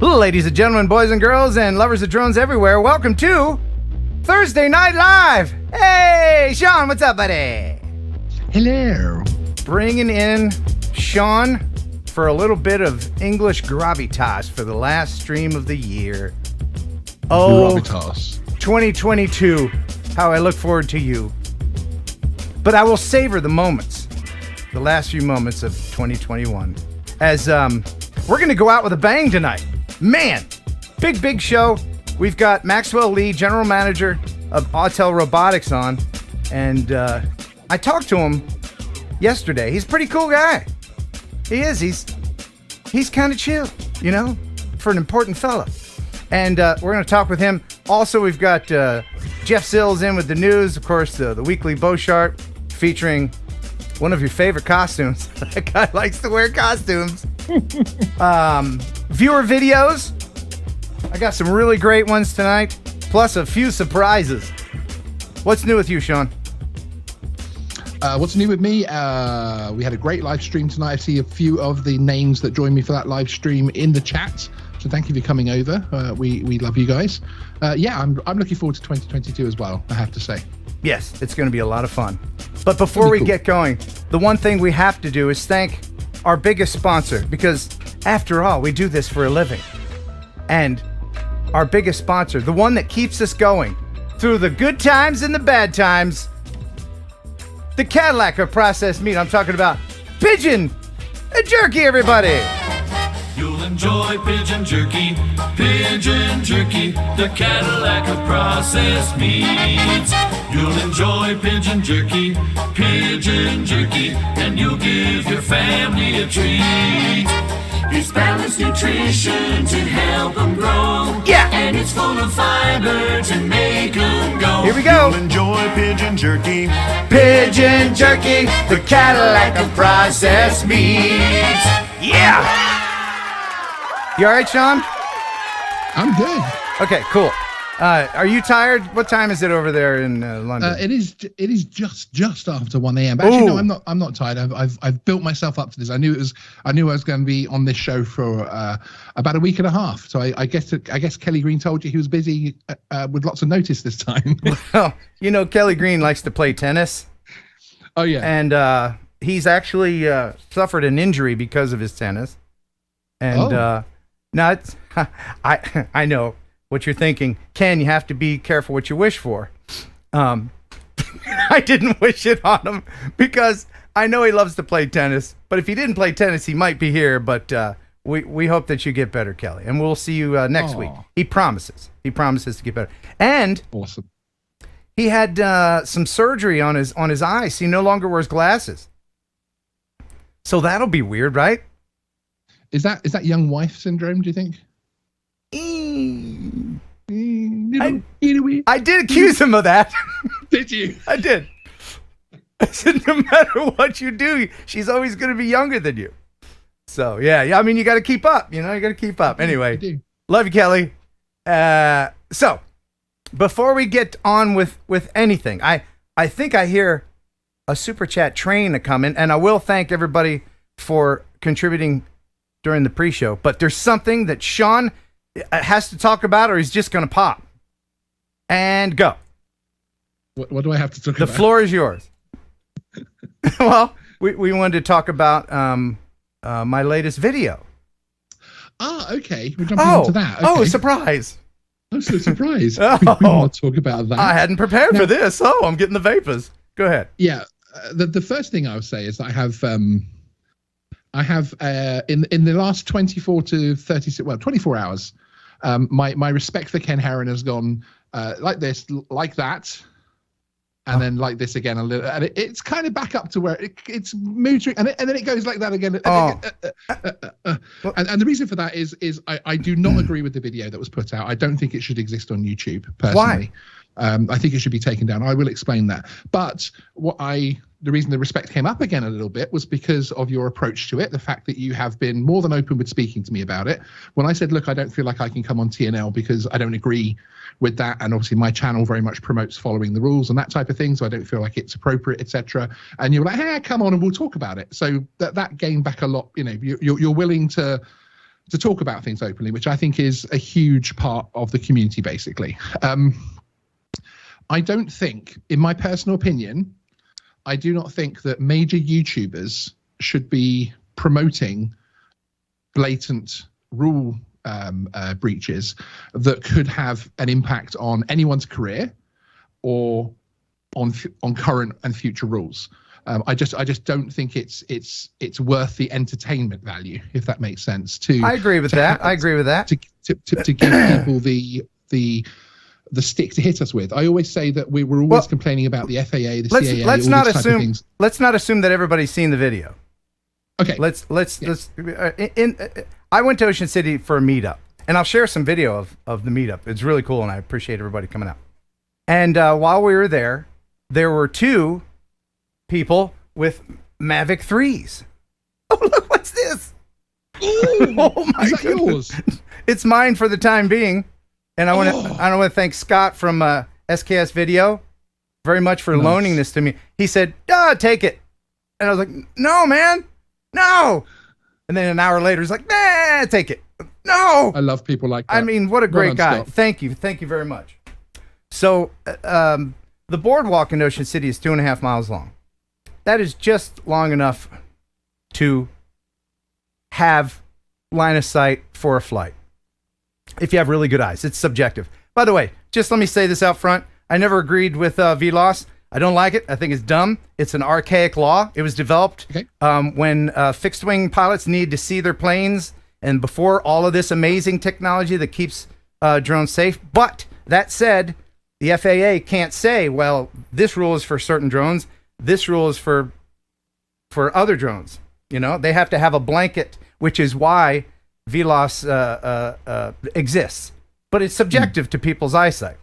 Ladies and gentlemen, boys and girls, and lovers of drones everywhere, welcome to Thursday Night Live. Hey, Sean, what's up, buddy? Hello. Bringing in Sean for a little bit of English gravitas for the last stream of the year. Oh, Gravitas. 2022, how I look forward to you. But I will savor the moments, the last few moments of 2021, as we're going to go out with a bang tonight. Man, big show. We've got Maxwell Lee, general manager of AUTEL Robotics on, and I talked to him yesterday. He's a pretty cool guy. He is. He's kind of chill, you know, for an important fella. And we're going to talk with him. Also, we've got Jeff Sills in with the news, of course, the weekly Bow Sharp, featuring one of your favorite costumes. That guy likes to wear costumes. Viewer videos. I got some really great ones tonight, plus a few surprises. What's new with you, Sean? What's new with me? We had a great live stream tonight. I see a few of the names that joined me for that live stream in the chat. So thank you for coming over. We love you guys. I'm looking forward to 2022 as well, I have to say. Yes, it's going to be a lot of fun. But before we get going, the one thing we have to do is thank our biggest sponsor, because after all, we do this for a living. And our biggest sponsor, the one that keeps us going through the good times and the bad times, the Cadillac of processed meat. I'm talking about Pigeon and Jerky, everybody. You'll enjoy pigeon jerky, the Cadillac of processed meats. You'll enjoy pigeon jerky, and you'll give your family a treat. It's balanced nutrition to help them grow. Yeah. And it's full of fiber to make them go. Here we go. You'll enjoy pigeon jerky, the Cadillac of processed meats. Yeah. You all right, Sean? I'm good. Okay, cool. Are you tired? What time is it over there in London? It is just after 1 a.m. But actually, no, I'm not tired. I've built myself up to this. I knew I was going to be on this show for about a week and a half. So I guess Kelly Green told you he was busy with lots of notice this time. Well, you know, Kelly Green likes to play tennis. Oh yeah. And he's actually suffered an injury because of his tennis. And now it's I know what you're thinking. Ken, you have to be careful what you wish for. I didn't wish it on him because I know he loves to play tennis. But if he didn't play tennis, he might be here. But we hope that you get better, Kelly. And we'll see you next week. He promises. He promises to get better. And awesome. He had some surgery on his eyes. He no longer wears glasses. So that'll be weird, right? Is that young wife syndrome, do you think? I did accuse him of that. Did you? I did. I said, no matter what you do, she's always going to be younger than you. So, yeah. I mean, you got to keep up. You know, you got to keep up. Anyway, love you, Kelly. So, before we get on with anything, I think I hear a super chat train coming, and I will thank everybody for contributing during the pre-show. But there's something that Sean has to talk about, or he's just going to pop. And go. What do I have to talk about? The floor is yours. Well, we wanted to talk about my latest video. Okay. We're jumping into that. Okay. Oh, surprise. I'm so surprised. We want to talk about that. I hadn't prepared for this. Oh, I'm getting the vapors. Go ahead. Yeah. The first thing I would say is that I have in the last 24 to 36, 24 hours, my respect for Ken Heron has gone like this, like that, and then like this again a little, and it's kind of back up to where it's moving, and then it goes like that again. And the reason for that is I do not agree with the video that was put out. I don't think it should exist on YouTube personally. Why? I think it should be taken down. I will explain that. But the reason the respect came up again a little bit was because of your approach to it, the fact that you have been more than open with speaking to me about it. When I said, look, I don't feel like I can come on TNL because I don't agree with that, and obviously my channel very much promotes following the rules and that type of thing, so I don't feel like it's appropriate, etc. And you were like, hey, come on and we'll talk about it. So that gained back a lot. You know, you're willing to to talk about things openly, which I think is a huge part of the community, basically. I don't think, in my personal opinion, I do not think that major YouTubers should be promoting blatant rule breaches that could have an impact on anyone's career or on current and future rules. I just don't think it's worth the entertainment value, if that makes sense. I agree with that. I agree with that. To give people the stick to hit us with. I always say that we were always complaining about the FAA, the CAA. Let's not assume that everybody's seen the video. Okay. I went to Ocean City for a meetup, and I'll share some video of the meetup. It's really cool, and I appreciate everybody coming out. And while we were there were two people with Mavic 3s. Oh, look, what's this? Ooh, oh my is that yours? It's mine for the time being. And I want to thank Scott from SKS Video very much for loaning this to me. He said, take it. And I was like, no, man, no. And then an hour later, he's like, nah, take it. No. I love people like that. I mean, what a great guy. Scott. Thank you. Thank you very much. So the boardwalk in Ocean City is 2.5 miles long. That is just long enough to have line of sight for a flight. If you have really good eyes, it's subjective. By the way, just let me say this out front. I never agreed with VLOS. I don't like it. I think it's dumb. It's an archaic law. It was developed when fixed wing pilots need to see their planes and before all of this amazing technology that keeps drones safe. But that said, the FAA can't say, well, this rule is for certain drones. This rule is for other drones. You know, they have to have a blanket, which is why VLOS exists, but it's subjective to people's eyesight.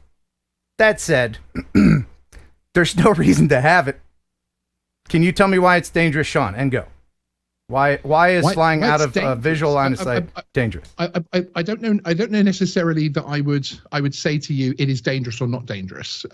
That said, there's no reason to have it. Can you tell me why it's dangerous, Sean? And go. Why is flying out of visual line of sight dangerous? I don't know. I don't know necessarily that I would say to you it is dangerous or not dangerous.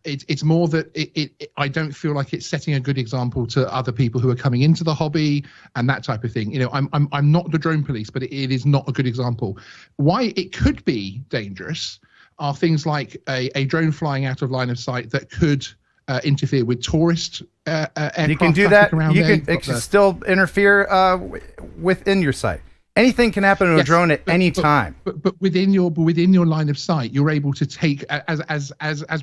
It's more that I don't feel like it's setting a good example to other people who are coming into the hobby and that type of thing. You know, I'm not the drone police, but it is not a good example. Why it could be dangerous are things like a drone flying out of line of sight that could interfere with tourist aircraft. You can do that. It can still interfere within your sight. Anything can happen to a drone at any time. But within your line of sight, you're able to take, as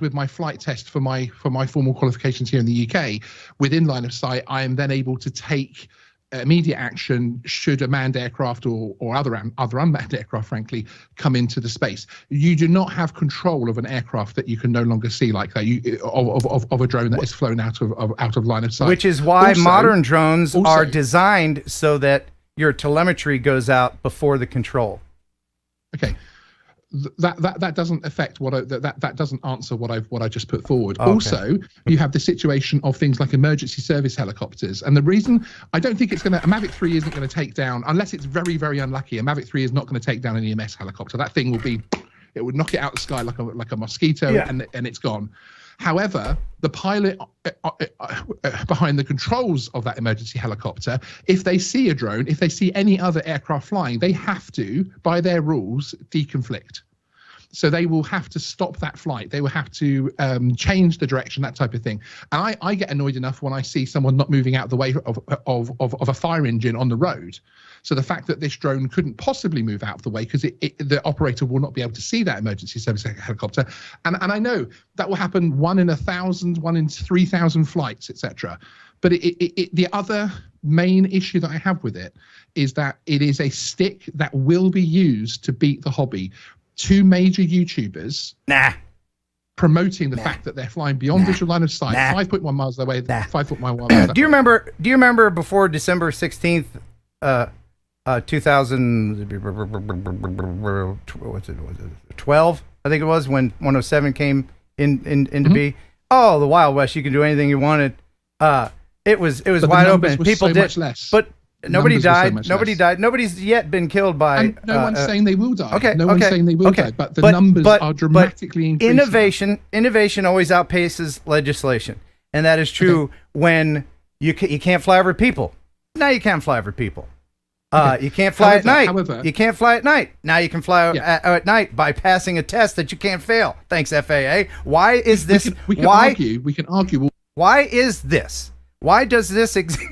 with my flight test for my formal qualifications here in the UK, within line of sight, I am then able to take immediate action should a manned aircraft or other unmanned aircraft, frankly, come into the space. You do not have control of an aircraft that you can no longer see like that. Of a drone that is flown out of line of sight. Which is why modern drones are designed so that your telemetry goes out before the control. Okay, that doesn't affect that doesn't answer what I just put forward. Okay. Also, you have the situation of things like emergency service helicopters, and the reason I don't think a Mavic 3 isn't going to take down, unless it's very, very unlucky. A Mavic 3 is not going to take down an EMS helicopter. That thing it would knock it out of the sky like a mosquito, and it's gone. However, the pilot behind the controls of that emergency helicopter, if they see a drone, if they see any other aircraft flying, they have to, by their rules, deconflict. So they will have to stop that flight. They will have to change the direction, that type of thing. And I get annoyed enough when I see someone not moving out of the way of a fire engine on the road. So the fact that this drone couldn't possibly move out of the way because the operator will not be able to see that emergency service helicopter. And I know that will happen 1 in 1,000, 1 in 3,000 flights, etc. But the other main issue that I have with it is that it is a stick that will be used to beat the hobby. 2 major YouTubers promoting the fact that they're flying beyond visual line of sight, 5.1 miles away, 5 foot miles away. Do you remember before December 16th, 2012, I think it was, when 107 came into be. Oh, the Wild West, you can do anything you wanted. It was wide open. People did, but nobody died. Nobody died. Nobody's yet been killed by. And no one's saying they will die. Okay. No one's saying they will die. But the numbers are dramatically increasing. Innovation always outpaces legislation, and that is true when you can't fly over people. Now you can't fly over people. You can't fly at night. However, you can't fly at night. Now you can fly at night by passing a test that you can't fail. Thanks, FAA. Why is this? We can argue. Why is this? Why does this exist?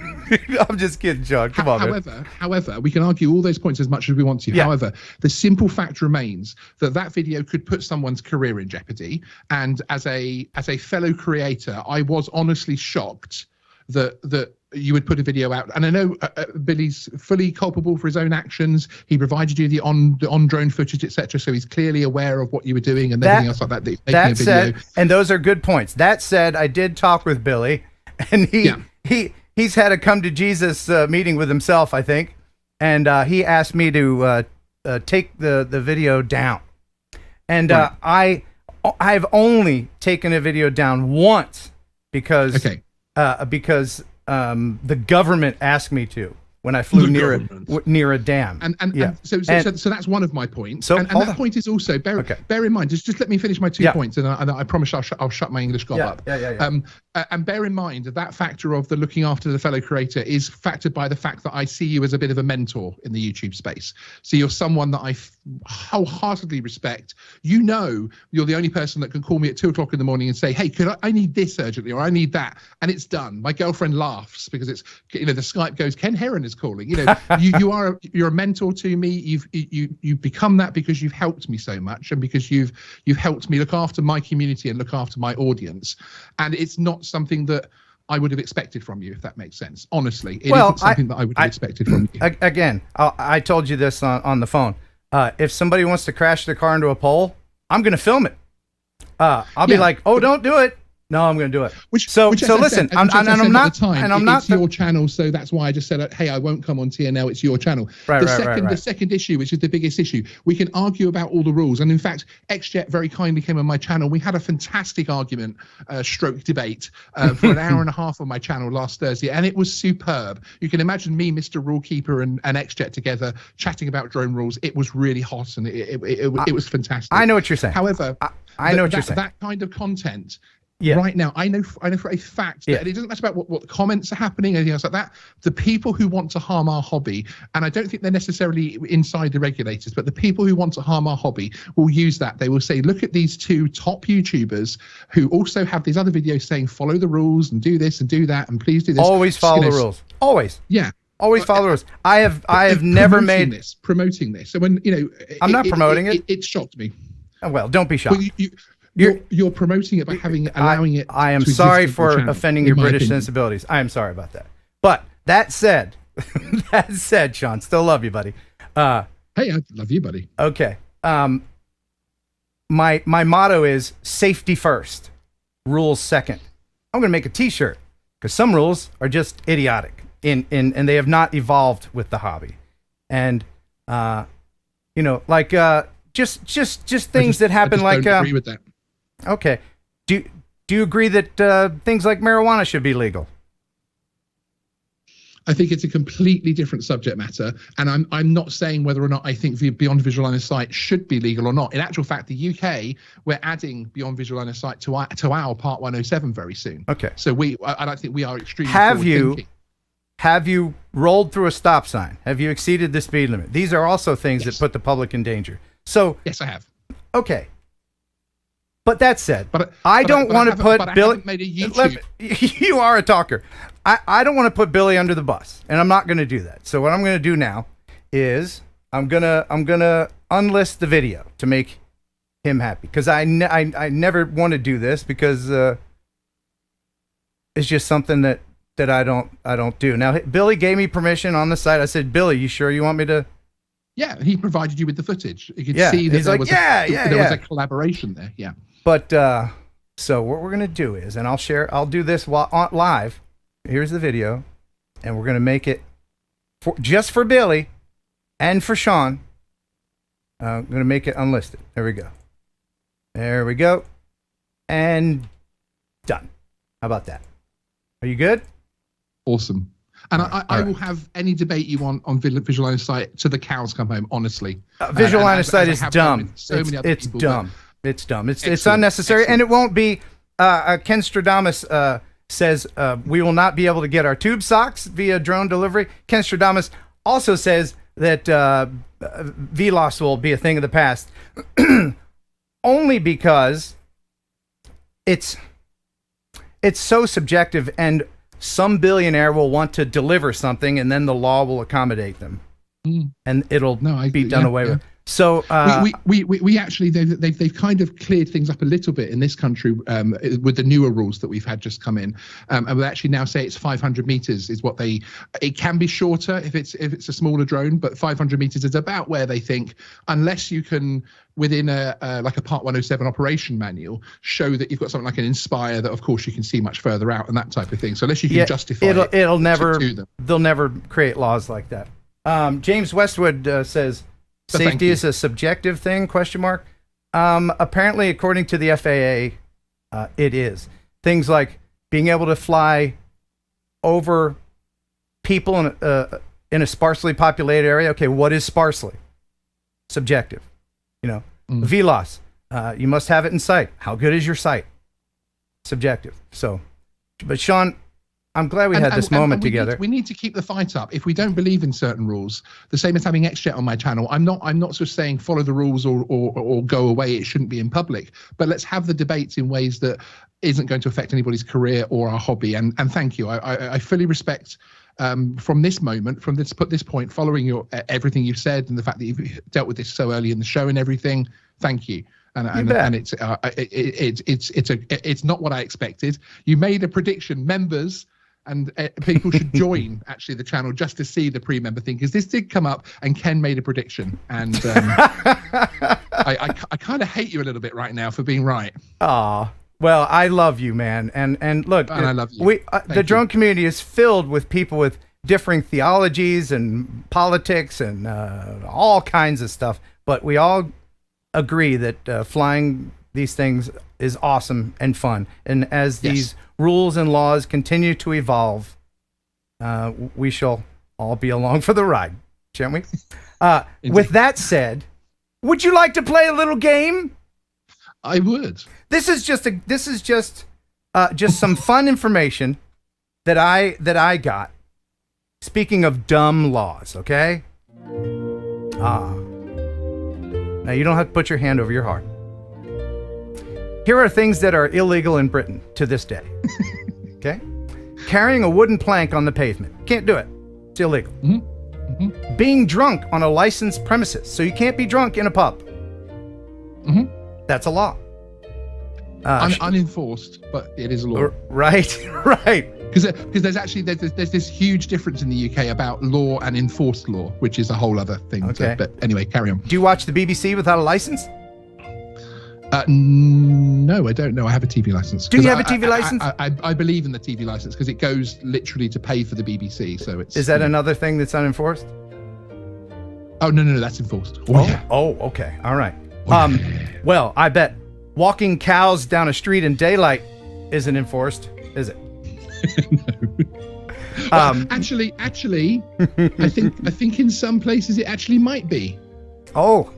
I'm just kidding, John. Come on, man. However, we can argue all those points as much as we want to. Yeah. However, the simple fact remains that video could put someone's career in jeopardy. And as a fellow creator, I was honestly shocked that you would put a video out. And I know Billy's fully culpable for his own actions. He provided you the on drone footage, etc. So he's clearly aware of what you were doing and everything else like that. That said, and those are good points. That said, I did talk with Billy, and he's had a come to Jesus meeting with himself, I think, and he asked me to take the video down, and right. I've only taken a video down once because the government asked me to when I flew near a dam. And so that's one of my points. So and that point is also bear in mind. Just let me finish my 2 points, and I promise I'll shut my English gob up. And bear in mind that factor of the looking after the fellow creator is factored by the fact that I see you as a bit of a mentor in the YouTube space. So you're someone that I wholeheartedly respect. You know, you're the only person that can call me at 2:00 in the morning and say, "Hey, I need this urgently, or I need that," and it's done. My girlfriend laughs because it's the Skype goes, "Ken Heron is calling." You're a mentor to me. You've become that because you've helped me so much, and because you've helped me look after my community and look after my audience. And it's not something that I would have expected from you, if that makes sense. Honestly, it isn't something that I would have expected from you. Again, I told you this on the phone. If somebody wants to crash their car into a pole, I'm going to film it. I'll be like, "Oh, don't do it." No, I'm going to do it. So listen, it's your channel, so that's why I just said, "Hey, I won't come on TNL. It's your channel." The second issue, which is the biggest issue, we can argue about all the rules. And in fact, XJet very kindly came on my channel. We had a fantastic argument, stroke debate, for an hour and a half on my channel last Thursday, and it was superb. You can imagine me, Mr. Rulekeeper, and XJet together chatting about drone rules. It was really hot, and it was fantastic. I know what you're saying. However, I know what you're saying. That kind of content. Yeah. Right now, I know for a fact that it doesn't matter about what the comments are happening, anything else like that. The people who want to harm our hobby, and I don't think they're necessarily inside the regulators, but the people who want to harm our hobby will use that. They will say, "Look at these two top YouTubers who also have these other videos saying follow the rules and do this and do that and please do this." Always follow the rules. Always. Yeah. Always follow the rules. I have never made promoting this. So when I'm not promoting it. It shocked me. Well, don't be shocked. You're promoting it by allowing it. I am sorry for offending your British sensibilities. I am sorry about that. But that said, Sean, still love you, buddy. Hey, I love you, buddy. Okay. My motto is safety first, rules second. I'm going to make a T-shirt because some rules are just idiotic and they have not evolved with the hobby, and just things that happen like. Don't agree with that. Okay. Do you agree that things like marijuana should be legal? I think it's a completely different subject matter, and I'm not saying whether or not I think beyond visual line of sight should be legal or not. In actual fact, the UK, we're adding beyond visual line of sight to our Part 107 very soon. Okay. So I think we are extremely Have you rolled through a stop sign? Have you exceeded the speed limit? These are also things that put the public in danger. So yes, I have. Okay. But that said, I don't want to put Billy. Made a YouTube. You are a talker. I don't want to put Billy under the bus, and I'm not going to do that. So what I'm going to do now is I'm gonna unlist the video to make him happy, because I never want to do this because it's just something that I don't do. Now Billy gave me permission on the site. I said, "Billy, you sure you want me to?" Yeah, he provided you with the footage. You could see that there was a collaboration there. Yeah. But so what we're gonna do is, and I'll do this live. Here's the video, and we're gonna make it just for Billy and for Sean. I'm gonna make it unlisted. There we go, and done. How about that? Are you good? Awesome. And I will have any debate you want on visual line of sight to the cows come home, honestly. Visual line of sight is dumb. It's dumb. It's dumb. It's unnecessary. And it won't be. Ken Stradamus says we will not be able to get our tube socks via drone delivery. Ken Stradamus, also says that VLOS will be a thing of the past, only because it's so subjective, and some billionaire will want to deliver something, and then the law will accommodate them, and it'll be done away with. So we actually they've kind of cleared things up a little bit in this country with the newer rules that we've had just come in, and we actually now say it's 500 meters is what it can be shorter if it's a smaller drone, but 500 meters is about where they think, unless you can within like a Part 107 operation manual show that you've got something like an Inspire that of course you can see much further out and that type of thing. So unless you can justify it'll never to them. They'll never create laws like that. James Westwood says safety is a subjective thing, ? Apparently, according to the FAA, it is. Things like being able to fly over people in a sparsely populated area. Okay, what is sparsely? Subjective. VLOS. You must have it in sight. How good is your sight? Subjective. So, but Sean, I'm glad we had this moment together. We need to keep the fight up. If we don't believe in certain rules, the same as having XJet on my channel, I'm not sort of saying follow the rules or go away. It shouldn't be in public. But let's have the debates in ways that isn't going to affect anybody's career or our hobby. And thank you. I fully respect from this moment, from this point, following everything you've said and the fact that you've dealt with this so early in the show and everything. Thank you. And it's not what I expected. You made a prediction, members. And people should join actually the channel just to see the pre-member thing, because this did come up and Ken made a prediction, and I kind of hate you a little bit right now for being right. Oh, well, I love you, man, and look, and I love you. The drone community is filled with people with differing theologies and politics and all kinds of stuff, but we all agree that flying these things is awesome and fun. And as these rules and laws continue to evolve, we shall all be along for the ride, shan't we? With that said, would you like to play a little game? I would. This is just some fun information that I got. Speaking of dumb laws, okay? Now you don't have to put your hand over your heart. Here are things that are illegal in Britain to this day. Okay? Carrying a wooden plank on the pavement. Can't do it. It's illegal. Mm-hmm. Mm-hmm. Being drunk on a licensed premises. So you can't be drunk in a pub. Mm-hmm. That's a law. Unenforced, but it is a law. Right, right. Because there's this huge difference in the UK about law and enforced law, which is a whole other thing. Okay. But anyway, carry on. Do you watch the BBC without a license? No, I don't know. I have a TV license. Do you have a TV license? I believe in the TV license because it goes literally to pay for the BBC. So it's. Is that another thing that's unenforced? Oh no, that's enforced. Oh, okay, all right. Well, I bet walking cows down a street in daylight isn't enforced, is it? No. Actually, I think in some places it actually might be. Oh.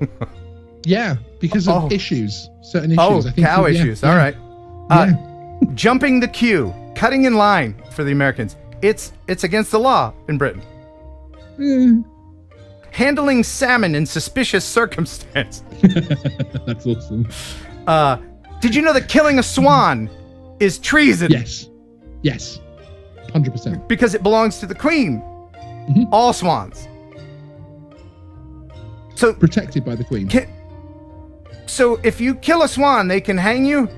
Yeah, because of issues, certain issues. Oh, I think cow issues. Yeah. All right. Jumping the queue, cutting in line for the Americans. It's against the law in Britain. Handling salmon in suspicious circumstance. That's awesome. Did you know that killing a swan is treason? Yes, 100%. Because it belongs to the Queen. Mm-hmm. All swans. So protected by the Queen. So if you kill a swan, they can hang you?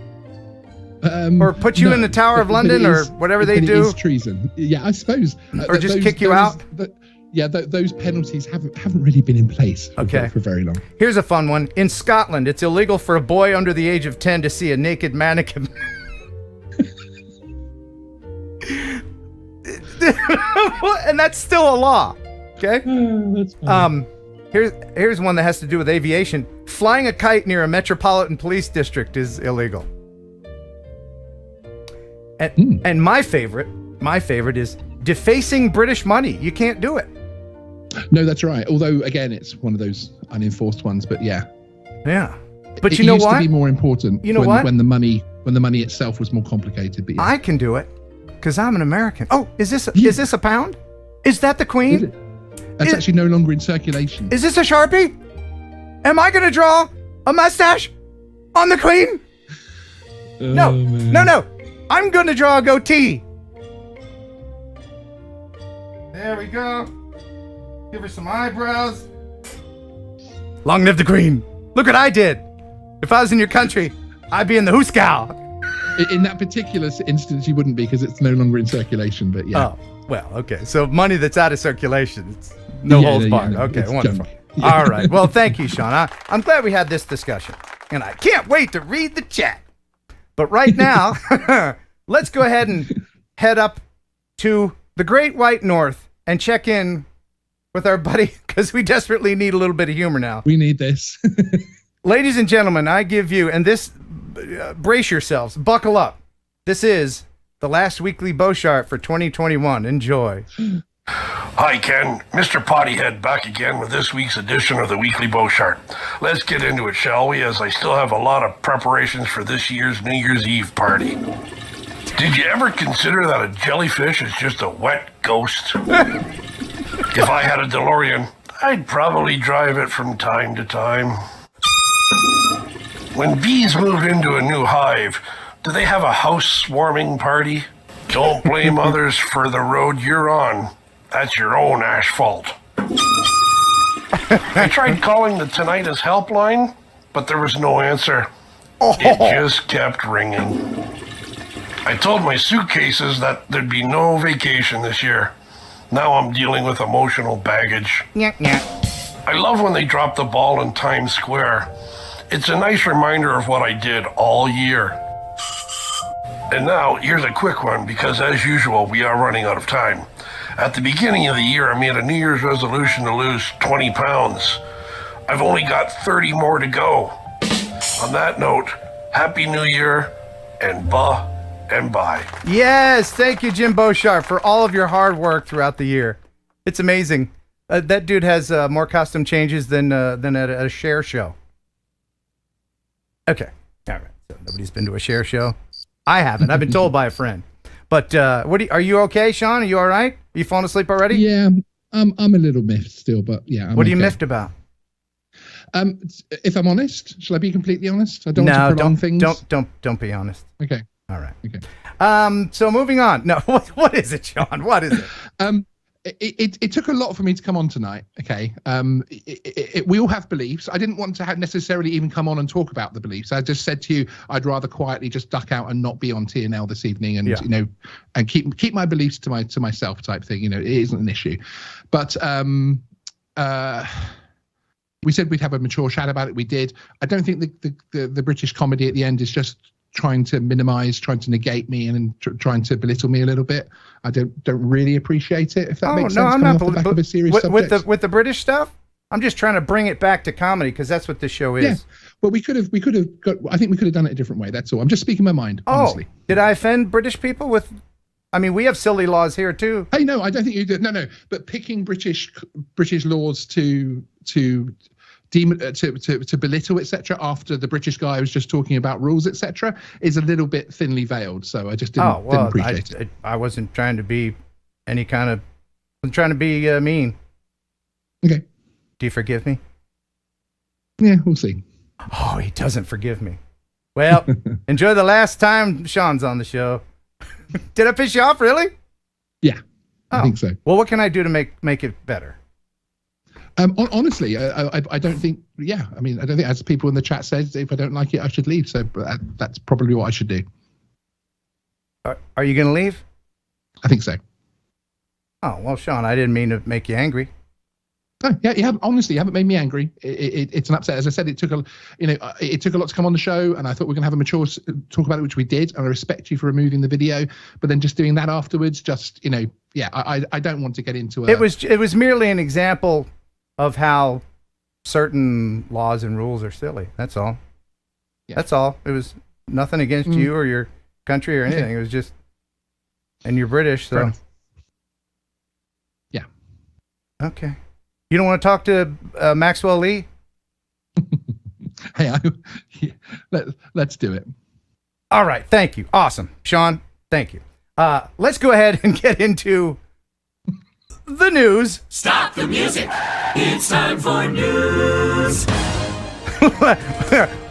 Or put you in the Tower of London or whatever they do? It is treason. Yeah, I suppose. Or just kick you out? Those penalties haven't really been in place for very long. Here's a fun one. In Scotland, it's illegal for a boy under the age of 10 to see a naked mannequin. And that's still a law. Okay? That's funny. Here's one that has to do with aviation. Flying a kite near a metropolitan police district is illegal. And my favorite is defacing British money. You can't do it. No, that's right. Although again, it's one of those unenforced ones. But yeah. But it you know used what? to be more important. You know what? When the money itself was more complicated. But yeah. I can do it because I'm an American. Oh, is this a pound? Is that the Queen? That's actually no longer in circulation. Is this a Sharpie? Am I going to draw a mustache on the Queen? No, man. no. I'm going to draw a goatee. There we go. Give her some eyebrows. Long live the Queen. Look what I did. If I was in your country, I'd be in the Hooskow. In that particular instance, you wouldn't be because it's no longer in circulation, but yeah. Oh, well, okay. So money that's out of circulation, it's no holds barred. No, okay, it's wonderful. junk. Yeah. All right. Well, thank you, Sean. I'm glad we had this discussion, and I can't wait to read the chat. But right now, let's go ahead and head up to the Great White North and check in with our buddy, because we desperately need a little bit of humor now. We need this. Ladies and gentlemen, I give you, and this, brace yourselves, buckle up. This is the last weekly Bow Chart for 2021. Enjoy. Hi, Ken. Mr. Pottyhead back again with this week's edition of the Weekly Bow Chart. Let's get into it, shall we, as I still have a lot of preparations for this year's New Year's Eve party. Did you ever consider that a jellyfish is just a wet ghost? If I had a DeLorean, I'd probably drive it from time to time. When bees move into a new hive, do they have a housewarming party? Don't blame others for the road you're on. That's your own asphalt. I tried calling the tinnitus helpline, but there was no answer. It just kept ringing. I told my suitcases that there'd be no vacation this year. Now I'm dealing with emotional baggage. I love when they drop the ball in Times Square. It's a nice reminder of what I did all year. And now, here's a quick one, because as usual, we are running out of time. At the beginning of the year, I made a New Year's resolution to lose 20 pounds. I've only got 30 more to go. On that note, Happy New Year, and bye. Yes, thank you, Jim Beauchart, for all of your hard work throughout the year. It's amazing. That dude has more costume changes than at a share show. Okay, all right. So nobody's been to a share show. I haven't. I've been told by a friend. But are you okay, Sean? Are you all right? Are you falling asleep already? Yeah, I'm a little miffed still, but yeah. What are you miffed about? If I'm honest, shall I be completely honest? I don't want to prolong things. Don't be honest. Okay. All right. Okay. So moving on. No, what is it, Sean? What is it? It took a lot for me to come on tonight. Okay. We all have beliefs. I didn't want to necessarily even come on and talk about the beliefs. I just said to you, I'd rather quietly just duck out and not be on TNL this evening, and and keep my beliefs to myself, type thing. It isn't an issue. But we said we'd have a mature chat about it. We did. I don't think the British comedy at the end is just trying to minimize, trying to negate me, and trying to belittle me a little bit. I don't really appreciate it, if that makes sense. I'm not off the back of a serious subject. with the British stuff. I'm just trying to bring it back to comedy, because that's what this show is. Yeah, well, we could have got. I think we could have done it a different way. That's all. I'm just speaking my mind. Honestly. Did I offend British people with? I mean, we have silly laws here too. Hey, no, I don't think you did. No, but picking British laws to belittle, etc., after the British guy was just talking about rules, etc., is a little bit thinly veiled. So I just didn't appreciate it. I wasn't trying to be any kind of. I'm trying to be mean. Okay. Do you forgive me? Yeah, we'll see. Oh, he doesn't forgive me. Well, enjoy the last time Sean's on the show. Did I piss you off, really? Yeah, I think so. Well, what can I do to make it better? Honestly, I don't think. Yeah, I mean, I don't think, as people in the chat said, if I don't like it, I should leave. So that's probably what I should do. Are you going to leave? I think so. Oh well, Sean, I didn't mean to make you angry. Oh, yeah, you haven't made me angry. It's an upset. As I said, it took a lot to come on the show, and I thought we were going to have a mature talk about it, which we did. And I respect you for removing the video, but then just doing that afterwards, I don't want to get into it. It was merely an example of how certain laws and rules are silly. That's all. Yeah. That's all. It was nothing against you or your country or anything. Okay. It was just, and you're British, so. Yeah. Okay. You don't want to talk to Maxwell Lee? Hey, let's do it. All right. Thank you. Awesome. Sean, thank you. Let's go ahead and get into the news. Stop the music. It's time for news.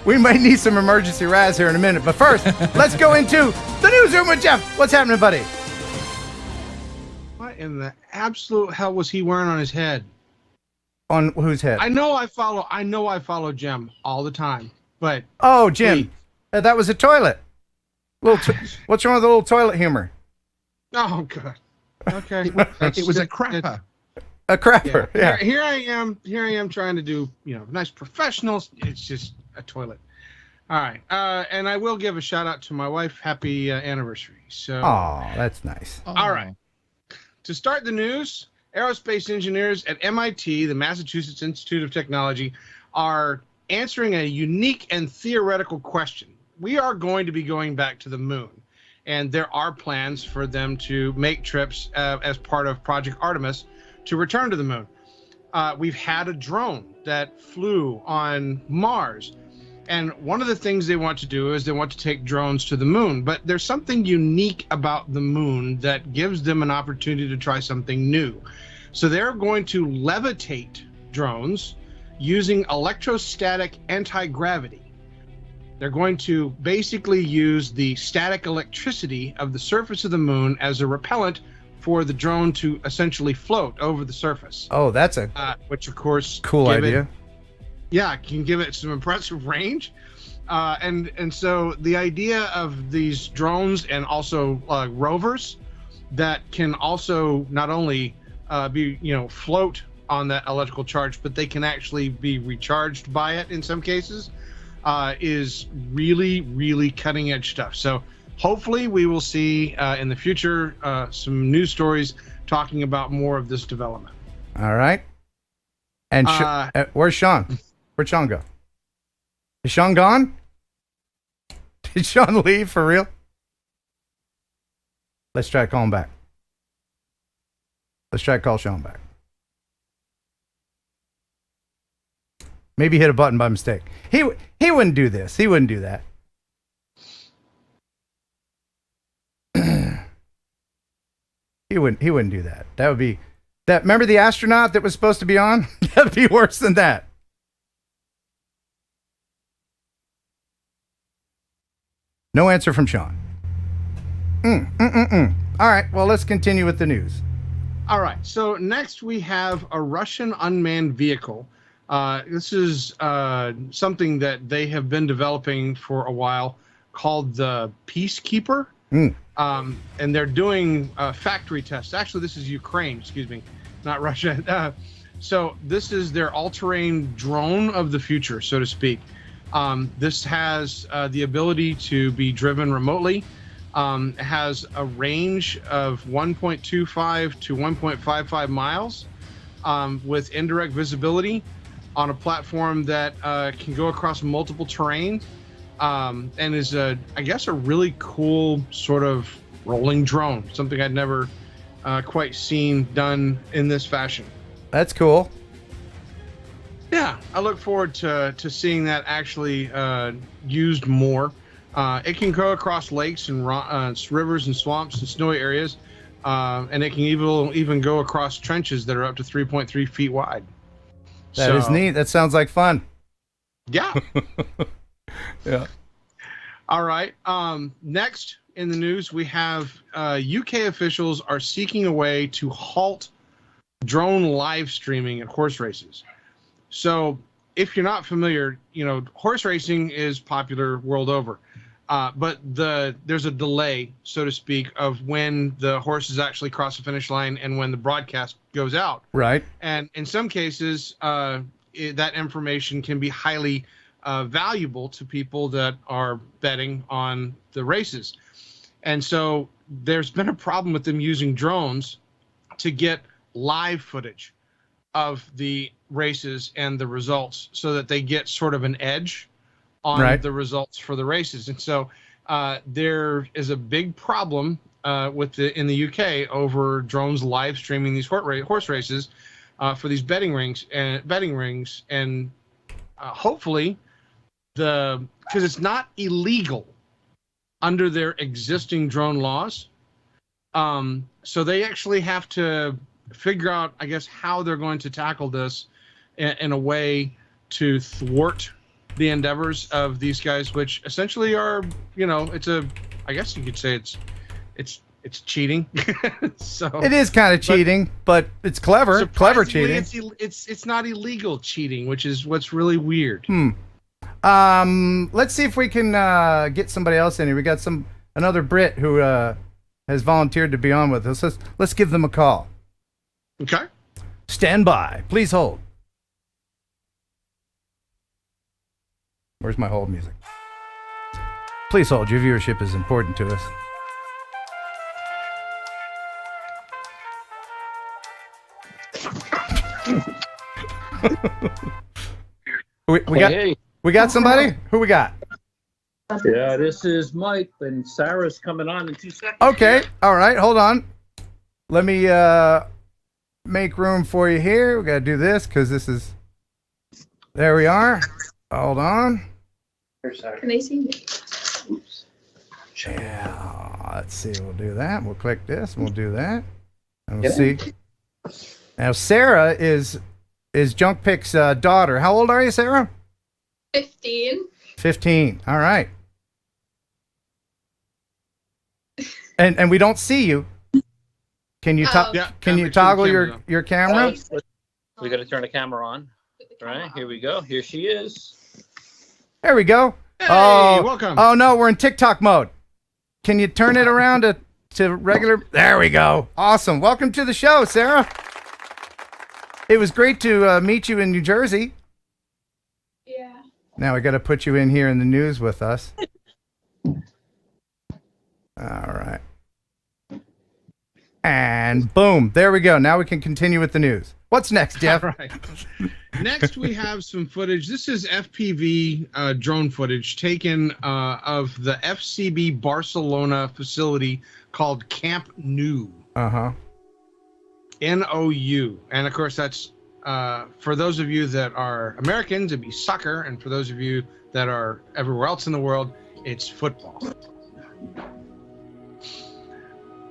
We might need some emergency Raz here in a minute, but first, let's go into the newsroom with Jeff. What's happening, buddy? What in the absolute hell was he wearing on his head? On whose head? I know I follow Jim all the time, but Oh, Jim, that was a toilet. What's wrong with the little toilet humor? oh god. Okay, It was a crapper. A crapper. Yeah. Here I am trying to do nice professionals. It's just a toilet. All right, and I will give a shout out to my wife. Happy anniversary. So. Oh, that's nice. All right. To start the news, aerospace engineers at MIT, the Massachusetts Institute of Technology, are answering a unique and theoretical question. We are going to be going back to the moon, and there are plans for them to make trips as part of Project Artemis to return to the moon. We've had a drone that flew on Mars, and one of the things they want to do is they want to take drones to the moon, but there's something unique about the moon that gives them an opportunity to try something new. So they're going to levitate drones using electrostatic anti-gravity. They're going to basically use the static electricity of the surface of the moon as a repellent for the drone to essentially float over the surface. Oh, that's a which of course cool idea. Can give it some impressive range. And so the idea of these drones and also rovers that can also not only be float on that electrical charge, but they can actually be recharged by it in some cases, is really, really cutting edge stuff. So hopefully we will see in the future some news stories talking about more of this development. All right. And where's Sean? Where'd Sean go? Is Sean gone? Did Sean leave for real? Let's try to call him back. Let's try to call Sean back. Maybe hit a button by mistake. He wouldn't do this. He wouldn't do that. He wouldn't do that. That would be that. Remember the astronaut that was supposed to be on? That'd be worse than that. No answer from Sean. All right. Well, let's continue with the news. All right. So next we have a Russian unmanned vehicle. This is something that they have been developing for a while called the Peacekeeper. And they're doing factory tests. Actually, this is Ukraine, excuse me, not Russia. So this is their all-terrain drone of the future, so to speak. This has the ability to be driven remotely. It has a range of 1.25 to 1.55 miles with indirect visibility on a platform that can go across multiple terrain and is, I guess, a really cool sort of rolling drone, something I'd never quite seen done in this fashion. That's cool. Yeah, I look forward to seeing that actually used more. It can go across lakes and rivers and swamps and snowy areas, and it can even go across trenches that are up to 3.3 feet wide. That is neat. That sounds like fun. Yeah. Yeah. All right. Next in the news, we have UK officials are seeking a way to halt drone live streaming at horse races. So if you're not familiar, horse racing is popular world over. But there's a delay, so to speak, of when the horses actually cross the finish line and when the broadcast goes out. Right. And in some cases, that information can be highly valuable to people that are betting on the races. And so there's been a problem with them using drones to get live footage of the races and the results so that they get sort of an edge on the results for the races. And so there is a big problem in the UK over drones live streaming these horse races for these betting rings and hopefully because it's not illegal under their existing drone laws. So they actually have to figure out, I guess, how they're going to tackle this in a way to thwart the endeavors of these guys, which essentially are, I guess you could say it's cheating. So it is kind of cheating, but it's clever cheating. It's not illegal cheating, which is what's really weird. Let's see if we can get somebody else in here. We got another Brit who has volunteered to be on with us. Let's give them a call. Okay. Stand by. Please hold. Where's my hold music? Please hold. Your viewership is important to us. We got somebody? Who we got? Yeah, this is Mike, and Sarah's coming on in 2 seconds. Okay. All right. Hold on. Let me make room for you here. We got to do this because this is... There we are. Hold on. Can they see me? Oops. Yeah. Let's see. We'll do that. We'll click this and we'll do that. And we'll see. Now, Sarah is Junk Pick's daughter. How old are you, Sarah? 15. 15. All right. And we don't see you. Can you toggle your camera? We got to turn the camera on. All right, here we go. Here she is. There we go. Hey, welcome. Oh no, we're in TikTok mode. Can you turn it around to regular? There we go. Awesome. Welcome to the show, Sarah. It was great to meet you in New Jersey. Yeah. Now we got to put you in here in the news with us. All right. And boom, there we go. Now we can continue with the news. What's next, Jeff? All right. Next, we have some footage. This is FPV drone footage taken of the FCB Barcelona facility called Camp Nou. Uh-huh. NOU. And of course, that's for those of you that are Americans, it'd be soccer. And for those of you that are everywhere else in the world, it's football.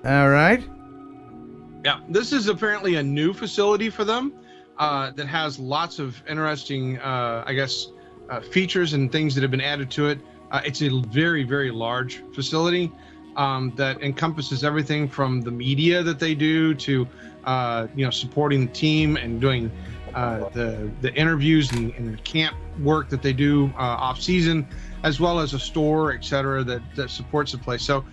All right. Yeah, this is apparently a new facility for them that has lots of interesting, features and things that have been added to it. It's a very, very large facility that encompasses everything from the media that they do to, supporting the team and doing the interviews and the camp work that they do off season, as well as a store, et cetera, that supports the place. So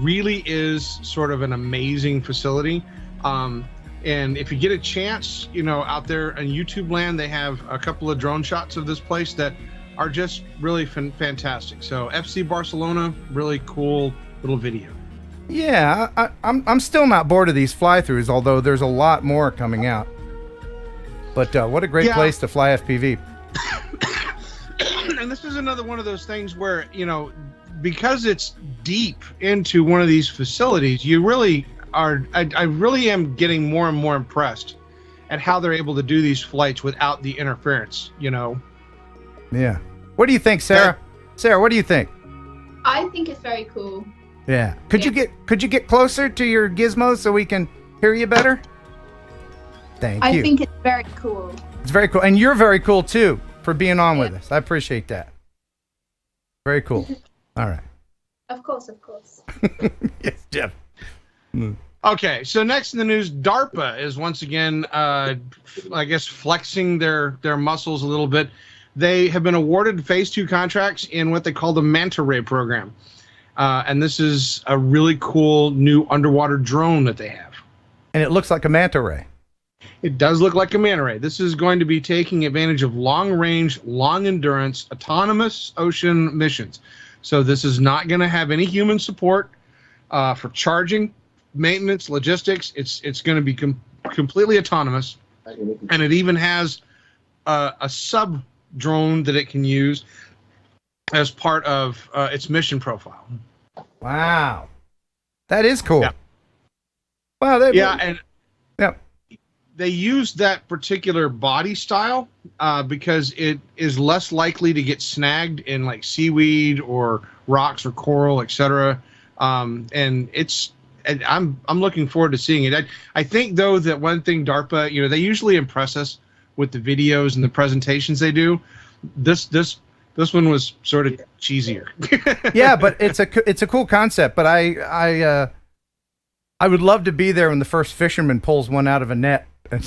really is sort of an amazing facility. And if you get a chance, out there in YouTube land, they have a couple of drone shots of this place that are just really fantastic. So FC Barcelona, really cool little video. Yeah, I'm still not bored of these fly-throughs, although there's a lot more coming out. But what a great place to fly FPV. And this is another one of those things where, because it's deep into one of these facilities, you really are, I really am getting more and more impressed at how they're able to do these flights without the interference, Yeah. What do you think, Sarah? Sarah, what do you think? I think it's very cool. Yeah. Could you get closer to your gizmos so we can hear you better? Thank you. I think it's very cool. It's very cool. And you're very cool too for being on with us. I appreciate that. Very cool. All right. Of course. Yes, Jeff. Okay, so next in the news, DARPA is once again, flexing their muscles a little bit. They have been awarded phase 2 contracts in what they call the Manta Ray Program. And this is a really cool new underwater drone that they have. And it looks like a Manta Ray. It does look like a Manta Ray. This is going to be taking advantage of long-range, long-endurance, autonomous ocean missions. So this is not going to have any human support for charging, maintenance, logistics. It's going to be completely autonomous. And it even has a sub drone that it can use as part of its mission profile. Wow. That is cool. Yeah. Wow. They use that particular body style because it is less likely to get snagged in like seaweed or rocks or coral, etc. And it's and I'm looking forward to seeing it. I think though that one thing DARPA, they usually impress us with the videos and the presentations they do. This one was sort of cheesier. Yeah, but it's a cool concept. But I would love to be there when the first fisherman pulls one out of a net. And,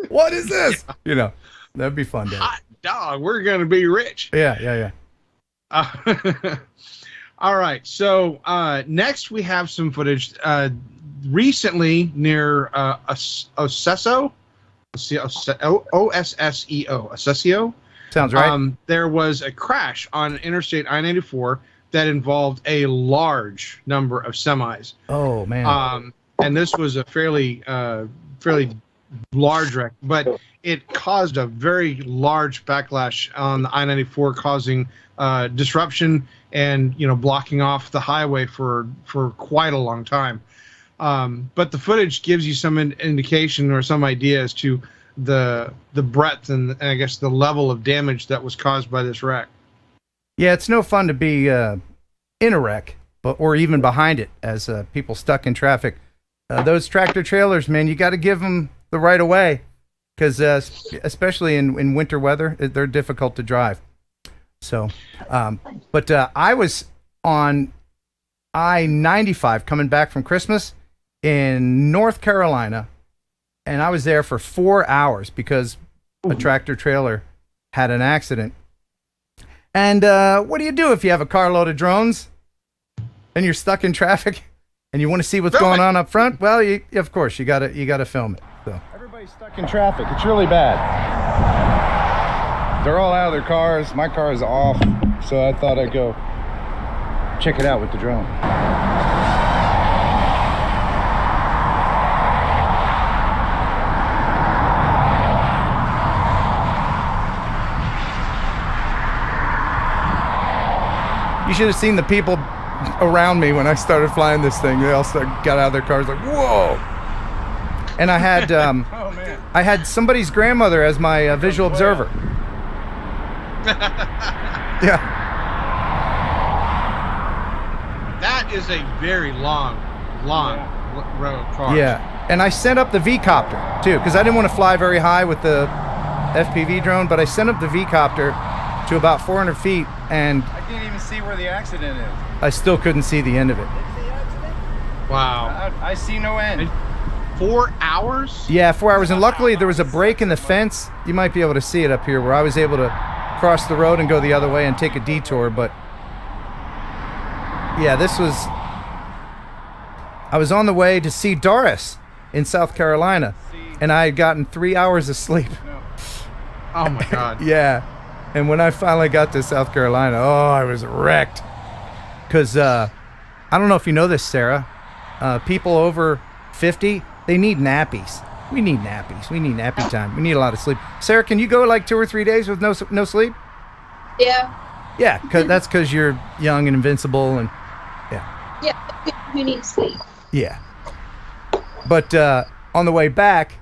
what is this? That'd be fun. Hot dog, we're gonna be rich. Yeah. All right. So next we have some footage. Recently near Osseo, Osseo. Sounds right. There was a crash on Interstate I-94 that involved a large number of semis. Oh man. And this was a fairly large wreck, but it caused a very large backlash on the I-94, causing disruption and blocking off the highway for quite a long time. But the footage gives you some indication or some idea as to the breadth and I guess the level of damage that was caused by this wreck. Yeah, it's no fun to be in a wreck, or even behind it as people stuck in traffic. Those tractor trailers, man, you got to give them the right of way, because especially in winter weather, they're difficult to drive. So, but I was on I-95 coming back from Christmas in North Carolina, and I was there for 4 hours because a tractor trailer had an accident. And what do you do if you have a carload of drones and you're stuck in traffic and you want to see what's going on up front? Well, of course, you gotta film it. So everybody's stuck in traffic. It's really bad. They're all out of their cars. My car is off, so I thought I'd go check it out with the drone. You should have seen the people around me when I started flying this thing. They all got out of their cars like, whoa. And I had I had somebody's grandmother as my visual observer. Yeah. That is a very long row of cars. Yeah. And I sent up the V-copter too, because I didn't want to fly very high with the FPV drone, but I sent up the V-copter to about 400 feet, and I can't even see where the accident is. I still couldn't see the end of it. Wow. I see no end. 4 hours? Yeah, 4 hours. And luckily there was a break in the fence. You might be able to see it up here, where I was able to cross the road and go the other way and take a detour. But yeah, I was on the way to see Doris in South Carolina, and I had gotten 3 hours of sleep. Oh my God. Yeah. And when I finally got to South Carolina, I was wrecked. Because I don't know if you know this, Sarah. People over 50, they need nappies. We need nappies. We need nappy time. We need a lot of sleep. Sarah, can you go like 2 or 3 days with no sleep? Yeah. Yeah, that's because you're young and invincible, and yeah. Yeah. Who needs sleep? Yeah. But on the way back,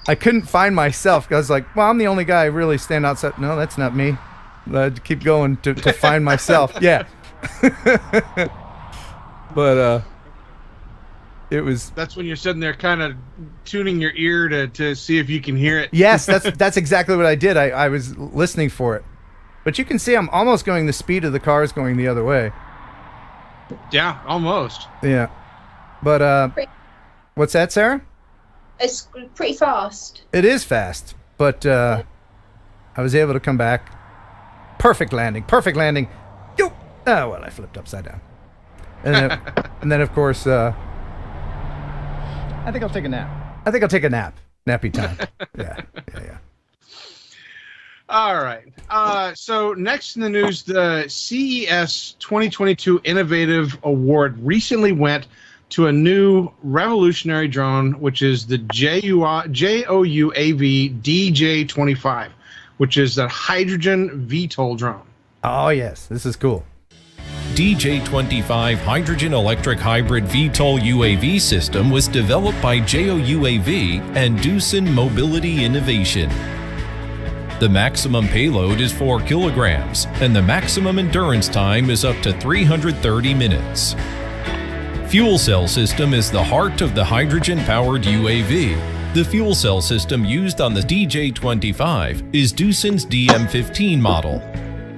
I couldn't find myself. I was like, well, I'm the only guy really stand outside. No, that's not me. I'd keep going to find myself. Yeah. But it was. That's when you're sitting there kind of tuning your ear to see if you can hear it. Yes, that's exactly what I did. I was listening for it. But you can see I'm almost going the speed of the cars going the other way. Yeah, almost. Yeah. But what's that, Sarah? It's pretty fast. It is fast, but I was able to come back. Perfect landing. Yo! Oh, well, I flipped upside down. And then of course, I think I'll take a nap. Nappy time. Yeah. All right. So next in the news, the CES 2022 Innovative Award recently went to a new revolutionary drone, which is the JOUAV DJ-25, which is the hydrogen VTOL drone. Oh, yes. This is cool. DJ-25 Hydrogen Electric Hybrid VTOL UAV system was developed by JOUAV and Doosan Mobility Innovation. The maximum payload is 4 kilograms, and the maximum endurance time is up to 330 minutes. Fuel cell system is the heart of the hydrogen-powered UAV. The fuel cell system used on the DJ-25 is Doosan's DM-15 model,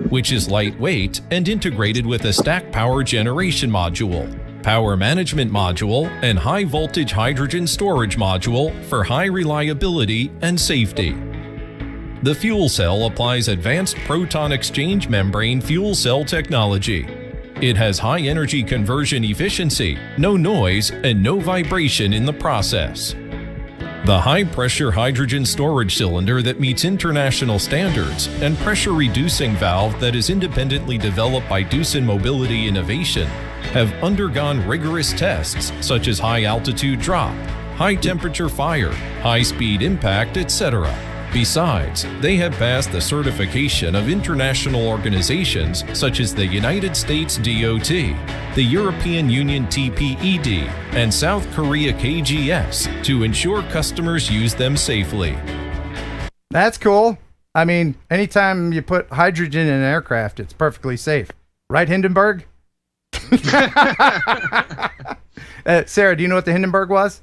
which is lightweight and integrated with a stack power generation module, power management module, and high-voltage hydrogen storage module for high reliability and safety. The fuel cell applies advanced proton exchange membrane fuel cell technology. It has high energy conversion efficiency, no noise, and no vibration in the process. The high-pressure hydrogen storage cylinder that meets international standards and pressure-reducing valve that is independently developed by Doosan Mobility Innovation have undergone rigorous tests such as high-altitude drop, high-temperature fire, high-speed impact, etc. Besides, they have passed the certification of international organizations such as the United States DOT, the European Union TPED, and South Korea KGS to ensure customers use them safely. That's cool. I mean, anytime you put hydrogen in an aircraft, it's perfectly safe. Right, Hindenburg? Sarah, do you know what the Hindenburg was?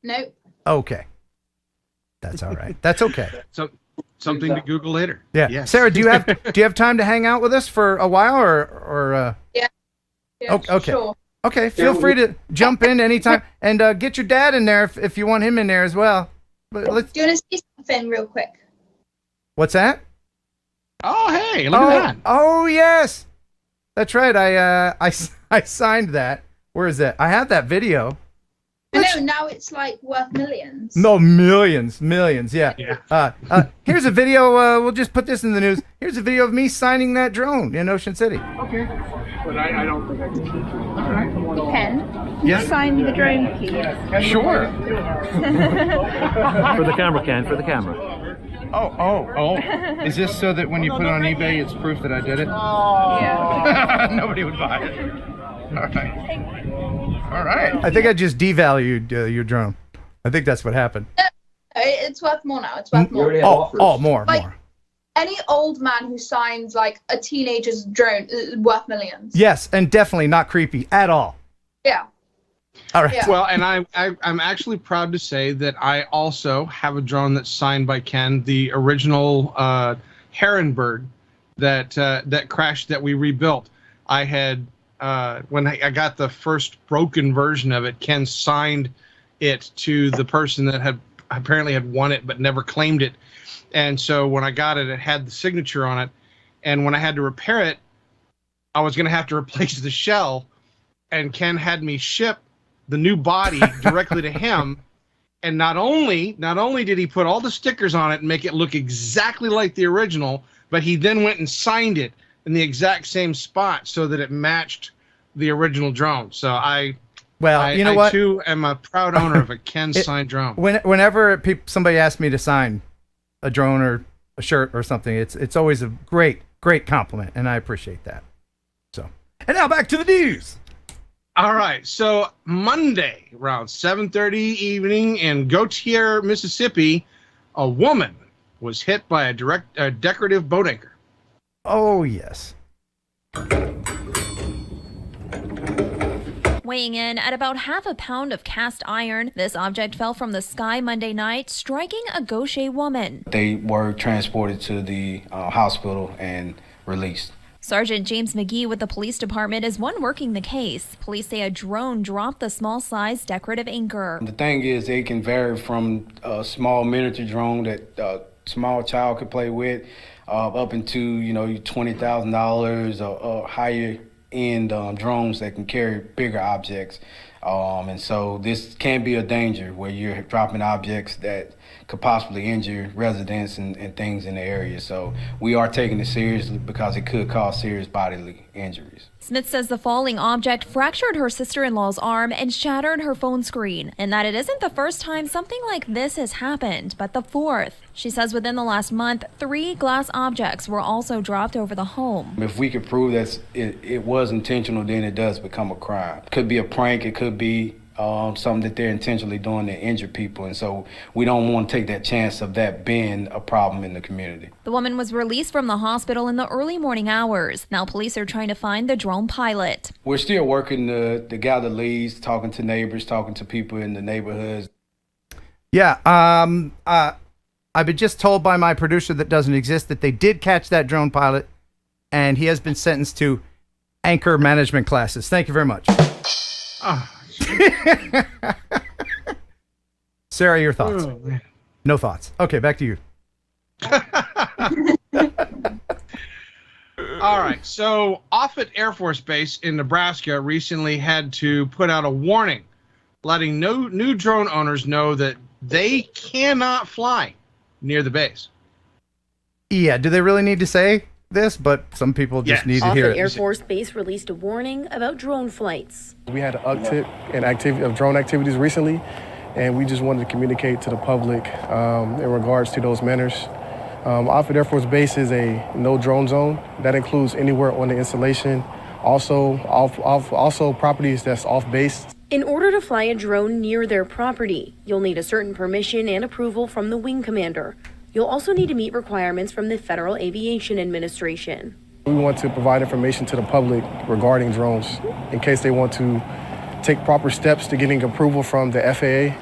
Nope. Okay. That's all right. That's okay. So something to Google later. Yeah. Yes. Sarah, do you have time to hang out with us for a while or Yeah, okay. sure. Okay, feel free to jump in anytime and get your dad in there if you want him in there as well. But let's. Do you want to see something real quick? What's that? Oh, hey, look at that. Oh, yes. That's right. I signed that. Where is that? I have that video. I know, now it's like worth millions. No, millions. Yeah. Here's a video. We'll just put this in the news. Here's a video of me signing that drone in Ocean City. Okay. But I don't think I can. All right. Ken, Yes. sign the drone, please. Sure. For the camera, Ken, for the camera. Oh. Is this so that when you put it on eBay, it's proof that I did it? Yeah. Nobody would buy it. All right. I think I just devalued your drone. I think that's what happened. It's worth more now. It's worth more. More. Any old man who signs like a teenager's drone is worth millions. Yes, and definitely not creepy at all. Yeah. All right. Yeah. Well, and I'm actually proud to say that I also have a drone that's signed by Ken, the original Heron bird that crashed that we rebuilt. I had when I got the first broken version of it, Ken signed it to the person that had apparently had won it but never claimed it. And so when I got it, it had the signature on it. And when I had to repair it, I was going to have to replace the shell. And Ken had me ship the new body directly to him. And not only did he put all the stickers on it and make it look exactly like the original, but he then went and signed it in the exact same spot so that it matched the original drone. So I too am a proud owner of a Ken signed drone. Whenever somebody asks me to sign a drone or a shirt or something, it's always a great compliment, and I appreciate that. So, and now back to the news. All right. So Monday around 7:30 evening in Gautier, Mississippi, a woman was hit by a decorative boat anchor. Oh yes. Weighing in at about half a pound of cast iron, this object fell from the sky Monday night, striking a Gaucher woman. They were transported to the hospital and released. Sergeant James McGee with the police department is one working the case. Police say a drone dropped the small-sized decorative anchor. The thing is, it can vary from a small miniature drone that a small child could play with up into, $20,000 or higher end drones that can carry bigger objects. And so this can be a danger where you're dropping objects that could possibly injure residents and things in the area. So we are taking it seriously because it could cause serious bodily injuries. Smith says the falling object fractured her sister-in-law's arm and shattered her phone screen, and that it isn't the first time something like this has happened, but the fourth. She says within the last month, 3 glass objects were also dropped over the home. If we could prove that it was intentional, then it does become a crime. It could be a prank, it could be something that they're intentionally doing to injure people. And so we don't want to take that chance of that being a problem in the community. The woman was released from the hospital in the early morning hours. Now police are trying to find the drone pilot. We're still working to gather leads, talking to neighbors, talking to people in the neighborhoods. Yeah, I've been just told by my producer that doesn't exist that they did catch that drone pilot, and he has been sentenced to anchor management classes. Thank you very much. Sarah, your thoughts? Oh, man. No thoughts. Okay, back to you. All right. So, Offutt Air Force Base in Nebraska recently had to put out a warning, letting new drone owners know that they cannot fly near the base. Yeah, do they really need to say this? But some people just need to hear it. Air Force Base released a warning about drone flights. We had an uptick in drone activities recently, and we just wanted to communicate to the public in regards to those manners. Offutt Air Force Base is a no drone zone. That includes anywhere on the installation, also properties that's off base. In order to fly a drone near their property, you'll need a certain permission and approval from the wing commander. You'll also need to meet requirements from the Federal Aviation Administration. We want to provide information to the public regarding drones in case they want to take proper steps to getting approval from the FAA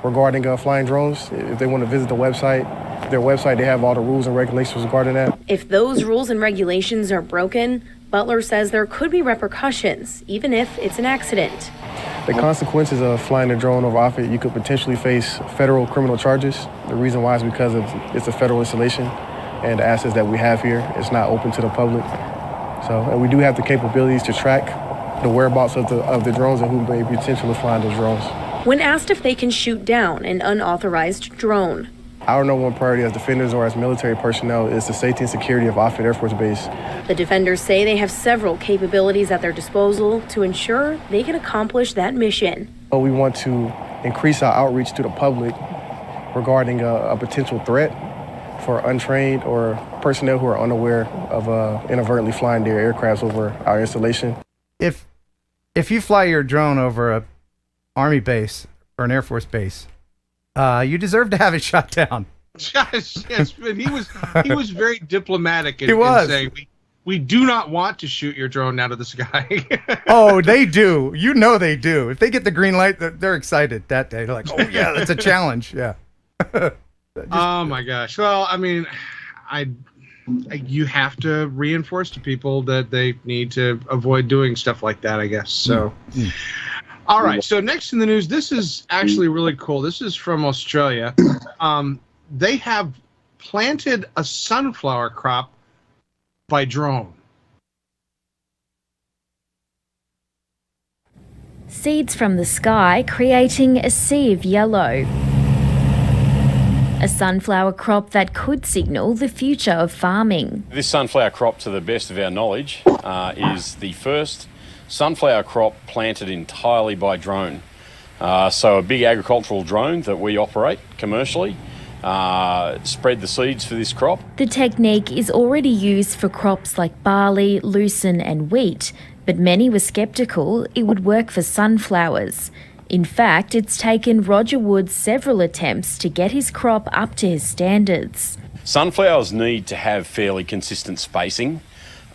regarding flying drones. If they want to visit the website, their website, they have all the rules and regulations regarding that. If those rules and regulations are broken, Butler says there could be repercussions, even if it's an accident. The consequences of flying a drone over Offutt, you could potentially face federal criminal charges. The reason why is because it's a federal installation, and the assets that we have here, it's not open to the public. And we do have the capabilities to track the whereabouts of the drones and who may be potentially flying those drones. When asked if they can shoot down an unauthorized drone, our number one priority as defenders or as military personnel is the safety and security of Offutt Air Force Base. The defenders say they have several capabilities at their disposal to ensure they can accomplish that mission. We want to increase our outreach to the public regarding a potential threat for untrained or personnel who are unaware of inadvertently flying their aircrafts over our installation. If you fly your drone over a Army base or an Air Force base, you deserve to have it shot down. Yes, but he was very diplomatic in saying we do not want to shoot your drone out of the sky. Oh, they do. You know they do. If they get the green light, they're excited that day. They're like, oh yeah, that's a challenge. Yeah. Oh my gosh. Well, I mean, you have to reinforce to people that they need to avoid doing stuff like that, I guess. So. All right, so next in the news, this is actually really cool. This is from Australia. They have planted a sunflower crop by drone. Seeds from the sky creating a sea of yellow. A sunflower crop that could signal the future of farming. This sunflower crop, to the best of our knowledge, is the first sunflower crop planted entirely by drone. So a big agricultural drone that we operate commercially spread the seeds for this crop. The technique is already used for crops like barley, lucerne and wheat, but many were sceptical it would work for sunflowers. In fact, it's taken Roger Wood several attempts to get his crop up to his standards. Sunflowers need to have fairly consistent spacing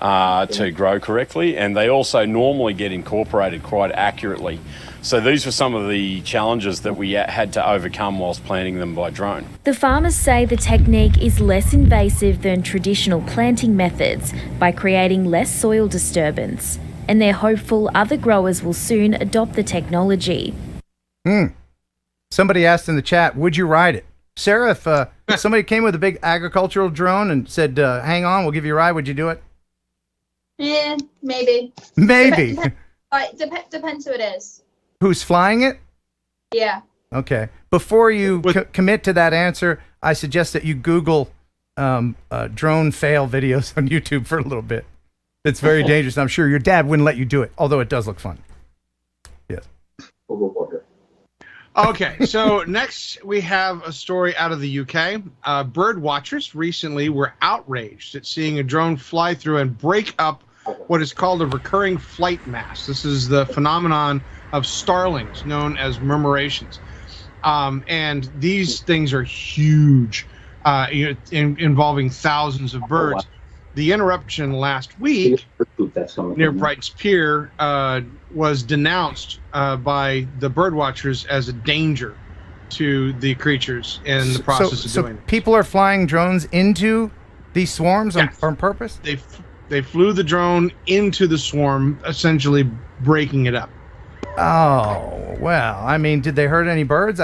to grow correctly, and they also normally get incorporated quite accurately. So these were some of the challenges that we had to overcome whilst planting them by drone. The farmers say the technique is less invasive than traditional planting methods by creating less soil disturbance, and they're hopeful other growers will soon adopt the technology. Somebody asked in the chat, would you ride it? Sarah, if somebody came with a big agricultural drone and said, hang on, we'll give you a ride, would you do it? Yeah, maybe. Maybe. Depends who it is. Who's flying it? Yeah. Okay. Before you commit to that answer, I suggest that you Google drone fail videos on YouTube for a little bit. It's very dangerous. I'm sure your dad wouldn't let you do it, although it does look fun. Yes. Okay, so next we have a story out of the UK. Bird watchers recently were outraged at seeing a drone fly through and break up what is called a recurring flight mass. This is the phenomenon of starlings known as murmurations. And these things are huge, involving thousands of birds. The interruption last week near Brighton's Pier was denounced by the bird watchers as a danger to the creatures in the process of doing it. People are flying drones into these swarms on purpose? They flew the drone into the swarm, essentially breaking it up. Oh, well, I mean, did they hurt any birds?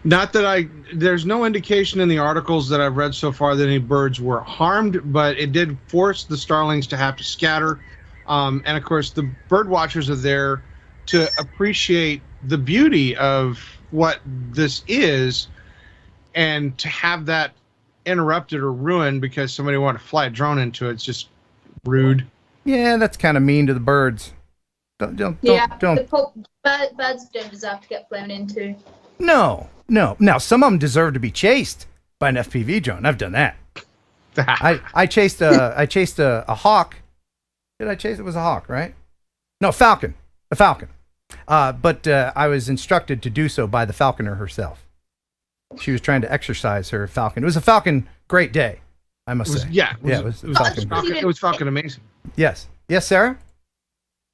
There's no indication in the articles that I've read so far that any birds were harmed, but it did force the starlings to have to scatter. And of course, the bird watchers are there to appreciate the beauty of what this is, and to have that interrupted or ruined because somebody wanted to fly a drone into it, it's just rude. Yeah, that's kind of mean to the birds. Don't. Birds don't deserve to get flown into. No. Now, some of them deserve to be chased by an FPV drone. I've done that. I chased a hawk. Did I chase? It was a hawk, right? No, falcon. A falcon. But I was instructed to do so by the falconer herself. She was trying to exercise her falcon. It was a falcon great day, I must say. It was falcon amazing. Yes, Sarah?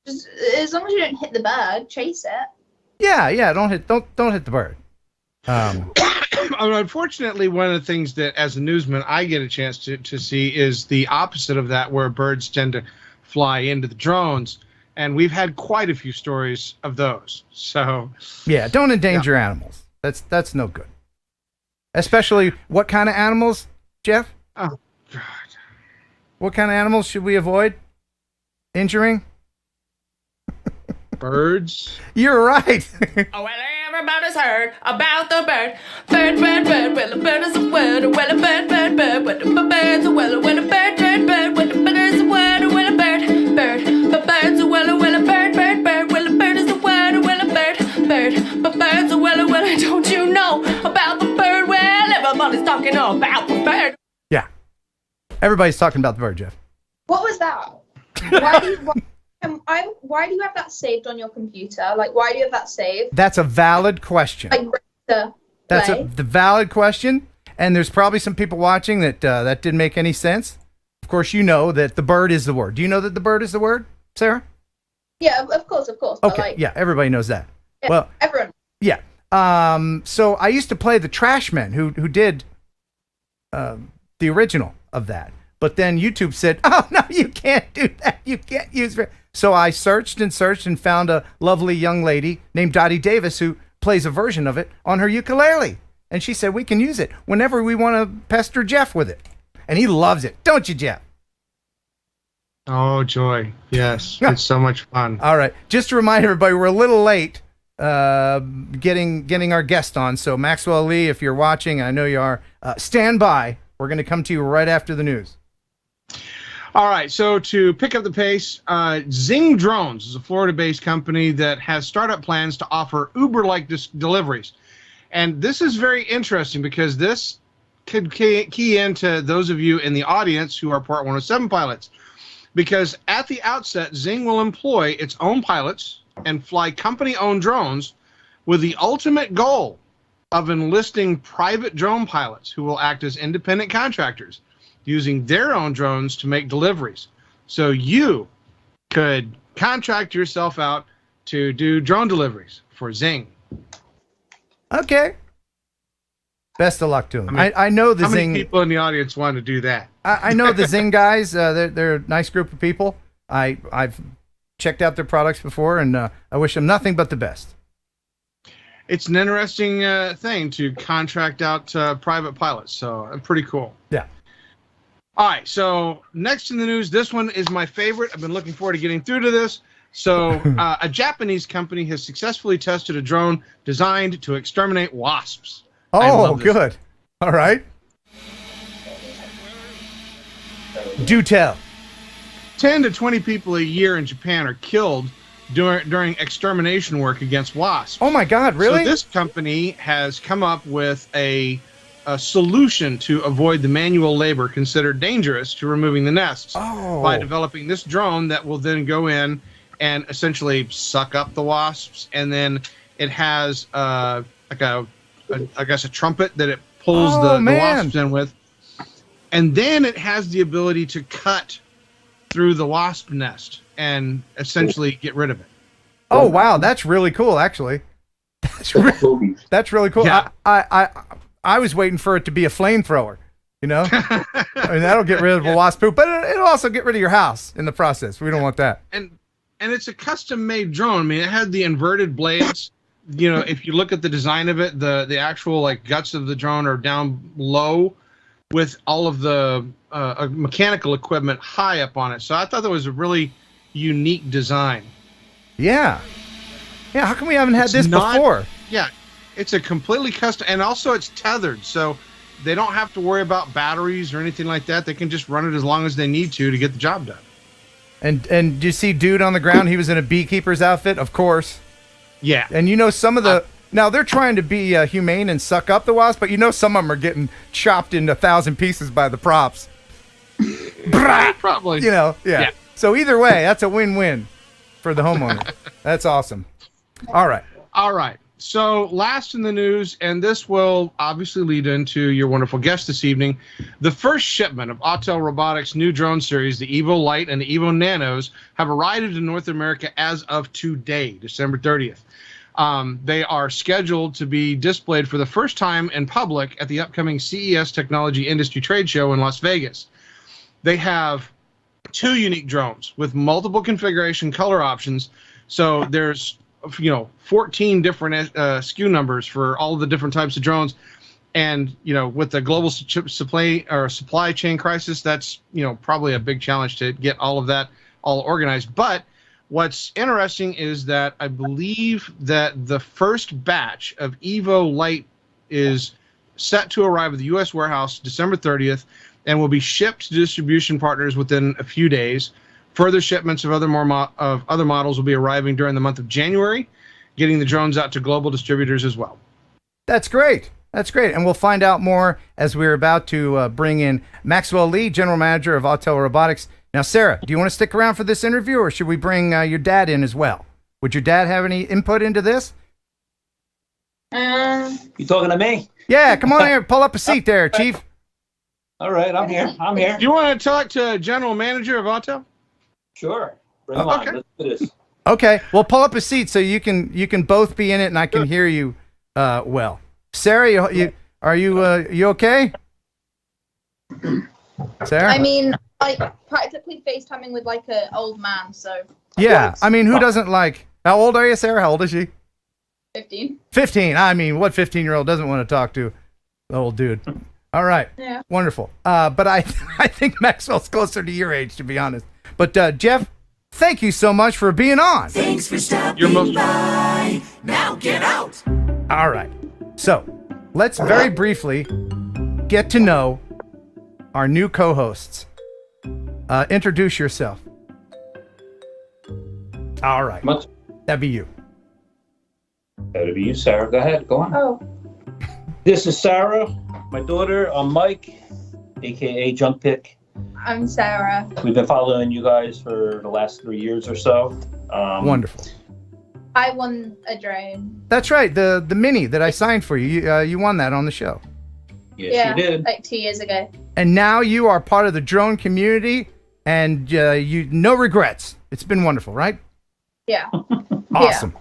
Just, as long as you don't hit the bird, chase it. Yeah. Don't hit the bird. Unfortunately, one of the things that, as a newsman, I get a chance to see is the opposite of that, where birds tend to fly into the drones, and we've had quite a few stories of those. So yeah, don't endanger animals. That's no good. Especially what kind of animals, Jeff? Oh God! What kind of animals should we avoid injuring? Birds. You're right. Oh, well, everybody's heard about the bird. Bird, well, the bird is a word. Well, a bird, well, the bird's a well, a bird, well, the bird is a word. Well, a bird, but bird's a well, a bird, well, a bird is a word. Well, a bird, but bird's a well, don't you know about the bird? Well, everybody's talking about the bird. Yeah, everybody's talking about the bird, Jeff. What was that? Why do you have that saved on your computer? Like, why do you have that saved? That's a valid question. That's the valid question, and there's probably some people watching that didn't make any sense. Of course, you know that the bird is the word. Do you know that the bird is the word, Sarah? Yeah, of course. Okay, yeah, everybody knows that. Yeah, well, everyone. Yeah. So I used to play the Trashmen, who did the original of that. But then YouTube said, "Oh no, you can't do that. You can't use it." So I searched and found a lovely young lady named Dottie Davis who plays a version of it on her ukulele, and she said we can use it whenever we want to pester Jeff with it, and he loves it, don't you, Jeff? Oh joy, yes, it's so much fun. All right, just to remind everybody, we're a little late getting our guest on. So Maxwell Lee, if you're watching, I know you are, stand by. We're going to come to you right after the news. All right, so to pick up the pace, Zing Drones is a Florida-based company that has startup plans to offer Uber-like deliveries. And this is very interesting because this could key into those of you in the audience who are Part 107 pilots. Because at the outset, Zing will employ its own pilots and fly company-owned drones with the ultimate goal of enlisting private drone pilots who will act as independent contractors, using their own drones to make deliveries. So you could contract yourself out to do drone deliveries for Zing. Okay. Best of luck to them. I know the Zing. How Zing many people in the audience want to do that? I know the Zing guys. They're a nice group of people. I've checked out their products before, and I wish them nothing but the best. It's an interesting thing to contract out private pilots, so pretty cool. Yeah. All right, so next in the news, this one is my favorite. I've been looking forward to getting through to this. So a Japanese company has successfully tested a drone designed to exterminate wasps. Oh, good. All right. Do tell. 10 to 20 people a year in Japan are killed during extermination work against wasps. Oh my God, really? So this company has come up with a solution to avoid the manual labor considered dangerous to removing the nests by developing this drone that will then go in and essentially suck up the wasps, and then it has I guess a trumpet that it pulls the wasps in with, and then it has the ability to cut through the wasp nest and essentially get rid of it. Oh wow, that's really cool, actually. That's really cool. Yeah. I was waiting for it to be a flamethrower, you know? I mean, that'll get rid of a wasp poop, but it'll also get rid of your house in the process. We don't want that. And it's a custom-made drone. I mean, it had the inverted blades. You know, if you look at the design of it, the actual like guts of the drone are down low with all of the mechanical equipment high up on it. So I thought that was a really unique design. Yeah. Yeah, how come we haven't had this before? Yeah, it's a completely custom, and also it's tethered, so they don't have to worry about batteries or anything like that. They can just run it as long as they need to get the job done. And do you see dude on the ground? He was in a beekeeper's outfit, of course. Yeah. And you know some of the now they're trying to be humane and suck up the wasp, but you know some of them are getting chopped into 1,000 pieces by the props. Probably. You know, yeah. So either way, that's a win-win for the homeowner. That's awesome. All right. So last in the news, and this will obviously lead into your wonderful guest this evening, the first shipment of AUTEL Robotics' new drone series, the Evo Lite and the Evo Nanos, have arrived in North America as of today, December 30th. They are scheduled to be displayed for the first time in public at the upcoming CES Technology Industry Trade Show in Las Vegas. They have 2 unique drones with multiple configuration color options. So there's 14 different SKU numbers for all the different types of drones, and with the global supply chain crisis, that's probably a big challenge to get all of that all organized. But what's interesting is that I believe that the first batch of Evo Lite is set to arrive at the U.S. warehouse December 30th and will be shipped to distribution partners within a few days. Further shipments of other models will be arriving during the month of January, getting the drones out to global distributors as well. That's great. That's great. And we'll find out more as we're about to bring in Maxwell Lee, General Manager of AUTEL Robotics. Now, Sarah, do you want to stick around for this interview, or should we bring your dad in as well? Would your dad have any input into this? You talking to me? Yeah, come on here. Pull up a seat there, Chief. All right, I'm here. Do you want to talk to General Manager of AUTEL? Sure. Bring them on. Let's do this. Okay. Well, pull up a seat so you can both be in it, and I can hear you well. Sarah, are you okay? Sarah? I mean, like practically FaceTiming with like an old man, so. Yeah. I mean, who doesn't like? How old are you, Sarah? How old is she? 15. 15. I mean, what 15-year-old doesn't want to talk to the old dude? All right. Yeah. Wonderful. But I think Maxwell's closer to your age, to be honest. But Jeff, thank you so much for being on. Thanks for stopping by. Now get out. All right. So let's very briefly get to know our new co-hosts. Introduce yourself. All right. That'd be you. That'd be you, Sarah. Go ahead. Go on. Oh. This is Sarah, my daughter. I'm Mike, a.k.a. Junk Pick. I'm Sarah. We've been following you guys for the last 3 years or so. Wonderful. I won a drone. That's right. The mini that I signed for you. You won that on the show. Yes, you did. Like 2 years ago. And now you are part of the drone community, and you no regrets. It's been wonderful, right? Yeah. Awesome.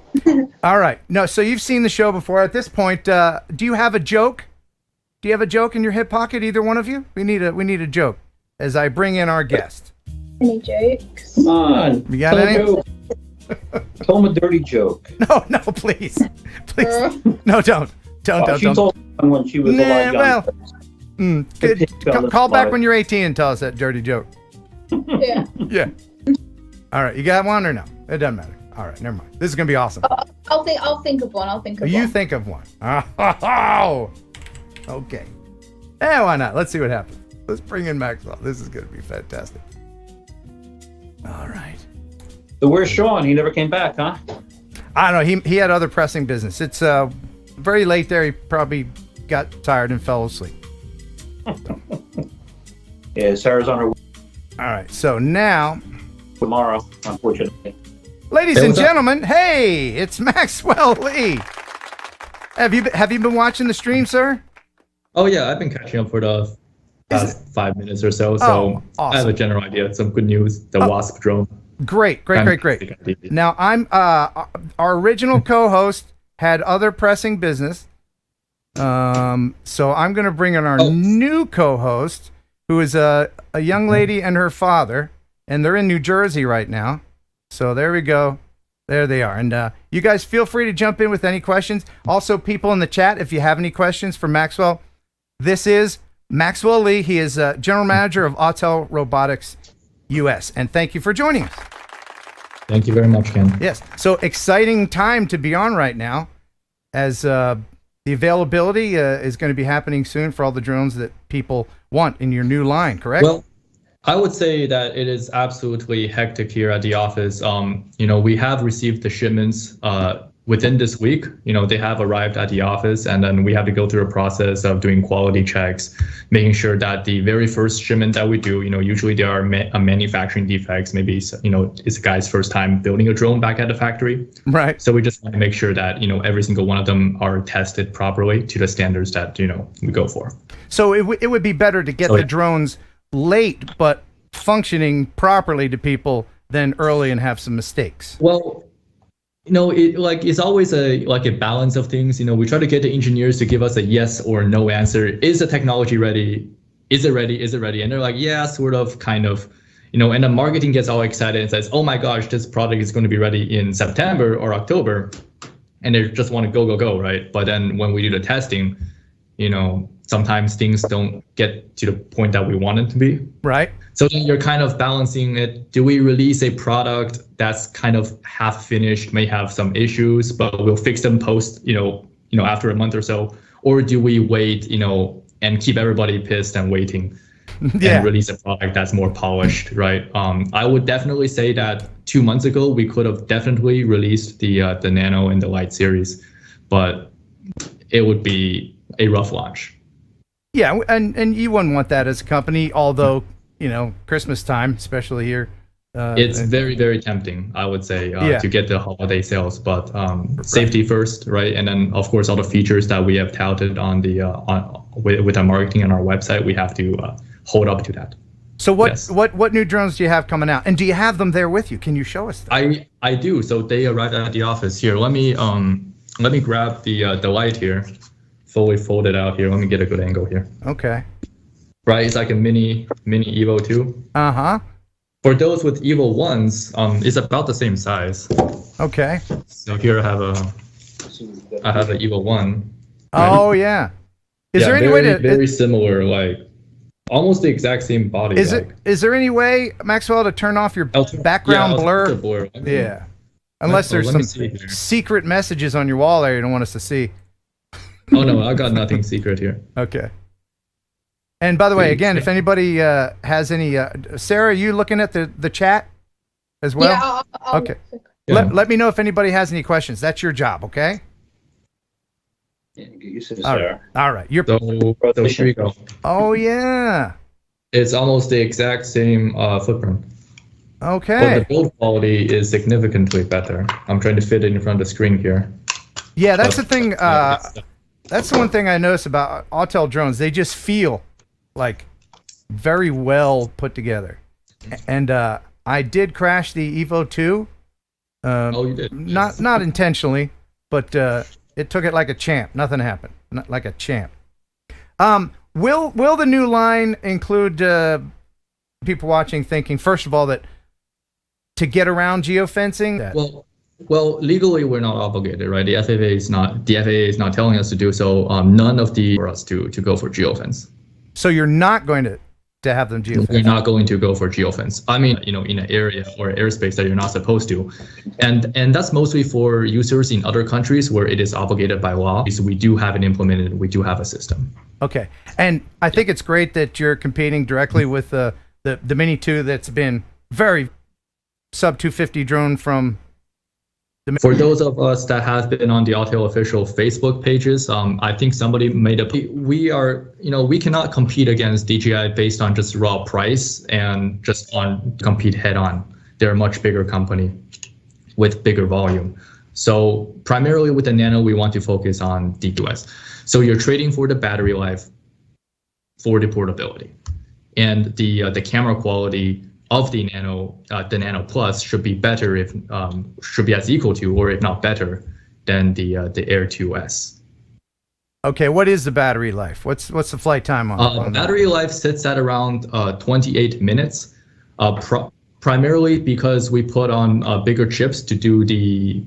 All right. No, so you've seen the show before. At this point, do you have a joke? Do you have a joke in your hip pocket, either one of you? We need a joke as I bring in our guest. Any jokes? Come on. You got any? Tell him a dirty joke. No, please. Please. No, don't. She told me when she was alive. Call back when you're 18 and tell us that dirty joke. Yeah. Yeah. All right. You got one or no? It doesn't matter. All right. Never mind. This is going to be awesome. I'll think of one. You think of one. Oh. Okay. Yeah, why not? Let's see what happens. Let's bring in Maxwell. This is going to be fantastic. All right. So where's Sean? He never came back, huh? I don't know. He had other pressing business. It's very late there. He probably got tired and fell asleep. Yeah, Sarah's on her All right, so now, tomorrow, unfortunately. ladies and gentlemen, hey, it's Maxwell Lee. Have you been watching the stream, sir? Oh yeah, I've been catching up for the past 5 minutes or so. Oh, awesome. I have a general idea. Some good news. The Wasp drone. Great. Now, I'm our original co-host had other pressing business, so I'm going to bring in our new co-host, who is a young lady and her father, and they're in New Jersey right now. So there we go. There they are. And you guys feel free to jump in with any questions. Also, people in the chat, if you have any questions for Maxwell, this is Maxwell Lee. He is General Manager of AUTEL Robotics US. And thank you for joining us. Thank you very much, Ken. Yes. So exciting time to be on right now, as the availability is going to be happening soon for all the drones that people want in your new line, correct? Well, I would say that it is absolutely hectic here at the office. We have received the shipments within this week. They have arrived at the office, and then we have to go through a process of doing quality checks, making sure that the very first shipment that we do, usually there are manufacturing defects. Maybe it's a guy's first time building a drone back at the factory. Right. So we just want to make sure that every single one of them are tested properly to the standards that we go for. So it would be better to get the drones late but functioning properly to people than early and have some mistakes. Well, it's always a balance of things. We try to get the engineers to give us a yes or no answer. Is the technology ready? Is it ready? Is it ready? And they're like, yeah, sort of, kind of. And the marketing gets all excited and says, oh my gosh, this product is going to be ready in September or October. And they just want to go, right? But then when we do the testing, sometimes things don't get to the point that we want it to be. Right. So then you're kind of balancing it. Do we release a product that's kind of half finished, may have some issues, but we'll fix them post, after a month or so? Or do we wait, and keep everybody pissed and waiting and release a product that's more polished, right? I would definitely say that 2 months ago, we could have definitely released the Nano and the Light series, but it would be a rough launch. Yeah, and you wouldn't want that as a company, although, Christmas time, especially here. It's very, very tempting, I would say, to get the holiday sales, but safety first, right? And then, of course, all the features that we have touted on with our marketing on our website, we have to hold up to that. So what new drones do you have coming out? And do you have them there with you? Can you show us them? I do. So they arrived at the office here. Let me grab the Light here. Fully folded out here. Let me get a good angle here. Okay. Right, it's like a mini Evo 2. Uh-huh. For those with Evo 1s, it's about the same size. Okay. So here I have an Evo 1. Right? Oh yeah. Is there any way to very similar, like almost the exact same body? Is there any way, Maxwell, to turn off your background blur? Yeah. Unless there's some secret messages on your wall there you don't want us to see. Oh no, I got nothing secret here. Okay. And by the way, again, if anybody has any, Sarah, are you looking at the chat as well? Yeah. I'll okay. Let me know if anybody has any questions. That's your job, okay? Yeah, get used to this, Sarah. All right. So here you go. Oh yeah. It's almost the exact same footprint. Okay. But the build quality is significantly better. I'm trying to fit it in front of the screen here. Yeah, that's the thing. That's the one thing I notice about AUTEL drones. They just feel like very well put together. And I did crash the Evo 2. You did? Not intentionally, but it took it like a champ. Nothing happened. Not like a champ. Will the new line include people watching thinking, first of all, that to get around geofencing? Well, legally we're not obligated, right? The FAA is not telling us to do so. None of for us to go for geofence. So you're not going to have them geofence? We're not going to go for geofence. I mean, in an area or airspace that you're not supposed to, and that's mostly for users in other countries where it is obligated by law. So we do have it implemented. We do have a system. Okay, and I think it's great that you're competing directly with the Mini 2 that's been very sub 250 drone from For those of us that have been on the AUTEL official Facebook pages, I think somebody made we cannot compete against DJI based on just raw price and just compete head on. They're a much bigger company with bigger volume. So primarily with the Nano, we want to focus on DQS. So you're trading for the battery life, for the portability, and the camera quality of the Nano Plus should be better should be as equal to, or if not better, than the Air 2S. Okay, what is the battery life? What's the flight time on battery life sits at around 28 minutes, primarily because we put on bigger chips to do the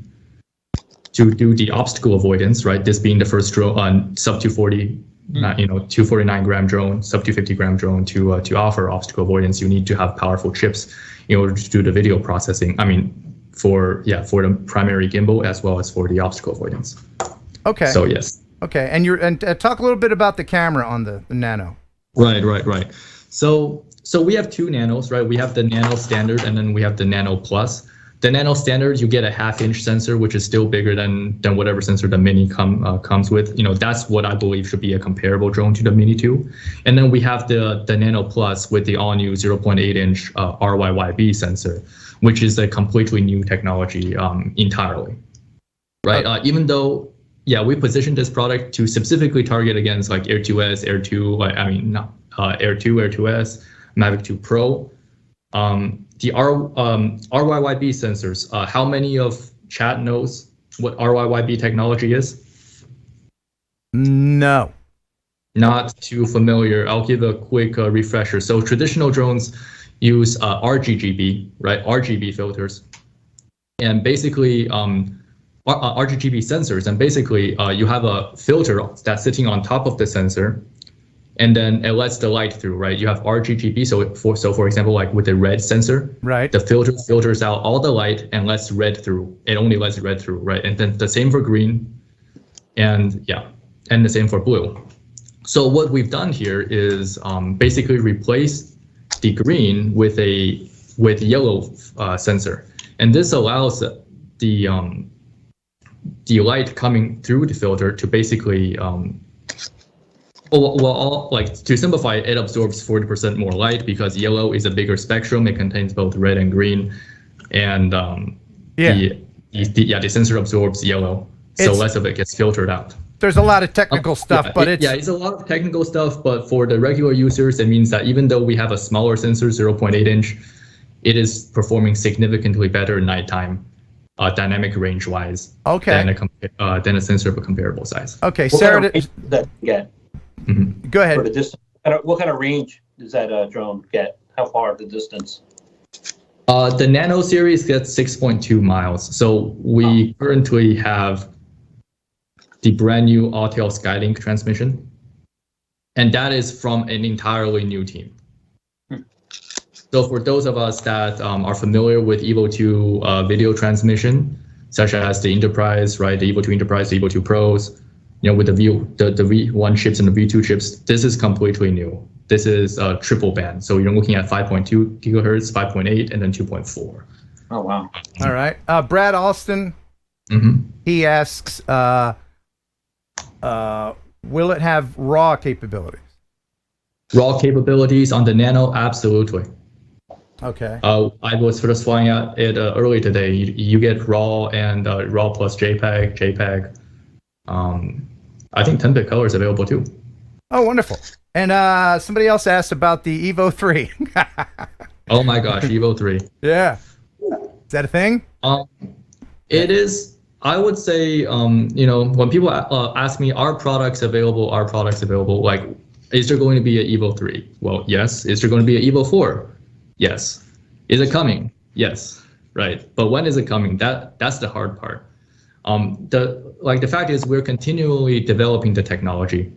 obstacle avoidance, right? This being the first drone sub 240. 249 gram drone, sub 250 gram drone to offer obstacle avoidance, you need to have powerful chips in order to do the video processing. I mean, for the primary gimbal as well as for the obstacle avoidance. Okay. So yes. Okay, and talk a little bit about the camera on the Nano. Right. So we have two Nanos, right? We have the Nano Standard and then we have the Nano Plus. The Nano Standard, you get a 1/2-inch sensor, which is still bigger than whatever sensor the Mini comes with. That's what I believe should be a comparable drone to the Mini 2. And then we have the Nano Plus with the all-new 0.8-inch RYYB sensor, which is a completely new technology entirely. Right? Even though, we positioned this product to specifically target against like Air 2S, Air 2, Air 2, Air 2S, Mavic 2 Pro. The RYYB sensors, how many of chat knows what RYYB technology is? No. Not too familiar. I'll give a quick refresher. So traditional drones use RGGB, right? RGB filters. And basically, RGGB sensors. And basically, you have a filter that's sitting on top of the sensor. And then it lets the light through, right? You have RGGB, so for example, like with the red sensor, right? The filter filters out all the light and lets red through. It only lets red through, right? And then the same for green, and the same for blue. So what we've done here is basically replace the green with yellow sensor, and this allows the light coming through the filter to basically to simplify it, it absorbs 40% more light because yellow is a bigger spectrum. It contains both red and green, and the sensor absorbs yellow, so less of it gets filtered out. There's a lot of technical stuff, but it's a lot of technical stuff. But for the regular users, it means that even though we have a smaller sensor, 0.8-inch, it is performing significantly better at nighttime, dynamic range wise. Okay. Than a sensor of a comparable size. Okay, Sarah. Go ahead. For the distance, what kind of range does that drone get? How far the distance? The Nano series gets 6.2 miles. So we currently have the brand new AUTEL Skylink transmission, and that is from an entirely new team. So for those of us that are familiar with Evo 2 video transmission, such as the Enterprise, right? The Evo 2 Enterprise, the Evo 2 Pros, with the V1 chips and the V2 chips, this is completely new. This is triple band. So you're looking at 5.2 gigahertz, 5.8, and then 2.4. Oh, wow. All right. Brad Alston, he asks, will it have raw capabilities? Raw capabilities on the Nano? Absolutely. Okay. I was first flying out it early today. You get RAW and RAW plus JPEG. I think 10-bit color is available too. Oh, wonderful. And somebody else asked about the Evo 3. Oh my gosh, Evo 3. Yeah. Is that a thing? It is. I would say, when people ask me, are products available? Like, is there going to be an Evo 3? Well, yes. Is there going to be an Evo 4? Yes. Is it coming? Yes. Right. But when is it coming? That's the hard part. The fact is we're continually developing the technology,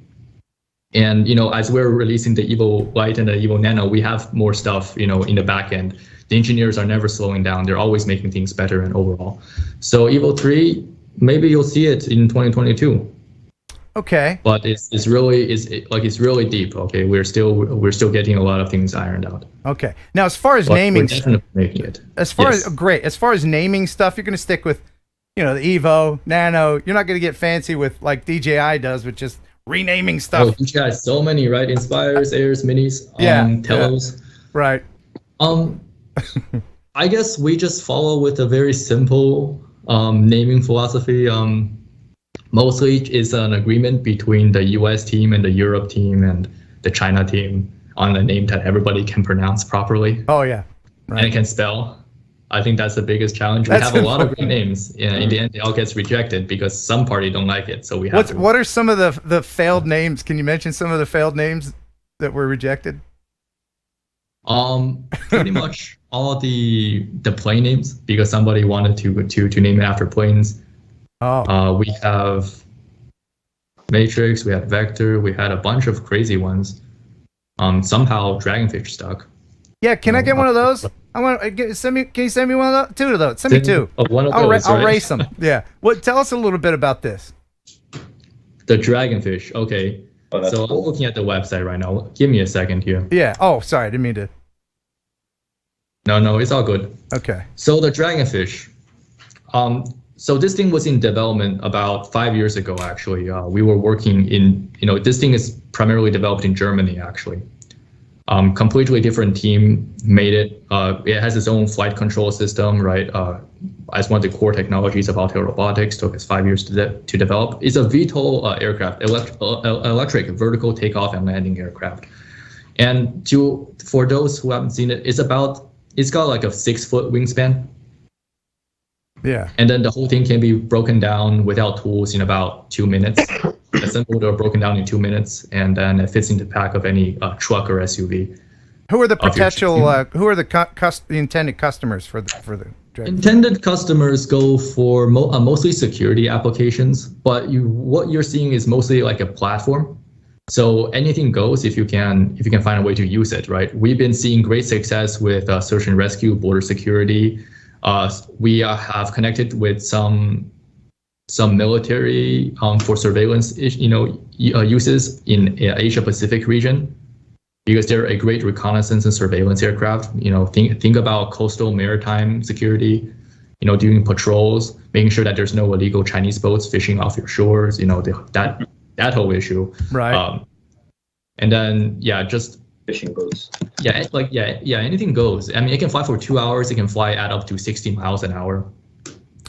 and as we're releasing the Evo Lite and the Evo Nano, we have more stuff in the back end. The engineers are never slowing down. They're always making things better and overall. So Evo 3, maybe you'll see it in 2022. Okay. But it's really deep. Okay, we're still getting a lot of things ironed out. Okay. Now, as far as naming, we're definitely making it. As far as naming stuff, you're going to stick with you know, the Evo, Nano. You're not going to get fancy with like DJI does with just renaming stuff. Oh, DJI has so many, right? Inspires, Airs, Minis, Telos. Yeah. Right. I guess we just follow with a very simple naming philosophy. Mostly it's an agreement between the US team and the Europe team and the China team on a name that everybody can pronounce properly. Oh, yeah. Right. And can spell. I think that's the biggest challenge. We have a lot of great names. Yeah, in the end, it all gets rejected because some party don't like it. So we have What are some of the failed names? Can you mention some of the failed names that were rejected? Pretty much all the plane names because somebody wanted to name it after planes. Oh. We have Matrix, we had Vector, we had a bunch of crazy ones. Somehow Dragonfish stuck. Yeah, can I get one of those? I want send me. Can you send me one of those? Two of those. Send me two. One of I'll those. I'll race them. Yeah. Tell us a little bit about this. The Dragonfish. Okay. Oh, so cool. I'm looking at the website right now. Give me a second here. Yeah. Oh, sorry. I didn't mean to. No, it's all good. Okay. So the Dragonfish. So this thing was in development about 5 years ago, actually. We were working in, this thing is primarily developed in Germany, actually. Completely different team made it. It has its own flight control system, right? As one of the core technologies of AUTEL Robotics, took us 5 years to develop. It's a VTOL aircraft, electric vertical takeoff and landing aircraft. And for those who haven't seen it, it's got like a 6-foot wingspan. Yeah. And then the whole thing can be broken down without tools in about 2 minutes. Assembled or broken down in 2 minutes, and then it fits into the pack of any truck or SUV. Who are the potential? Who are the intended customers for the Dragon? Intended customers go for mostly security applications, but what you're seeing is mostly like a platform. So anything goes if you can find a way to use it, right? We've been seeing great success with search and rescue, border security. We have connected with some military for surveillance, uses in Asia Pacific region, because they're a great reconnaissance and surveillance aircraft. Think about coastal maritime security. Doing patrols, making sure that there's no illegal Chinese boats fishing off your shores. That whole issue. Right. And then just fishing boats. Anything goes. I mean, it can fly for 2 hours. It can fly at up to 60 miles an hour.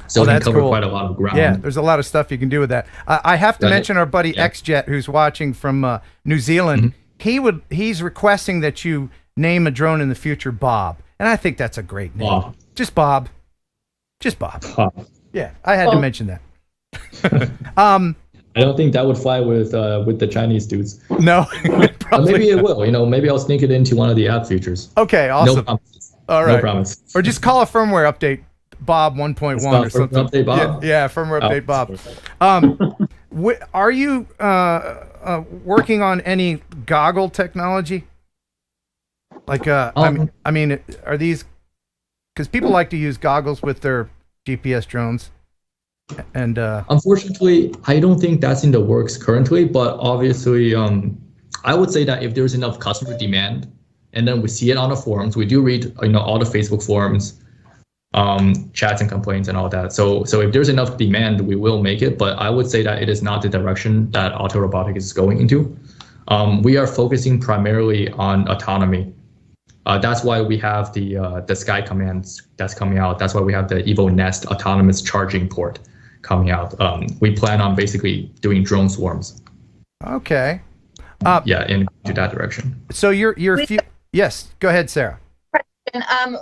So it can cover quite a lot of ground. Yeah, there's a lot of stuff you can do with that. I have to mention our buddy XJet, who's watching from New Zealand. Mm-hmm. He's requesting that you name a drone in the future Bob, and I think that's a great name. Bob. Just Bob. Yeah, I had to mention that. I don't think that would fly with the Chinese dudes. No, maybe it will. Maybe I'll sneak it into one of the app features. Okay, awesome. No promises. All right. No promise. Or just call a firmware update Bob 1.1 or something. Update Bob. Yeah, firmware update Bob. Are you working on any goggle technology? Like, I mean, are these? Because people like to use goggles with their GPS drones. And unfortunately, I don't think that's in the works currently. But obviously, I would say that if there's enough customer demand, and then we see it on the forums, we do read all the Facebook forums, chats and complaints and all that. So if there's enough demand, we will make it. But I would say that it is not the direction that AUTEL Robotics is going into. We are focusing primarily on autonomy. That's why we have the Sky commands that's coming out. That's why we have the Evo Nest autonomous charging port coming out. We plan on basically doing drone swarms. Okay. Into that direction. So yes, go ahead, Sarah.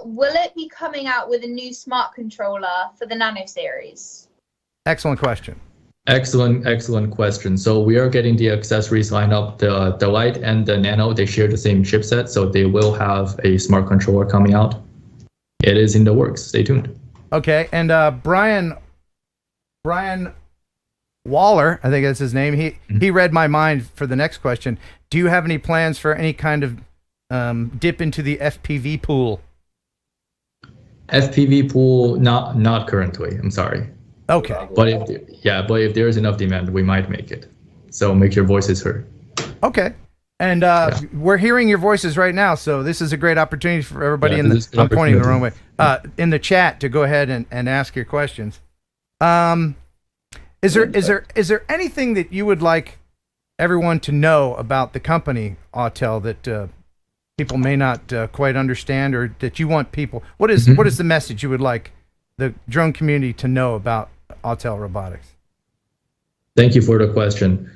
Will it be coming out with a new smart controller for the Nano series? Excellent question. Excellent question. So we are getting the accessories lined up. The Lite and the Nano, they share the same chipset, so they will have a smart controller coming out. It is in the works. Stay tuned. Okay, and Brian Waller, I think that's his name. He read my mind for the next question. Do you have any plans for any kind of dip into the FPV pool? FPV pool, not currently. I'm sorry. Okay. But if there is enough demand, we might make it. So make your voices heard. Okay. And we're hearing your voices right now, so this is a great opportunity for everybody I'm pointing the wrong way. In the chat to go ahead and ask your questions. Is there anything that you would like everyone to know about the company AUTEL that people may not quite understand, or that you want people? What is the message you would like the drone community to know about AUTEL Robotics? Thank you for the question.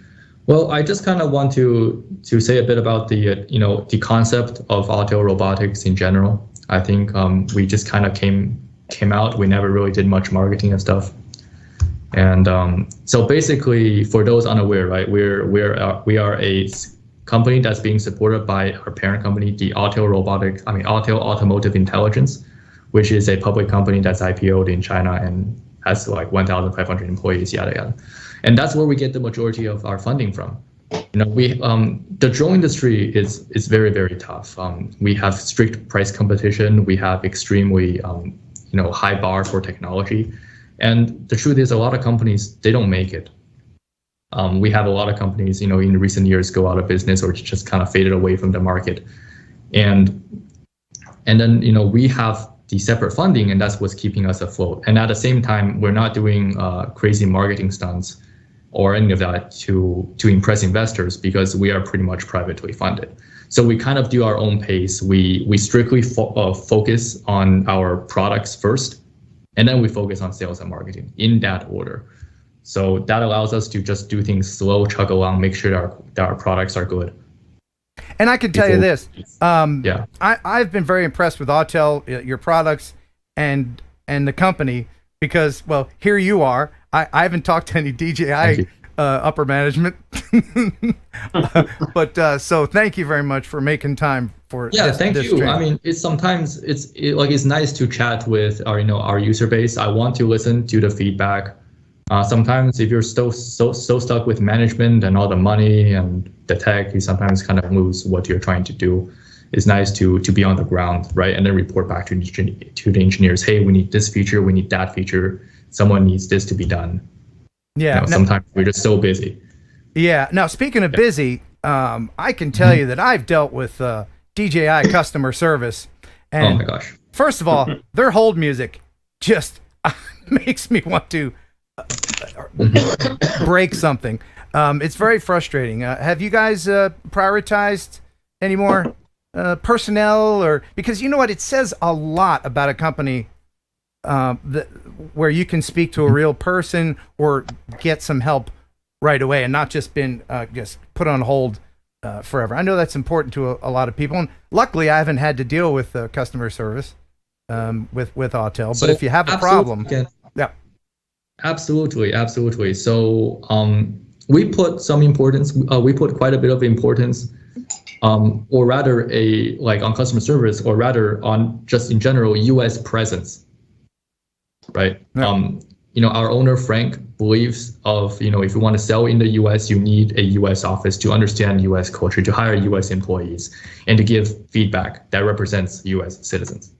Well, I just kind of want to say a bit about the concept of AUTEL Robotics in general. I think we just kind of came out. We never really did much marketing and stuff. And so basically, for those unaware, right, we are a company that's being supported by our parent company, the AUTEL AUTEL Automotive Intelligence, which is a public company that's IPO'd in China and has like 1,500 employees, yada yada. And that's where we get the majority of our funding from. The drone industry is very, very tough. We have strict price competition. We have extremely high bar for technology. And the truth is, a lot of companies, they don't make it. We have a lot of companies, in recent years go out of business or just kind of faded away from the market. And then, we have the separate funding, and that's what's keeping us afloat. And at the same time, we're not doing crazy marketing stunts or any of that to impress investors, because we are pretty much privately funded. So we kind of do our own pace. We strictly focus on our products first, and then we focus on sales and marketing in that order. So that allows us to just do things slow, chug along, make sure that our products are good. And I can tell you this, I've been very impressed with AUTEL, your products, and the company, because, well, here you are. I haven't talked to any DJI upper management, but so thank you very much for making time for thank you. Training. I mean, it's nice to chat with our user base. I want to listen to the feedback. Sometimes if you're so stuck with management and all the money and the tech, you sometimes kind of lose what you're trying to do. It's nice to be on the ground, right? And then report back to the engineers, hey, we need this feature, we need that feature, someone needs this to be done. Yeah. Sometimes we're just so busy. Yeah. Now, speaking of busy, I can tell you that I've dealt with DJI customer service. And oh my gosh. First of all, their hold music just makes me want to break something. It's very frustrating. Have you guys prioritized any more personnel, or because you know what, it says a lot about a company where you can speak to a real person or get some help right away, and not just been just put on hold forever. I know that's important to a lot of people, and luckily I haven't had to deal with customer service with AUTEL. So but if you have a problem, yeah. Absolutely. So we put some importance. We put quite a bit of importance, or rather, on customer service, or rather on just in general U.S. presence, right? Yeah. Our owner Frank believes if you want to sell in the U.S., you need a U.S. office to understand U.S. culture, to hire U.S. employees, and to give feedback that represents U.S. citizens.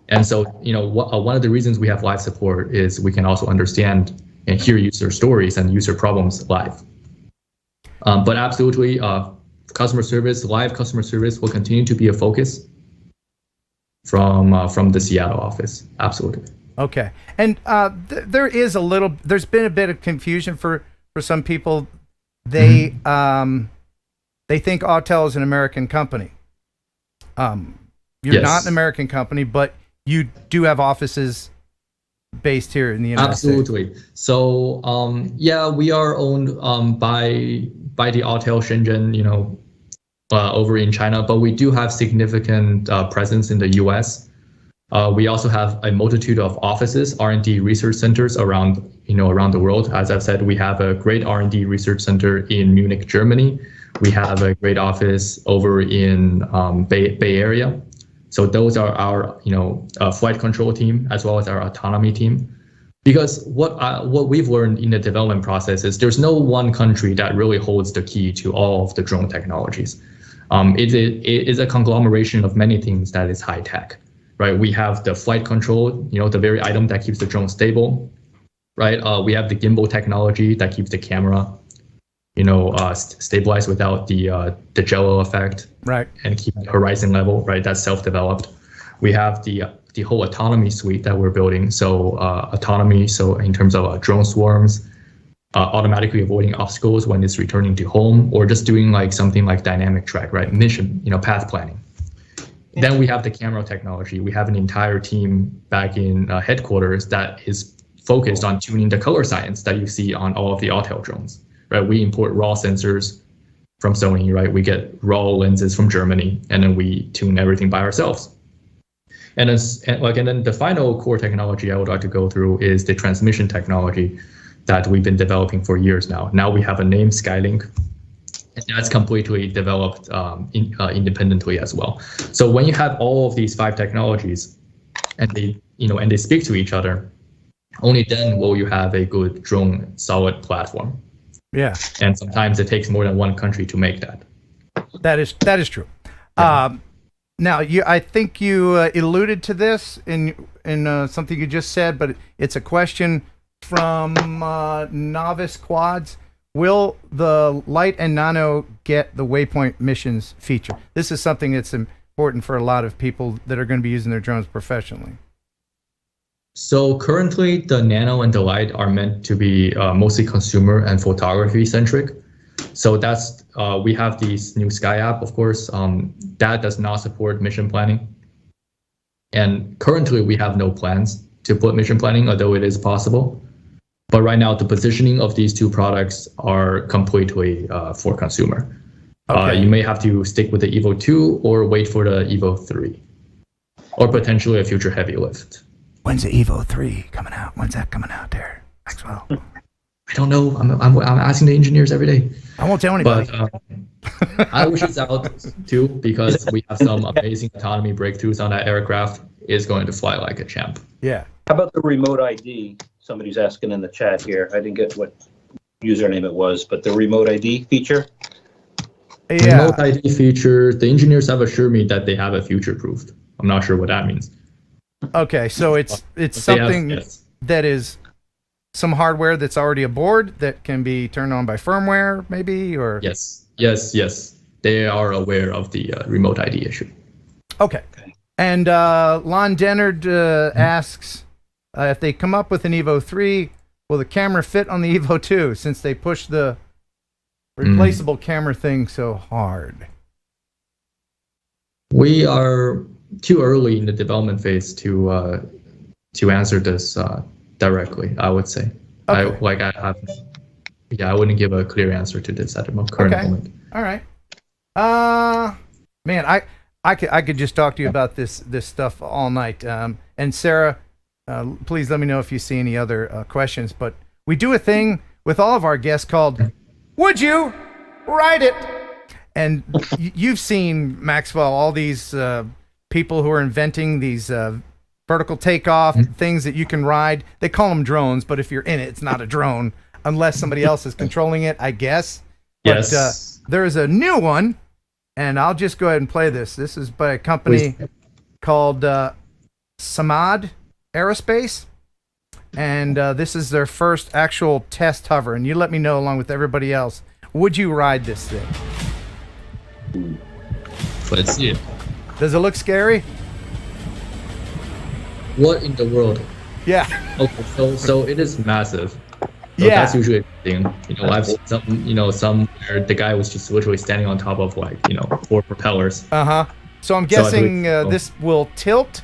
And so, one of the reasons we have live support is we can also understand and hear user stories and user problems live. But absolutely, live customer service will continue to be a focus from the Seattle office. Absolutely. Okay. And there's been a bit of confusion for some people. They think AUTEL is an American company. You're not an American company, but you do have offices based here in the United States. Absolutely. So, we are owned by the AUTEL Shenzhen, over in China, but we do have significant presence in the U.S. We also have a multitude of offices, R&D research centers around the world. As I've said, we have a great R&D research center in Munich, Germany. We have a great office over in Bay Area. So those are our, flight control team as well as our autonomy team. Because what we've learned in the development process is there's no one country that really holds the key to all of the drone technologies. It is a conglomeration of many things that is high tech, right? We have the flight control, the very item that keeps the drone stable, right? We have the gimbal technology that keeps the camera, stabilized without the Jello effect, right? And keep the horizon level, right? That's self-developed. We have the the whole autonomy suite that we're building. So autonomy, so in terms of drone swarms, automatically avoiding obstacles when it's returning to home, or just doing like something like dynamic track, right? Mission, path planning. Then we have the camera technology. We have an entire team back in headquarters that is focused on tuning the color science that you see on all of the AUTEL drones, right? We import raw sensors from Sony, right? We get raw lenses from Germany, and then we tune everything by ourselves. And then the final core technology I would like to go through is the transmission technology that we've been developing for years now. Now we have a name, Skylink, and that's completely developed independently as well. So when you have all of these 5 technologies, and they speak to each other, only then will you have a good drone solid platform. Yeah. And sometimes it takes more than one country to make that. That is true. Yeah. Now, I think you alluded to this in something you just said, but it's a question from Novice Quads. Will the Light and Nano get the Waypoint missions feature? This is something that's important for a lot of people that are going to be using their drones professionally. So currently, the Nano and the Light are meant to be mostly consumer and photography centric. So that's we have this new Sky app, of course, that does not support mission planning. And currently, we have no plans to put mission planning, although it is possible. But right now, the positioning of these two products are completely for consumer. Okay. You may have to stick with the Evo 2 or wait for the Evo 3, or potentially a future heavy lift. When's the Evo 3 coming out? When's that coming out there, Maxwell? I don't know. I'm asking the engineers every day. I won't tell anybody. But I wish it's out too, because we have some amazing autonomy breakthroughs on that aircraft. It's going to fly like a champ. Yeah. How about the remote ID? Somebody's asking in the chat here. I didn't get what username it was, but the remote ID feature? Yeah. Remote ID feature, the engineers have assured me that they have it future-proofed. I'm not sure what that means. Okay, so it's something that is some hardware that's already aboard that can be turned on by firmware, maybe, or? Yes. They are aware of the remote ID issue. Okay. And Lon Dennard asks, if they come up with an Evo 3, will the camera fit on the Evo 2 since they push the replaceable camera thing so hard? We are too early in the development phase to answer this directly, I would say. Okay. I wouldn't give a clear answer to this at the current moment. All right. Man, I could just talk to you about this stuff all night. And Sarah, please let me know if you see any other questions. But we do a thing with all of our guests called "Would You Write It?" And you've seen, Maxwell, all these people who are inventing these vertical takeoff things that you can ride. They call them drones, but if you're in it, it's not a drone unless somebody else is controlling it, I guess. Yes. But there is a new one, and I'll just go ahead and play this. This is by a company called Samad Aerospace, and this is their first actual test hover. And you let me know, along with everybody else, would you ride this thing? Let's see it. Does it look scary? What in the world? Yeah. Okay, so it is massive. So yeah. That's usually a thing. I've seen some where the guy was just literally standing on top of 4 propellers. So I'm guessing this will tilt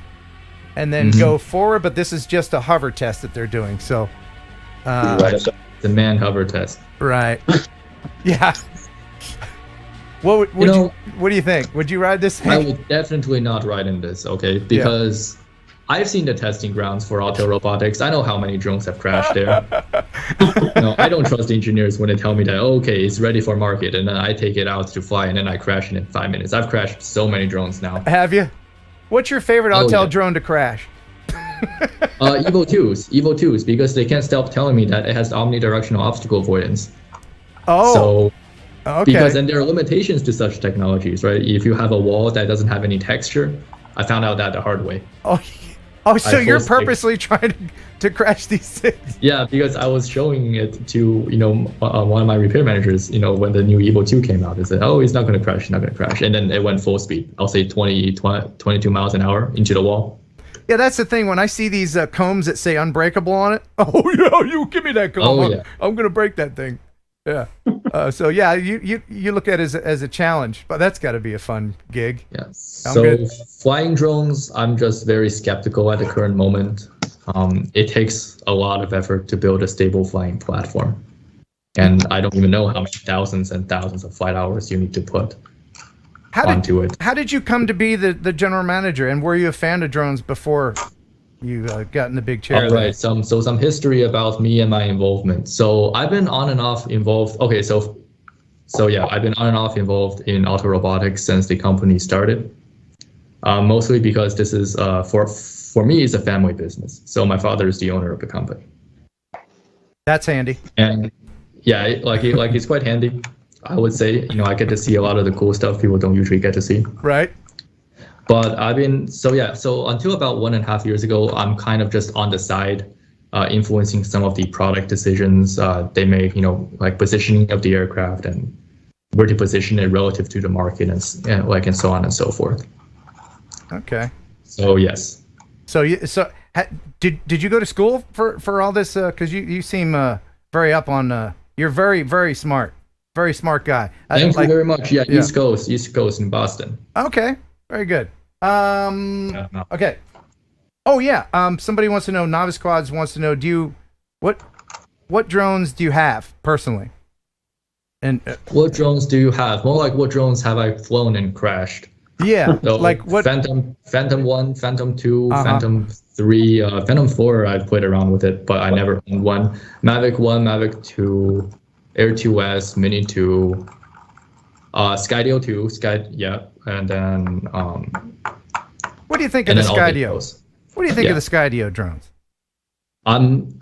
and then go forward, but this is just a hover test that they're doing. So the manned hover test. Right. Yeah. What do you think? Would you ride this thing? I would definitely not ride in this, okay? Because I've seen the testing grounds for AUTEL Robotics. I know how many drones have crashed there. I don't trust engineers when they tell me that, okay, it's ready for market, and then I take it out to fly, and then I crash it in 5 minutes. I've crashed so many drones now. Have you? What's your favorite AUTEL drone to crash? Evo 2s, because they can't stop telling me that it has omnidirectional obstacle avoidance. Oh. So, okay. Because then there are limitations to such technologies, right? If you have a wall that doesn't have any texture, I found out that the hard way. Oh, so you're purposely trying to crash these things? Yeah, because I was showing it to one of my repair managers. When the new Evo 2 came out, they said, "Oh, it's not going to crash, and then it went full speed. I'll say 22 miles an hour into the wall. Yeah, that's the thing. When I see these combs that say unbreakable on it, oh yeah, you give me that comb. Oh, yeah. I'm gonna break that thing. Yeah. So yeah, you look at it as a challenge, but that's got to be a fun gig. Yeah. So flying drones, I'm just very skeptical at the current moment. It takes a lot of effort to build a stable flying platform, and I don't even know how many thousands and thousands of flight hours you need to put onto it. How did you come to be the general manager, and were you a fan of drones before you got in the big chair? All right, some history about me and my involvement. So I've been on and off involved. Okay, so yeah, I've been on and off involved in auto robotics since the company started. Mostly because this is for me, it's a family business. So my father is the owner of the company. That's handy. And yeah, it's quite handy. I would say, I get to see a lot of the cool stuff people don't usually get to see. Right. But so until about 1.5 years ago, I'm kind of just on the side, influencing some of the product decisions they make, like positioning of the aircraft and where to position it relative to the market and so on and so forth. Okay. So yes. Did you go to school for all this? Because you seem very up on. You're very, very smart. Very smart guy. Thank you very much. Yeah, East Coast in Boston. Okay, very good. Okay. Oh yeah. Somebody wants to know. Novice Quads wants to know. What drones do you have personally? And what drones do you have? More like what drones have I flown and crashed? Yeah, so like what? Phantom 1, Phantom 2, Phantom 3, Phantom 4. I've played around with it, but I never owned one. Mavic 1, Mavic 2, Air 2S, Mini 2, Skydio 2, and then. What do you think of the Skydio? What do you think of the Skydio drones? I'm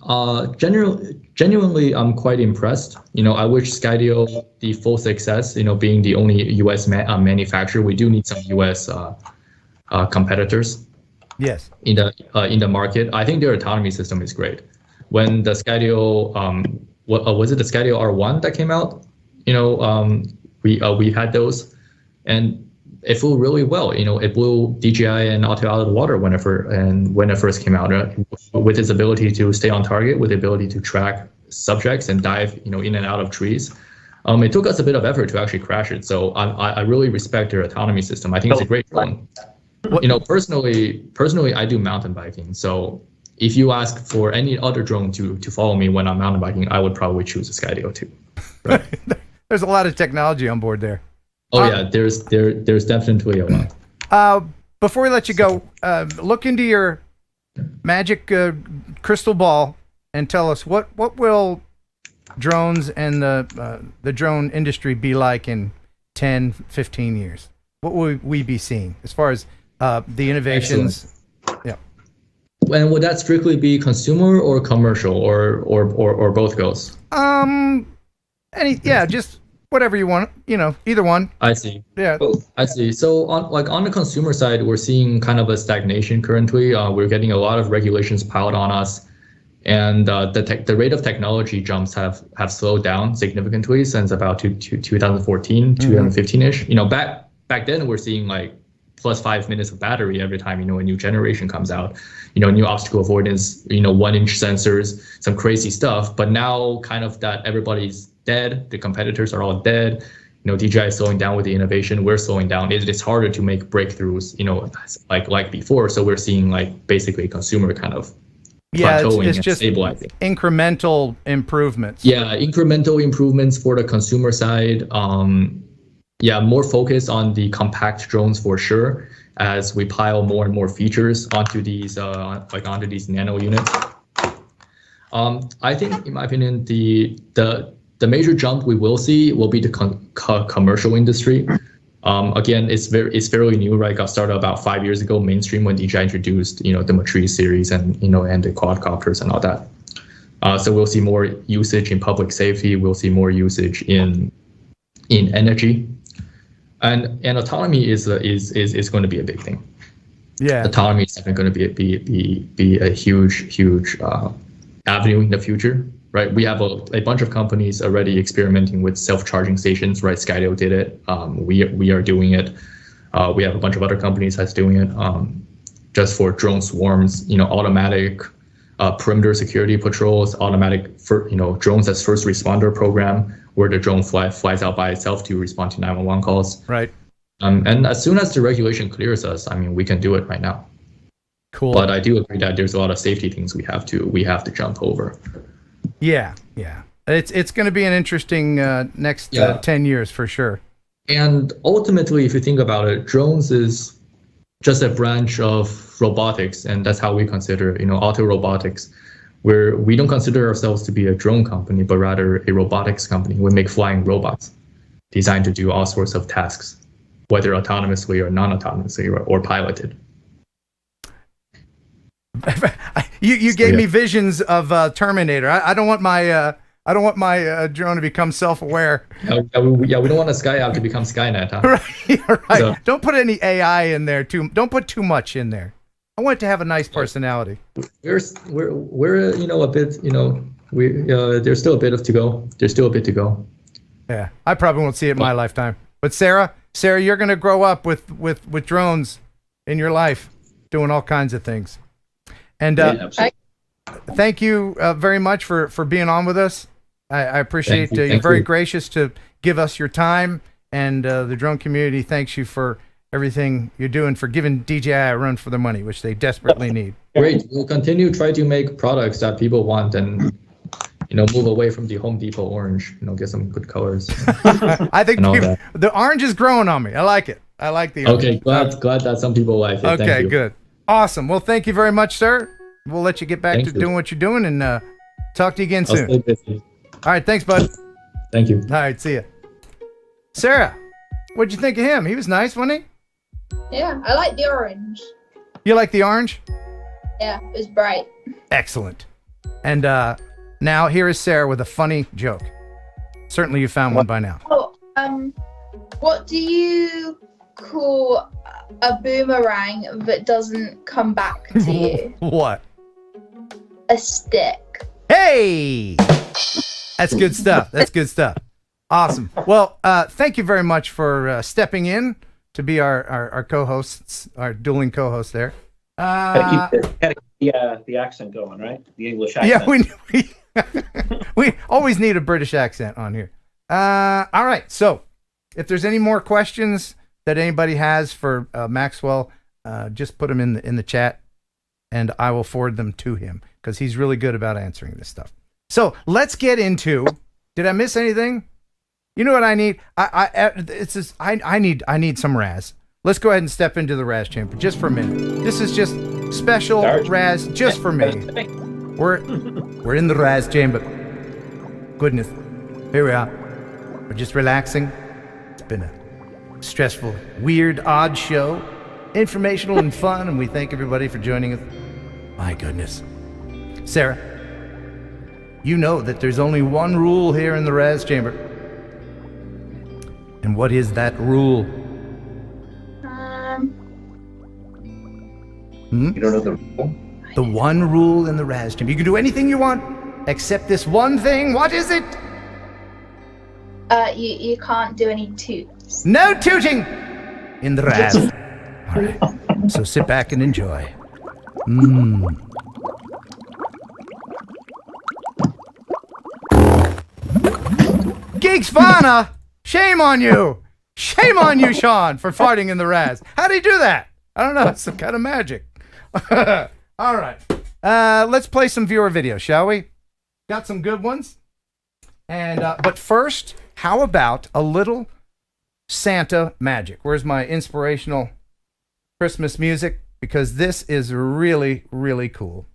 genuinely I'm quite impressed. I wish Skydio the full success. Being the only U.S. manufacturer, we do need some U.S. Competitors. Yes. In the market, I think their autonomy system is great. When the Skydio, was it the Skydio R1 that came out? We had those, and it flew really well. It blew DJI and AUTEL out of the water when it first came out, with its ability to stay on target, with the ability to track subjects and dive, in and out of trees. It took us a bit of effort to actually crash it. So I really respect their autonomy system. I think it's a great drone. Personally, I do mountain biking. So if you ask for any other drone to follow me when I'm mountain biking, I would probably choose a Skydio too. Right? There's a lot of technology on board there. Oh yeah, there's definitely a lot. Before we let you go, look into your magic crystal ball and tell us what will drones and the drone industry be like in 10, 15 years? What will we be seeing as far as the innovations? Excellent. Yeah. And would that strictly be consumer or commercial or both goes? Just whatever you want, either one. I see. Yeah. I see. So on the consumer side, we're seeing kind of a stagnation currently. We're getting a lot of regulations piled on us, and the rate of technology jumps have slowed down significantly since about 2014, 2015-ish. Back then we're seeing like plus 5 minutes of battery every time, a new generation comes out, new obstacle avoidance, 1-inch sensors, some crazy stuff. But now kind of that everybody's dead, the competitors are all dead, DJI is slowing down with the innovation, we're slowing down. It's harder to make breakthroughs, like before. So we're seeing like basically consumer kind of plateauing it's just and stabilizing. Incremental improvements. Yeah, incremental improvements for the consumer side. More focus on the compact drones for sure, as we pile more and more features onto these nano units. I think, in my opinion, the major jump we will see will be the commercial industry. Again, it's fairly new, right? Got started about 5 years ago, mainstream, when DJI introduced, the Matrice series and and the quadcopters and all that. So we'll see more usage in public safety. We'll see more usage in energy, and autonomy is going to be a big thing. Yeah, autonomy is definitely going to be a huge avenue in the future. Right, we have a bunch of companies already experimenting with self-charging stations. Right, Skydio did it. We are doing it. We have a bunch of other companies that's doing it. just for drone swarms, automatic perimeter security patrols, automatic drones as first responder program, where the drone flies out by itself to respond to 911 calls. Right. And as soon as the regulation clears us, we can do it right now. Cool. But I do agree that there's a lot of safety things we have to jump over. Yeah. It's going to be an interesting next 10 years for sure. And ultimately, if you think about it, drones is just a branch of robotics, and that's how we consider, AUTEL Robotics, where we don't consider ourselves to be a drone company, but rather a robotics company. We make flying robots designed to do all sorts of tasks, whether autonomously or non-autonomously or piloted. You gave me visions of Terminator. I don't want my drone to become self-aware. Yeah, we don't want a Sky app to become Skynet. Huh? Right. So, don't put any AI in there. Don't put too much in there. I want it to have a nice personality. We're a bit, there's still a bit to go. There's still a bit to go. Yeah, I probably won't see it in my lifetime. But Sarah, you're going to grow up with drones in your life, doing all kinds of things. And thank you very much for being on with us. I appreciate you're very gracious to give us your time, and the drone community thanks you for everything you're doing for giving DJI a run for their money, which they desperately need. Great. We'll continue try to make products that people want and move away from the Home Depot orange, get some good colors. I think the orange is growing on me. I like it. I like the orange. Okay, glad that some people like it. Okay, good. Awesome. Well, thank you very much, sir. We'll let you get back to doing what you're doing, and talk to you again soon. I'll stay busy. All right, thanks, bud. Thank you. All right, see ya. Sarah, what'd you think of him? He was nice, wasn't he? Yeah, I like the orange. You like the orange? Yeah, it was bright. Excellent. And now here is Sarah with a funny joke. Certainly you found one by now. Oh, what do you call a boomerang that doesn't come back to you? What? A stick. Hey! That's good stuff. That's good stuff. Awesome. Well, thank you very much for stepping in to be our co-hosts, our dueling co-hosts there. Gotta keep the accent going, right? The English accent. Yeah, we always need a British accent on here. All right. So if there's any more questions that anybody has for Maxwell, just put them in the chat, and I will forward them to him because he's really good about answering this stuff. So let's get into. Did I miss anything? You know what I need? I need some RAS. Let's go ahead and step into the RAS chamber just for a minute. This is just special RAS just for me. We're in the RAS chamber. Goodness, here we are. We're just relaxing. It's been a stressful, weird, odd show, informational and fun, and we thank everybody for joining us. My goodness. Sarah, you know that there's only one rule here in the RAS chamber. And what is that rule? You don't know the rule? The one rule in the RAS chamber. You can do anything you want except this one thing. What is it? You can't do any toots. No tooting in the RAS. All right. So sit back and enjoy. Geeks Fauna! Shame on you! Shame on you, Sean, for farting in the RAS. How do you do that? I don't know. It's some kind of magic. All right. Let's play some viewer videos, shall we? Got some good ones. And but first, how about a little Santa magic? Where's my inspirational Christmas music? Because this is really, really cool.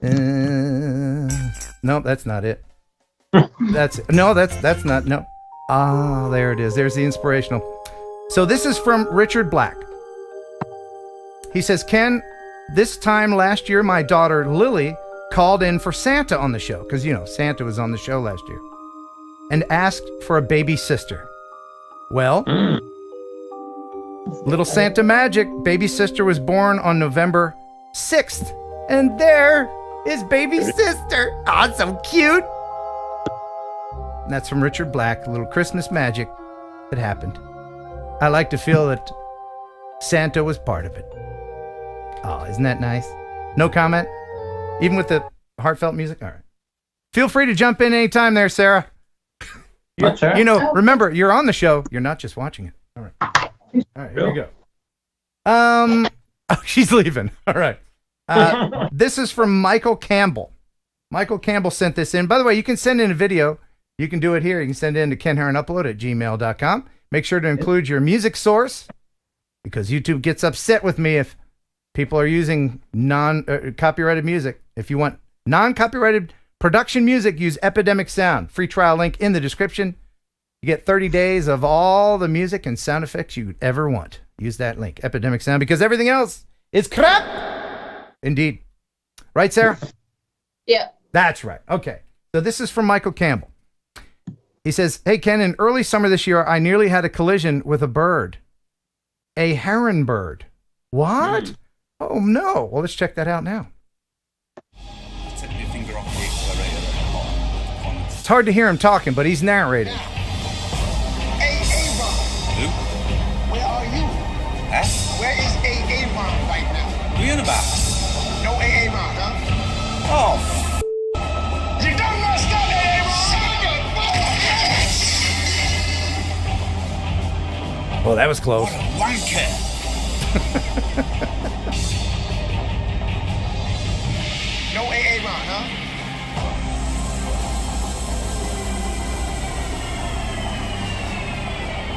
No, that's not it. That's not. No. Ah, there it is. There's the inspirational. So this is from Richard Black. He says, Ken, this time last year, my daughter Lily called in for Santa on the show, because, Santa was on the show last year, and asked for a baby sister. Well, little Santa magic, baby sister was born on November 6th, and there is baby sister. Oh, so cute. And that's from Richard Black, a little Christmas magic that happened. I like to feel that Santa was part of it. Oh, isn't that nice? No comment? Even with the heartfelt music? All right. Feel free to jump in anytime there, Sarah. You know, remember, you're on the show. You're not just watching it. All right. All right, here we go. Oh, she's leaving. All right. This is from Michael Campbell. Michael Campbell sent this in. By the way, you can send in a video. You can do it here. You can send it in to kenheronupload@gmail.com. Make sure to include your music source, because YouTube gets upset with me if people are using non-copyrighted music. If you want non-copyrighted production music, use Epidemic Sound. Free trial link in the description. You get 30 days of all the music and sound effects you'd ever want. Use that link, Epidemic Sound, because everything else is crap. Indeed. Right, Sarah? Yeah. That's right. Okay. So this is from Michael Campbell. He says, hey, Ken, in early summer this year, I nearly had a collision with a bird. A heron bird. What? Oh, no. Well, let's check that out now. Take your finger off the accelerator. It's hard to hear him talking, but he's narrating. Who? Where are you? Huh? Where is AA-Ron right now? What are you on about? No AA-Ron, huh? Oh, You done messed up, AA-Ron! Well, that was close. what a wanker. No AA-Ron, huh?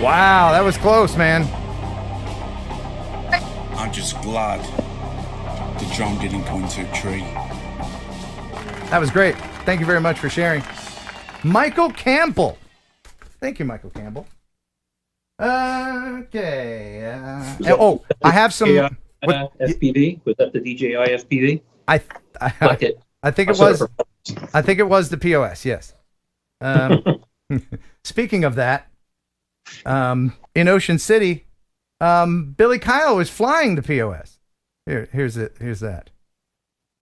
Wow, that was close, man. I'm just glad the drone didn't go into a tree. That was great. Thank you very much for sharing. Michael Campbell. Thank you, Michael Campbell. Okay. I have some. FPV? Was that the DJI FPV? I think it was. I think it was the POS. Yes. Speaking of that, in Ocean City, Billy Kyle was flying the POS. Here's it. Here's that.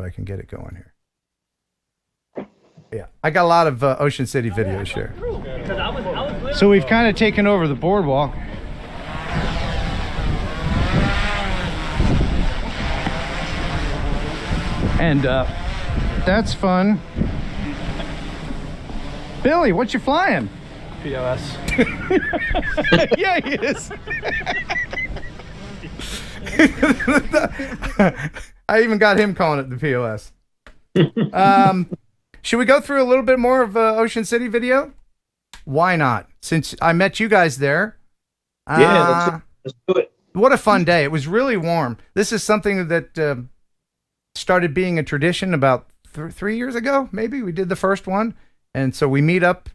If I can get it going here. Yeah, I got a lot of Ocean City videos here. So we've kind of taken over the boardwalk. And that's fun. Billy, what you flying? POS. Yeah, he is. I even got him calling it the POS. Should we go through a little bit more of Ocean City video? Why not? Since I met you guys there. Yeah, let's do it. What a fun day. It was really warm. This is something that started being a tradition about 3 years ago, maybe. We did the first one. And so we meet up.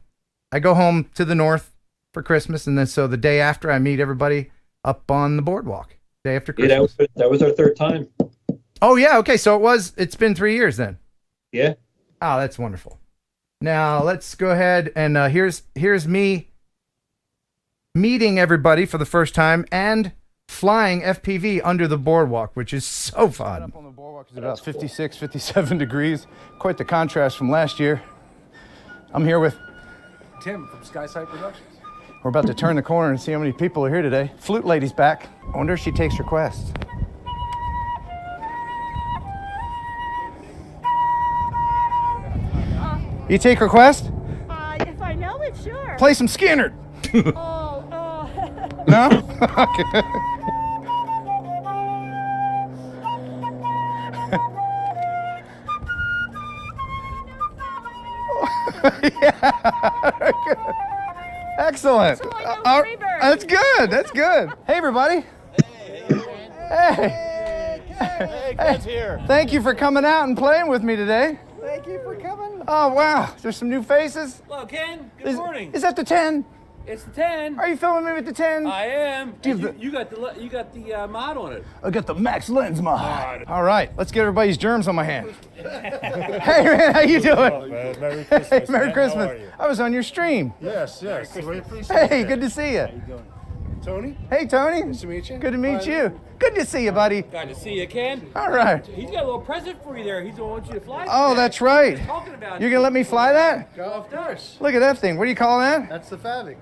I go home to the north for Christmas. And then so the day after, I meet everybody up on the boardwalk. Day after Christmas. Yeah, that was our third time. Oh, yeah. Okay. So it's been 3 years then. Yeah. Oh, that's wonderful. Now let's go ahead and here's me meeting everybody for the first time and flying FPV under the boardwalk, which is so fun. Up on the boardwalk is about 56, 57 degrees. Quite the contrast from last year. I'm here with Tim from Skyside Productions. We're about to turn the corner and see how many people are here today. Flute Lady's back. I wonder if she takes requests. You take requests? If I know it, sure. Play some Skinner. No? Okay. Yeah. Excellent. That's good. That's good. Hey, everybody. Hey. Hey, Ken's here. Thank you for coming out and playing with me today. Thank you for coming. Oh, wow. There's some new faces. Hello, Ken. Good morning. Is that the 10? It's the 10. Are you filming me with the 10? I am. You got the mod on it. I got the Max Lens mod. All right, let's get everybody's germs on my hand. Hey, man, how you doing? Oh, man. Merry Christmas. Hey, Merry man. Christmas. How are you? I was on your stream. Yes. We appreciate Hey, that. good to see you. How you doing? Tony? Hey, Tony. Nice to meet you. Good to meet you. Good to see you, buddy. Glad to see you, Ken. All right. He's got a little present for you there. He's going to want you to fly. Oh, today. that's right. Talking about You're going to let me fly that? Of course. Look at that thing. What do you call that? That's the Favic.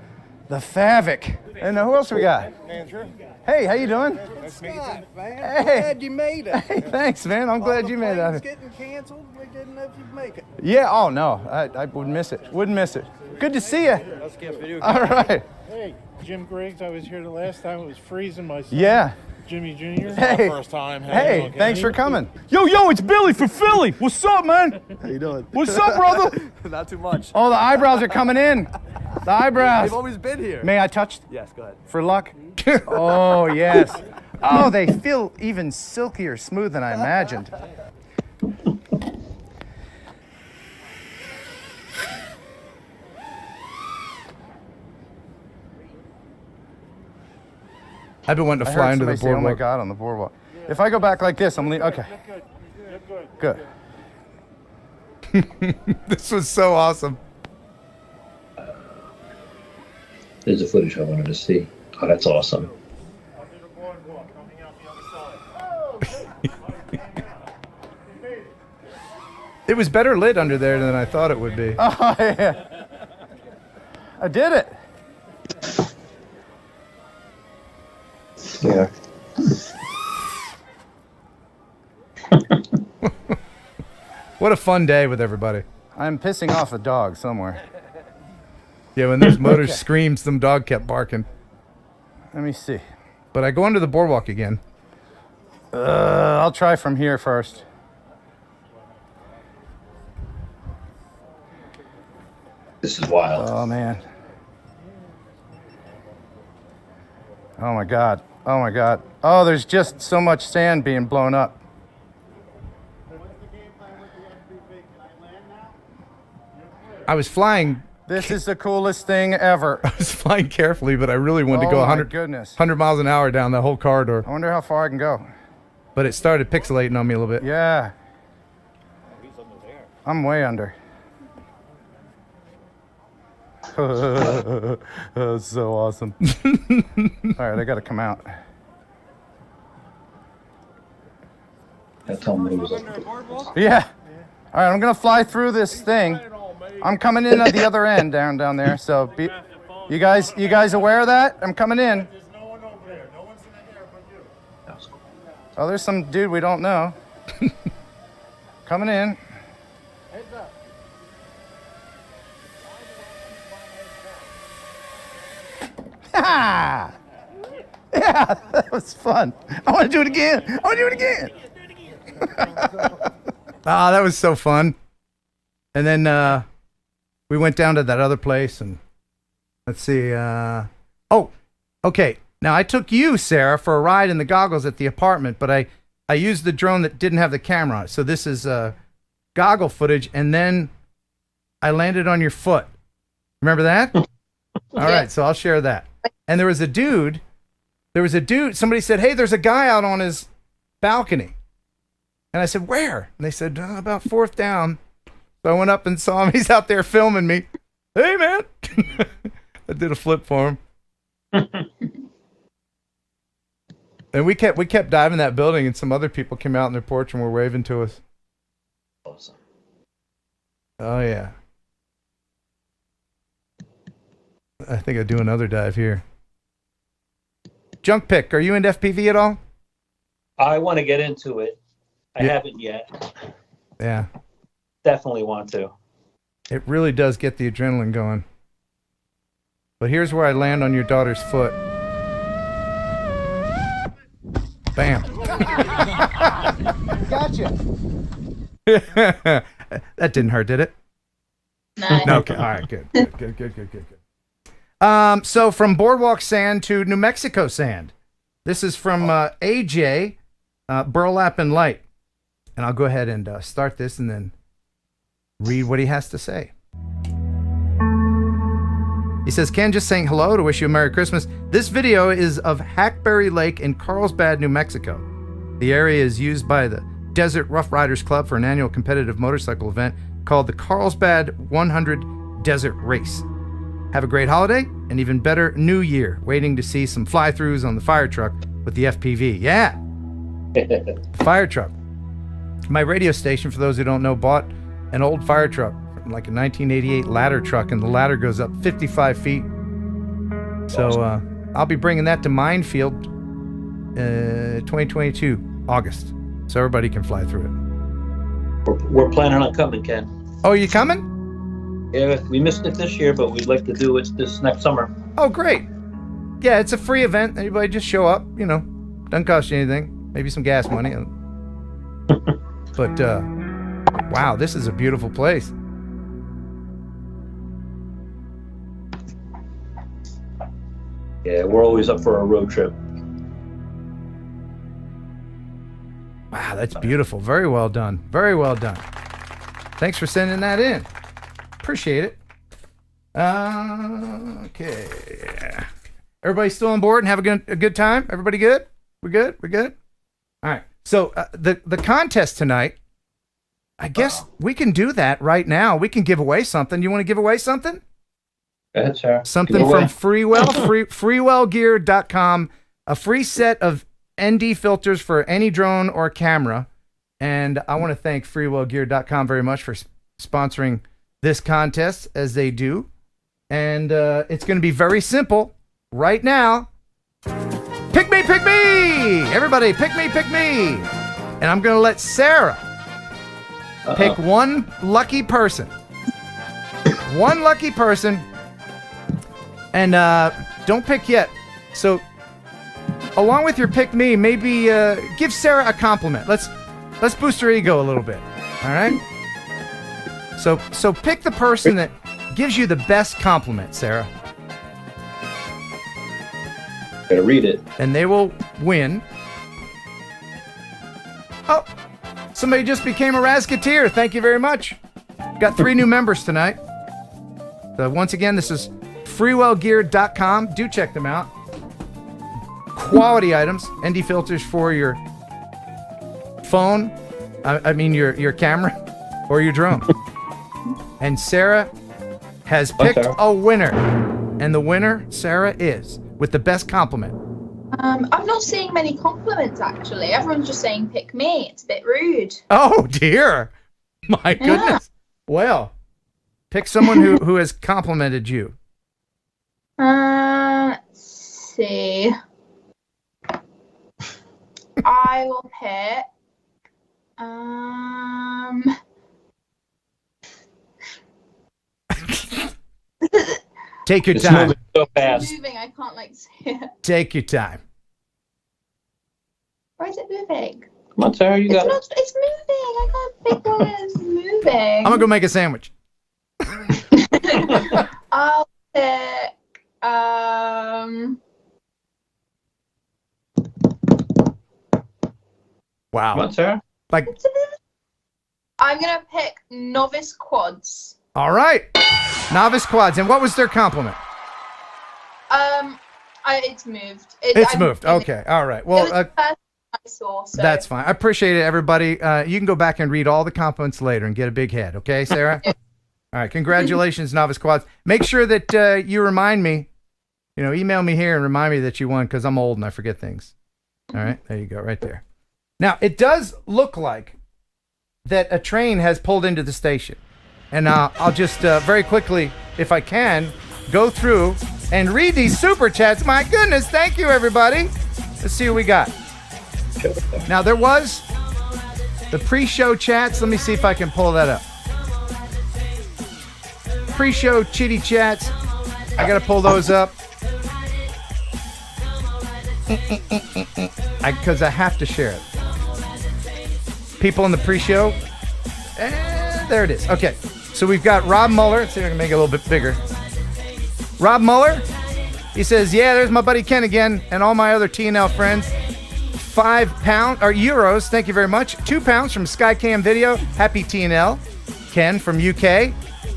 The Favic. And who else we got? Andrew. Hey, how you doing? Nice to meet you. Hey. Glad you made it. Hey, thanks, man. I'm glad you made it. Planes getting canceled. We didn't know if you'd make it. Yeah. Oh no, I would miss it. Wouldn't miss it. Good to see you. Let's get video. All right. Hey, Jim Griggs. I was here the last time. It was freezing. My son, Yeah. Jimmy Jr. Hey. My first time. Hey, thanks for coming. Yo, it's Billy from Philly. What's up, man? How you doing? What's up, brother? Not too much. Oh, the eyebrows are coming in. The eyebrows. They've always been here. May I touch? Yes, go ahead. For luck? Oh, yes. Oh, they feel even silkier smooth than I imagined. I've been wanting to fly into the boardwalk. Oh my God, on the boardwalk. If I go back like this, I'm leaving. Okay. Good. This was so awesome. There's the footage I wanted to see. Oh, that's awesome. It was better lit under there than I thought it would be. Oh, yeah. I did it. Yeah. What a fun day with everybody. I'm pissing off a dog somewhere. Yeah, when those motors screamed, some dog kept barking. Let me see. But I go under the boardwalk again. I'll try from here first. This is wild. Oh, man. Oh, my God. Oh, my God. Oh, there's just so much sand being blown up. I was flying. This is the coolest thing ever. I was flying carefully, but I really wanted to go 100 miles an hour down that whole corridor. I wonder how far I can go. But it started pixelating on me a little bit. Yeah. I'm way under. That's so awesome. All right, I got to come out. Yeah. All right, I'm going to fly through this thing. I'm coming in at the other end down there. So you guys aware of that? I'm coming in. Oh, there's some dude we don't know. Coming in. Yeah, that was fun. I want to do it again. Ah, that was so fun. And then we went down to that other place and let's see. Oh, okay. Now I took you, Sarah, for a ride in the goggles at the apartment, but I used the drone that didn't have the camera on it. So this is goggle footage, and then I landed on your foot. Remember that? All right, so I'll share that. And there was a dude, somebody said, hey, there's a guy out on his balcony. And I said, where? And they said, about fourth down. So I went up and saw him. He's out there filming me. Hey, man. I did a flip for him. And we kept diving that building, and some other people came out on their porch and were waving to us. Awesome. Oh, yeah. I think I'd do another dive here. Junk Pick, are you into FPV at all? I want to get into it. I haven't yet. Yeah. Definitely want to. It really does get the adrenaline going. But here's where I land on your daughter's foot. Bam. Gotcha. That didn't hurt, did it? No. Okay. All right. Good. So from Boardwalk Sand to New Mexico Sand. This is from AJ, Burlap and Light. And I'll go ahead and start this and then read what he has to say. He says, Ken, just saying hello to wish you a Merry Christmas. This video is of Hackberry Lake in Carlsbad, New Mexico. The area is used by the Desert Rough Riders Club for an annual competitive motorcycle event called the Carlsbad 100 Desert Race. Have a great holiday, and even better, New Year. Waiting to see some fly-throughs on the fire truck with the FPV. Yeah! Fire truck. My radio station, for those who don't know, bought an old fire truck, like a 1988 ladder truck, and the ladder goes up 55 feet. So I'll be bringing that to Minefield 2022, August. So everybody can fly through it. We're planning on coming, Ken. Oh, you coming? Yeah, we missed it this year, but we'd like to do it this next summer. Oh, great. Yeah, it's a free event. Anybody just show up, doesn't cost you anything. Maybe some gas money. But, wow, this is a beautiful place. Yeah, we're always up for a road trip. Wow, that's beautiful. Very well done. Very well done. Thanks for sending that in. Appreciate it. Okay. Everybody still on board and have a good time? Everybody good? We're good? We're good? All right. So the contest tonight, I guess we can do that right now. We can give away something. You want to give away something? Go ahead, sir. Something from Freewell, freewellgear.com, a free set of ND filters for any drone or camera. And I want to thank freewellgear.com very much for sponsoring this contest, as they do. And it's going to be very simple right now. Pick me, pick me! Everybody, pick me, pick me! And I'm going to let Sarah pick one lucky person. One lucky person. And don't pick yet. So, along with your pick me, maybe give Sarah a compliment. Let's boost her ego a little bit. All right? So pick the person that gives you the best compliment, Sarah. Gotta read it. And they will win. Oh, somebody just became a Razketeer. Thank you very much. Got 3 new members tonight. So once again, this is freewellgear.com. Do check them out. Quality items, ND filters for your phone. I mean your camera or your drone. And Sarah has picked a winner. And the winner, Sarah, is with the best compliment. I'm not seeing many compliments, actually. Everyone's just saying, pick me. It's a bit rude. Oh, dear. My goodness. Well, pick someone who has complimented you. Let's see. I will pick. Take your It's time. moving so fast. Moving, I can't see it. Take your time. Why is it moving? Come on, Sarah, you got it. It's moving. I can't pick one that's moving. I'm gonna go make a sandwich. I'll pick. Wow. Come on, Sarah. Like. I'm gonna pick Novice Quads. All right. Novice Quads. And what was their compliment? It's moved. It's moved. Okay. All right. Well, it was the first I saw, so. That's fine. I appreciate it, everybody. You can go back and read all the compliments later and get a big head. Okay, Sarah? All right. Congratulations, Novice Quads. Make sure that you remind me, email me here and remind me that you won, because I'm old and I forget things. All right. There you go. Right there. Now, it does look like that a train has pulled into the station. And I'll just very quickly, if I can, go through and read these super chats. My goodness, thank you, everybody. Let's see what we got. Now, there was the pre-show chats. Let me see if I can pull that up. Pre-show chitty chats. I got to pull those up. Because I have to share it. People in the pre-show. There it is. Okay. So we've got Rob Muller. Let's see if I can make it a little bit bigger. Rob Muller. He says, yeah, there's my buddy Ken again and all my other TNL friends. €5 thank you very much. £2 from Skycam Video. Happy TNL. Ken from UK.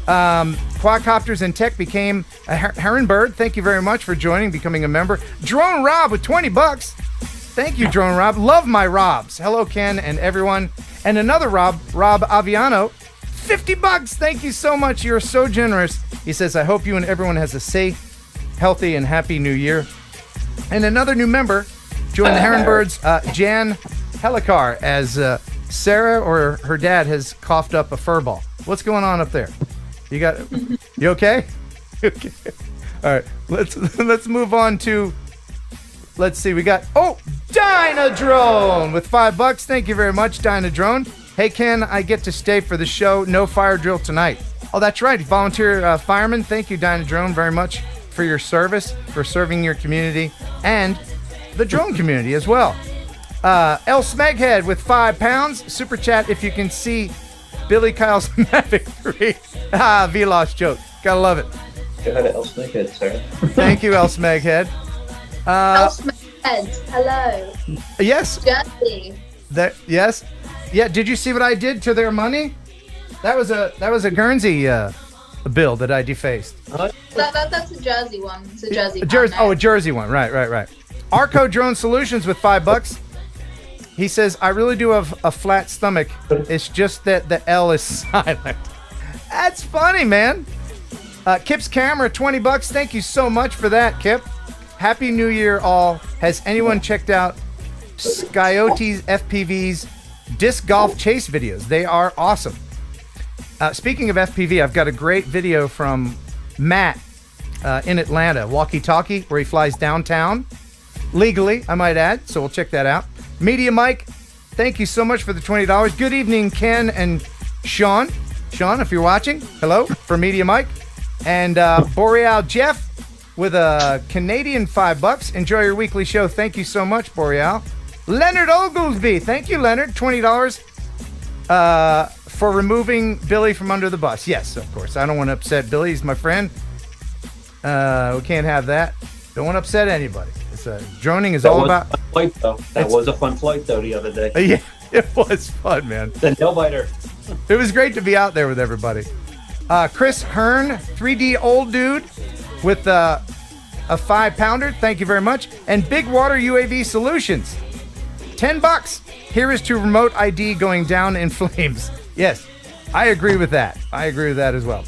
Quadcopters and Tech became a Heron Bird. Thank you very much for joining, becoming a member. Drone Rob with $20. Thank you, Drone Rob. Love my Robs. Hello, Ken and everyone. And another Rob Aviano. $50. Thank you so much. You're so generous. He says, I hope you and everyone has a safe, healthy, and happy new year. And another new member joined the Heron Birds, Jan Helikar, as Sarah or her dad has coughed up a fur ball. What's going on up there? You okay? Okay. All right, let's move on to. Let's see, we got Dynadrone with $5. Thank you very much, Dynadrone. Hey Ken, I get to stay for the show. No fire drill tonight. Oh, that's right, volunteer fireman. Thank you, Dynadrone, very much for your service, for serving your community and the drone community as well. L Smeghead with £5. Super chat if you can see Billy Kyle's Mavic 3. V-Loss joke. Gotta love it. Go ahead, El Smeghead, sir. Thank you, El Smeghead. El Smeghead, hello. Yes. Jersey. Yes. Yeah. Did you see what I did to their money? That was a Guernsey bill that I defaced. That's a Jersey one. It's a Jersey. A Jersey one. Right. Arco Drone Solutions with $5. He says, I really do have a flat stomach. It's just that the L is silent. That's funny, man. Kip's camera, $20. Thank you so much for that, Kip. Happy New Year, all. Has anyone checked out Skylink FPV's disc golf chase videos? They are awesome. Speaking of FPV, I've got a great video from Matt in Atlanta, Walkie-Talkie, where he flies downtown. Legally, I might add, so we'll check that out. Media Mike, thank you so much for the $20. Good evening, Ken and Sean. Sean, if you're watching, hello for Media Mike. And Boreal Jeff with a Canadian $5. Enjoy your weekly show. Thank you so much, Boreal. Leonard Oglesby, thank you, Leonard. $20 for removing Billy from under the bus. Yes, of course. I don't want to upset Billy. He's my friend. We can't have that. Don't want to upset anybody. Droning is all about. Flight, though. That was a fun flight, though, the other day. Yeah, it was fun, man. The nail biter. It was great to be out there with everybody. Chris Hearn, 3D old dude with a 5-pounder. Thank you very much. And Big Water UAV Solutions, $10. Here is to remote ID going down in flames. Yes, I agree with that. I agree with that as well.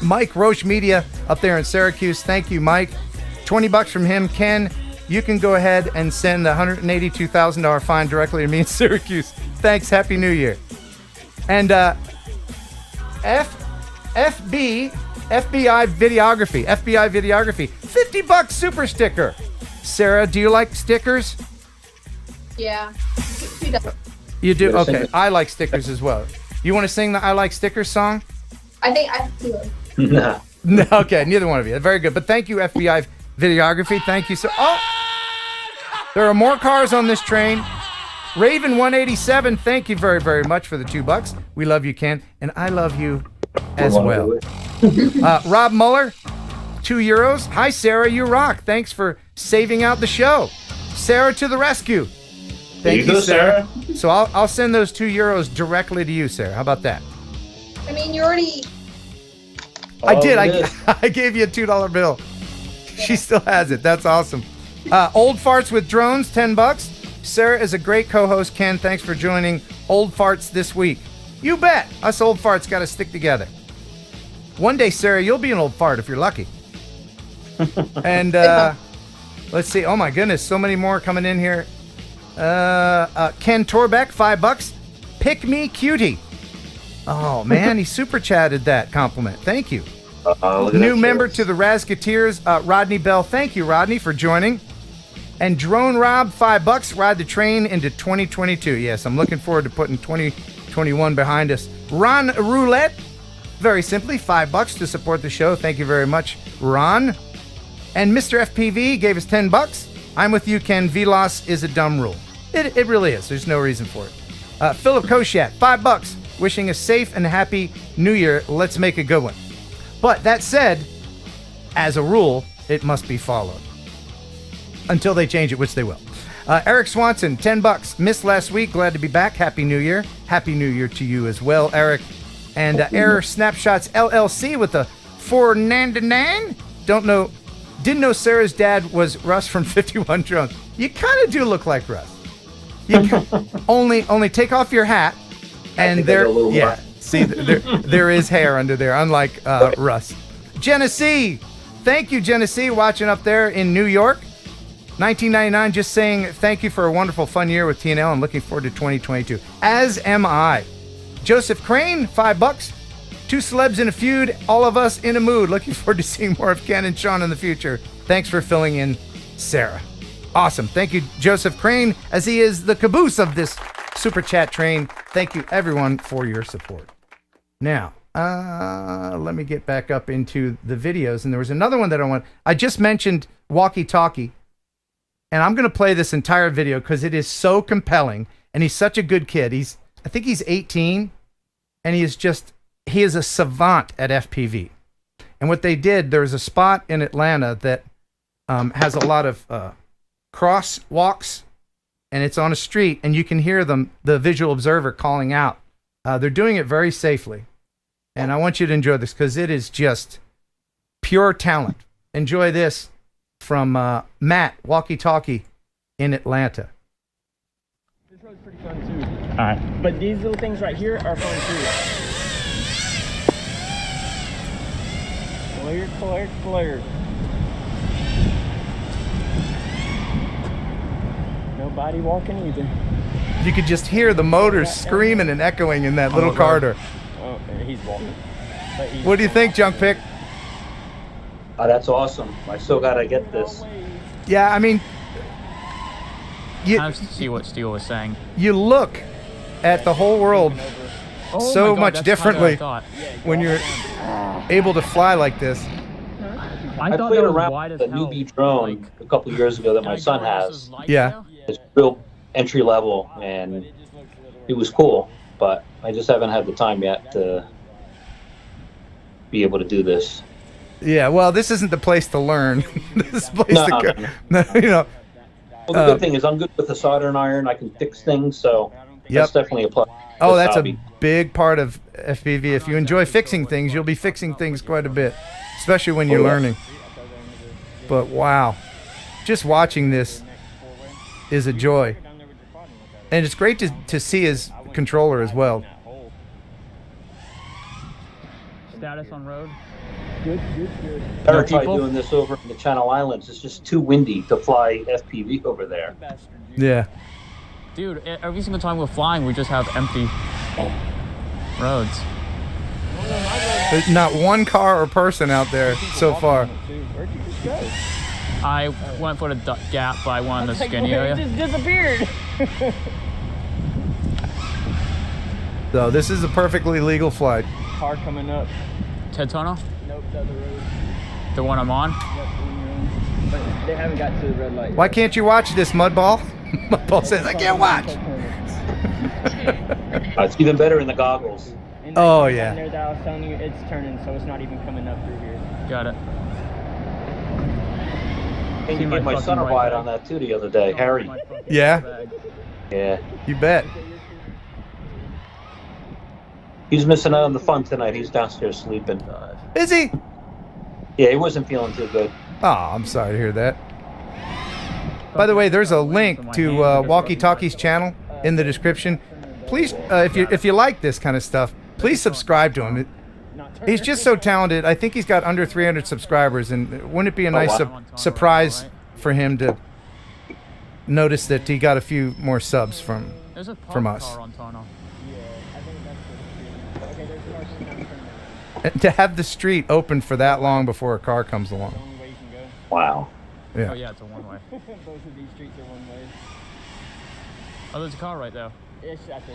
Mike Roche Media up there in Syracuse. Thank you, Mike. $20 from him. Ken, you can go ahead and send the $182,000 fine directly to me in Syracuse. Thanks. Happy New Year. And FBI Videography, $50 super sticker. Sarah, do you like stickers? Yeah. Who doesn't? You do? Okay. I like stickers as well. You want to sing the I Like Stickers song? I think I do. Nah. No, okay. Neither one of you. Very good. But thank you, FBI Videography. Thank you so. Oh, there are more cars on this train. Raven 187. Thank you very, very much for the $2. We love you, Ken, and I love you as well. Rob Muller, €2. Hi, Sarah. You rock. Thanks for saving out the show. Sarah to the rescue. Thank you, Sarah. So I'll send those €2 directly to you, Sarah. How about that? I mean, you already. I did. I gave you a $2 bill. She still has it. That's awesome. Old Farts with Drones, $10. Sarah is a great co-host. Ken, thanks for joining Old Farts this week. You bet. Us old farts got to stick together. One day, Sarah, you'll be an old fart if you're lucky. And let's see. Oh, my goodness. So many more coming in here. Ken Torbeck, $5. Pick me cutie. Oh, man. He super chatted that compliment. Thank you. New member to the Razketeers, Rodney Bell. Thank you, Rodney, for joining. And Drone Rob, $5. Ride the train into 2022. Yes, I'm looking forward to putting 2021 behind us. Ron Roulette, very simply, $5 to support the show. Thank you very much, Ron. And Mr. FPV gave us $10. I'm with you, Ken. VLOS is a dumb rule. It really is. There's no reason for it. Philip Koshat, $5. Wishing a safe and happy New Year. Let's make a good one. But that said, as a rule, it must be followed. Until they change it, which they will. Eric Swanson, $10. Missed last week. Glad to be back. Happy New Year. Happy New Year to you as well, Eric. And Error Snapshots LLC with the $4.99. Didn't know Sarah's dad was Russ from 51 Drones. You kind of do look like Russ. You only take off your hat, and see, there is hair under there, unlike Russ. Genesee, thank you, Genesee, watching up there in New York. 1999, just saying thank you for a wonderful, fun year with TNL and looking forward to 2022. As am I. Joseph Crane, $5. Two celebs in a feud, all of us in a mood. Looking forward to seeing more of Ken and Sean in the future. Thanks for filling in, Sarah. Awesome. Thank you, Joseph Crane, as he is the caboose of this super chat train. Thank you, everyone, for your support. Now, let me get back up into the videos. And there was another one that I just mentioned Walkie-Talkie. And I'm going to play this entire video because it is so compelling. And he's such a good kid. I think he's 18. And he is a savant at FPV. And what they did, there's a spot in Atlanta that has a lot of crosswalks. And it's on a street. And you can hear the visual observer calling out. They're doing it very safely. And I want you to enjoy this because it is just pure talent. Enjoy this from Matt, Walkie-Talkie in Atlanta. This road's pretty fun too. All right. But these little things right here are fun too. Clear, clear, clear. Nobody walking either. You could just hear the motors screaming and echoing in that little corridor. Oh, he's walking. What do you think, Junk Pick? Oh, that's awesome. I still gotta get this. Yeah, I mean, I have to see what Steele was saying. You look at the whole world so much differently when you're able to fly like this. I played around with a newbie drone a couple years ago that my son has. Yeah. It's real entry level, and it was cool, but I just haven't had the time yet to be able to do this. Yeah, well, this isn't the place to learn. This is the place to go. No. You know. Well, the good thing is I'm good with the soldering iron. I can fix things, so that's definitely a plus. Oh, that's hobby. A big part of FPV. If you enjoy fixing things, you'll be fixing things quite a bit, especially when you're learning. But wow, just watching this is a joy. And it's great to see his controller as well. Status on road? Good, good, good. I tried doing this over in the Channel Islands. It's just too windy to fly FPV over there. Yeah. Dude, every single time we're flying, we just have empty roads. There's not one car or person out there so far. Where'd you just go? I went for the gap by one of the skinny area. It just disappeared. So this is a perfectly legal flight. Car coming up. Ted Tunnel? Nope, the other road. The one I'm on? Yep, the one you're on. But they haven't got to the red light. Why can't you watch this, Mudball? Mudball says, I can't watch. It's even better in the goggles. Oh, yeah. There that I was telling you, it's turning, so it's not even coming up through here. Got it. And you get my son a ride on that too the other day, Harry. Yeah? Yeah. You bet. He's missing out on the fun tonight. He's downstairs sleeping. Is he? Yeah, he wasn't feeling too good. Oh, I'm sorry to hear that. By the way, there's a link to Walkie-Talkie's channel in the description. Please, if you like this kind of stuff, please subscribe to him. He's just so talented. I think he's got under 300 subscribers, and wouldn't it be a nice surprise for him to notice that he got a few more subs from us? And to have the street open for that long before a car comes along. Wow. Yeah. Oh yeah, it's a one-way. Both of these streets are one way. Oh, there's a car right there. It's at the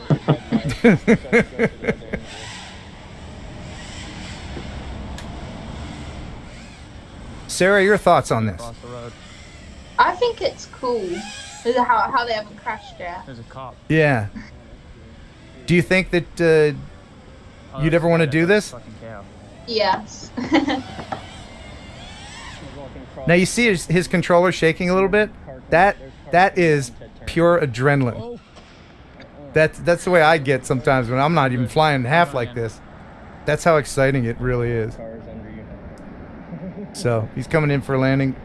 red light. Sarah, your thoughts on this? I think it's cool how they haven't crashed yet. There's a cop. Yeah. Do you think that you'd ever want to do this? Yes. Now you see his controller shaking a little bit. That is pure adrenaline. That's the way I get sometimes when I'm not even flying half like this. That's how exciting it really is. So he's coming in for a landing.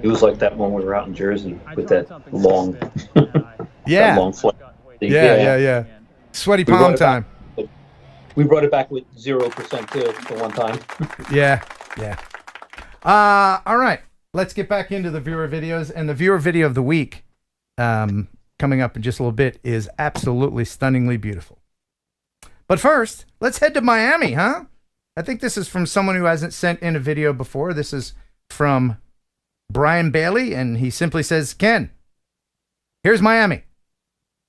It was like that when we were out in Jersey with that long, yeah, that long flight. Yeah. Sweaty palm time. We brought it back with 0% too for one time. Yeah. All right, let's get back into the viewer videos, and the viewer video of the week, coming up in just a little bit, is absolutely stunningly beautiful. But first, let's head to Miami, huh? I think this is from someone who hasn't sent in a video before. This is from Brian Bailey, and he simply says, Ken, here's Miami.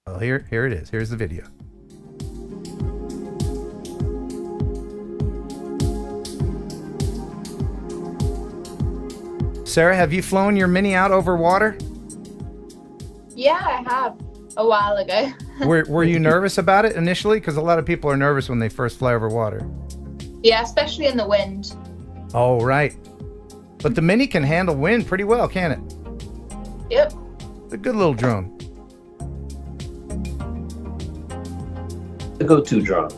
Well, here it is. Here's the video. Sarah, have you flown your Mini out over water? Yeah, I have a while ago. Were you nervous about it initially? Because a lot of people are nervous when they first fly over water. Yeah, especially in the wind. Oh, right. But the Mini can handle wind pretty well, can't it? Yep. It's a good little drone. The go-to drone.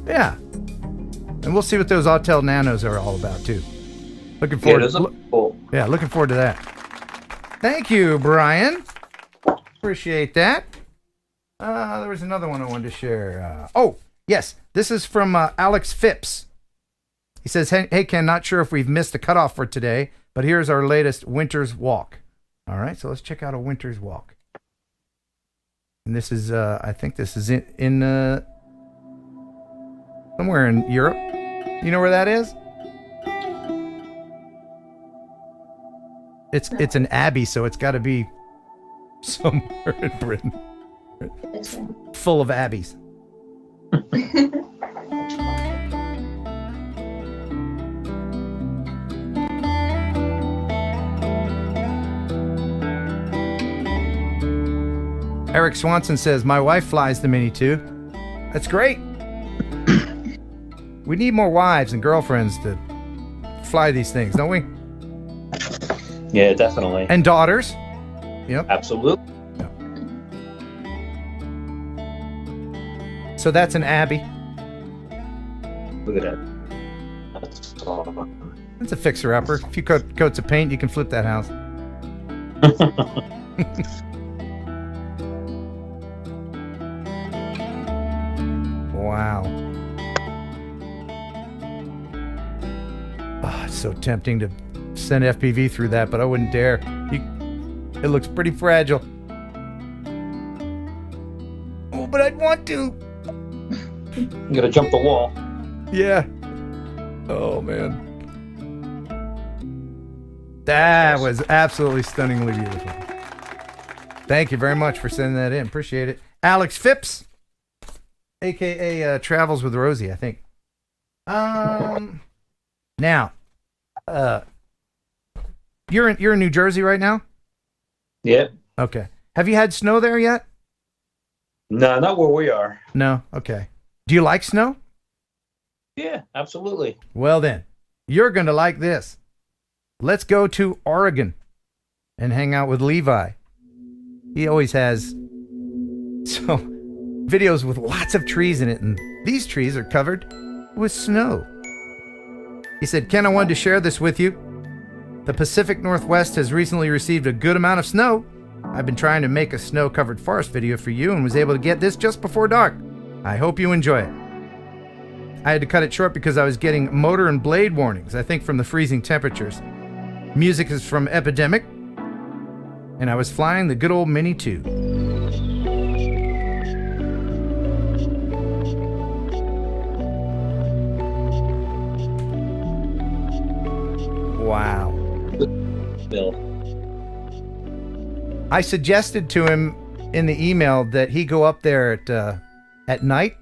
Yeah. And we'll see what those AUTEL Nanos are all about, too. Looking forward. Cool. Yeah, looking forward to that. Thank you, Brian. Appreciate that. There was another one I wanted to share. Oh, yes. This is from Alex Phipps. He says, hey, Ken, not sure if we've missed the cutoff for today, but here's our latest winter's walk. All right, so let's check out a winter's walk. And this is, I think this is in somewhere in Europe. You know where that is? It's an abbey, so it's got to be somewhere in Britain. Full of abbeys. Eric Swanson says, my wife flies the Mini too. That's great. We need more wives and girlfriends to fly these things, don't we? Yeah, definitely. And daughters. Yep. Absolutely. Yep. So that's an abbey. Look at that. That's awesome. It's a fixer-upper. A few coats of paint, you can flip that house. Wow. Oh, it's so tempting to send FPV through that, but I wouldn't dare. It looks pretty fragile. Oh, but I'd want to. You gotta jump the wall. Yeah. Oh, man. That was absolutely stunningly beautiful. Thank you very much for sending that in. Appreciate it. Alex Phipps, a.k.a. Travels with Rosie, I think. Now, you're in New Jersey right now? Yeah. Okay. Have you had snow there yet? No, not where we are. No? Okay. Do you like snow? Yeah, absolutely. Well then, you're going to like this. Let's go to Oregon and hang out with Levi. He always has videos with lots of trees in it, and these trees are covered with snow. He said, Ken, I wanted to share this with you. The Pacific Northwest has recently received a good amount of snow. I've been trying to make a snow-covered forest video for you and was able to get this just before dark. I hope you enjoy it. I had to cut it short because I was getting motor and blade warnings, I think from the freezing temperatures. Music is from Epidemic, and I was flying the good old Mini 2. Wow. Bill. I suggested to him in the email that he go up there at night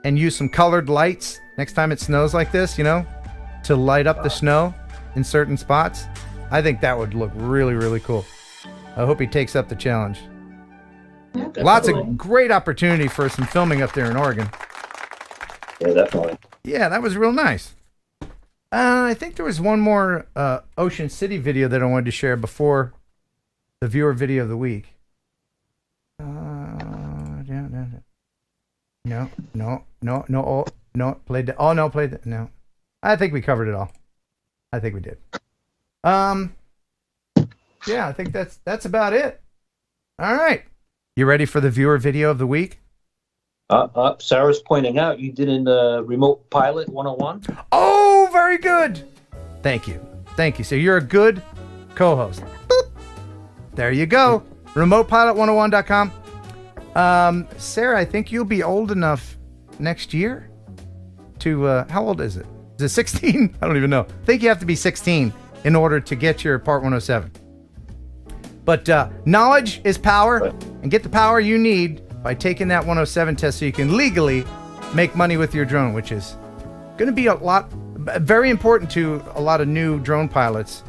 and use some colored lights next time it snows like this, to light up the snow in certain spots. I think that would look really, really cool. I hope he takes up the challenge. Yeah, lots of great opportunity for some filming up there in Oregon. Yeah, definitely. Yeah, that was real nice. I think there was one more Ocean City video that I wanted to share before the viewer video of the week. No, played that. Oh, no, played that. No. I think we covered it all. I think we did. Yeah, I think that's about it. All right. You ready for the viewer video of the week? Sarah's pointing out you did in Remote Pilot 101. Oh, very good. Thank you. So you're a good co-host. Boop. There you go. RemotePilot101.com. Sarah, I think you'll be old enough next year to, how old is it? Is it 16? I don't even know. I think you have to be 16 in order to get your Part 107. But knowledge is power, and get the power you need by taking that 107 test so you can legally make money with your drone, which is going to be very important to a lot of new drone pilots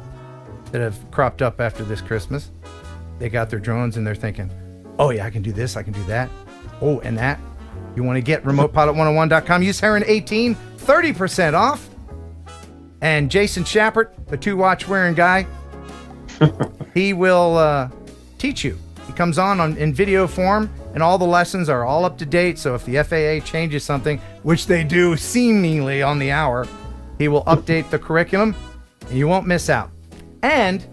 that have cropped up after this Christmas. They got their drones and they're thinking, oh yeah, I can do this, I can do that. Oh, and that. You want to get remotepilot101.com, use Heron18, 30% off. And Jason Shappert, the 2-watch wearing guy, he will teach you. He comes on in video form, and all the lessons are all up to date. So if the FAA changes something, which they do seemingly on the hour, he will update the curriculum, and you won't miss out. And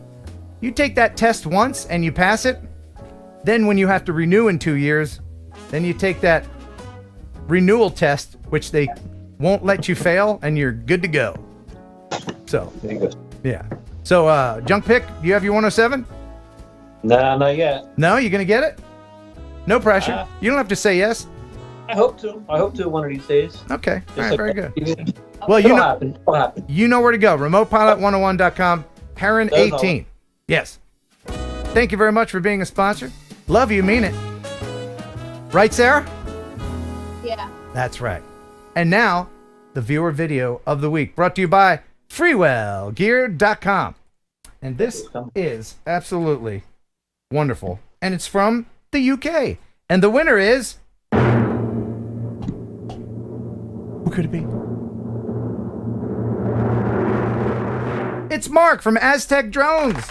you take that test once and you pass it, then when you have to renew in 2 years, then you take that renewal test, which they won't let you fail, and you're good to go. So, yeah. So, Junk Pick, do you have your 107? Nah, not yet. No, you gonna get it? No pressure. You don't have to say yes. I hope to. I hope to one of these days. Okay. Just All right, like very that. good. Well, It'll happen. It'll happen. You know where to go. RemotePilot101.com. Heron18. Yes. Thank you very much for being a sponsor. Love you, mean it. Right, Sarah? Yeah. That's right. And now, the viewer video of the week, brought to you by freewellgear.com. And this is absolutely wonderful. And it's from the UK. And the winner is... Who could it be? It's Mark from Aztec Drones.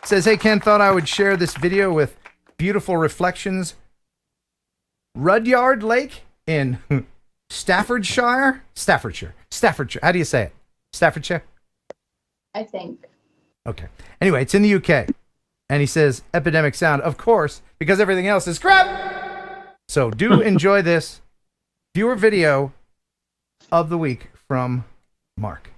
Says, hey, Ken, thought I would share this video with beautiful reflections. Rudyard Lake in Staffordshire. How do you say it? Staffordshire? I think. Okay. Anyway, it's in the UK. And he says, epidemic sound, of course, because everything else is crap. So do enjoy this viewer video of the week from Mark.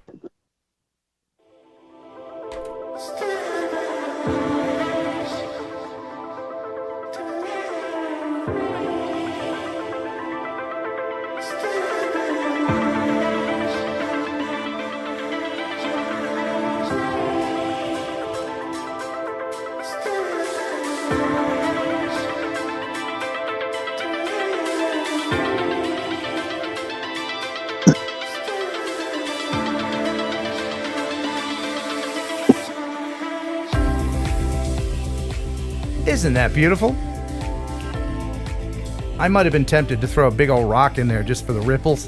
Isn't that beautiful? I might have been tempted to throw a big old rock in there just for the ripples.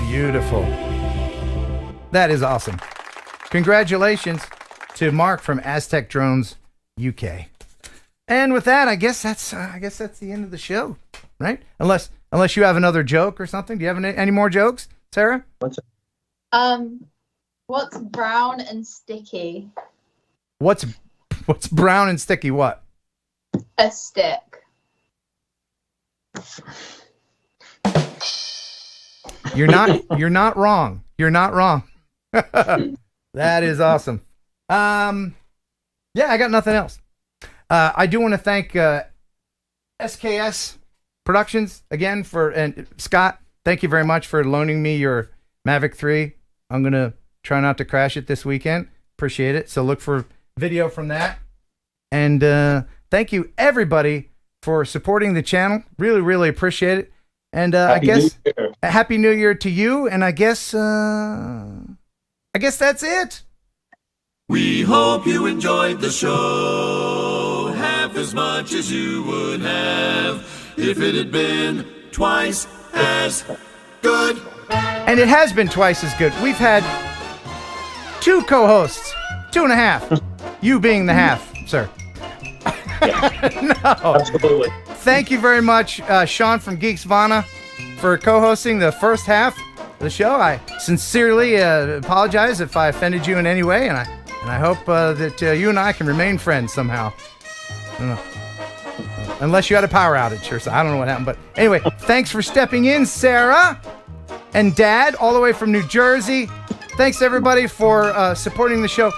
Beautiful. That is awesome. Congratulations to Mark from Aztec Drones UK. And with that, I guess that's the end of the show, right? Unless you have another joke or something. Do you have any more jokes, Sarah? What's brown and sticky? What's brown and sticky? What? A stick. You're not wrong. You're not wrong. That is awesome. Yeah, I got nothing else. I do want to thank SKS Productions again and Scott, thank you very much for loaning me your Mavic 3. I'm going to try not to crash it this weekend. Appreciate it. So look for video from that. And thank you everybody for supporting the channel. Really, really appreciate it. And I guess Happy New Year to you. And I guess that's it. We hope you enjoyed the show half as much as you would have if it had been twice as good. And it has been twice as good. We've had 2 co-hosts, 2.5. You being the half, sir. No. Absolutely. Thank you very much, Sean from Geeks Vana, for co-hosting the first half of the show. I sincerely apologize if I offended you in any way, and I hope that you and I can remain friends somehow. I don't know. Unless you had a power outage or so. I don't know what happened. But anyway, thanks for stepping in, Sarah. And Dad, all the way from New Jersey. Thanks, everybody, for supporting the show.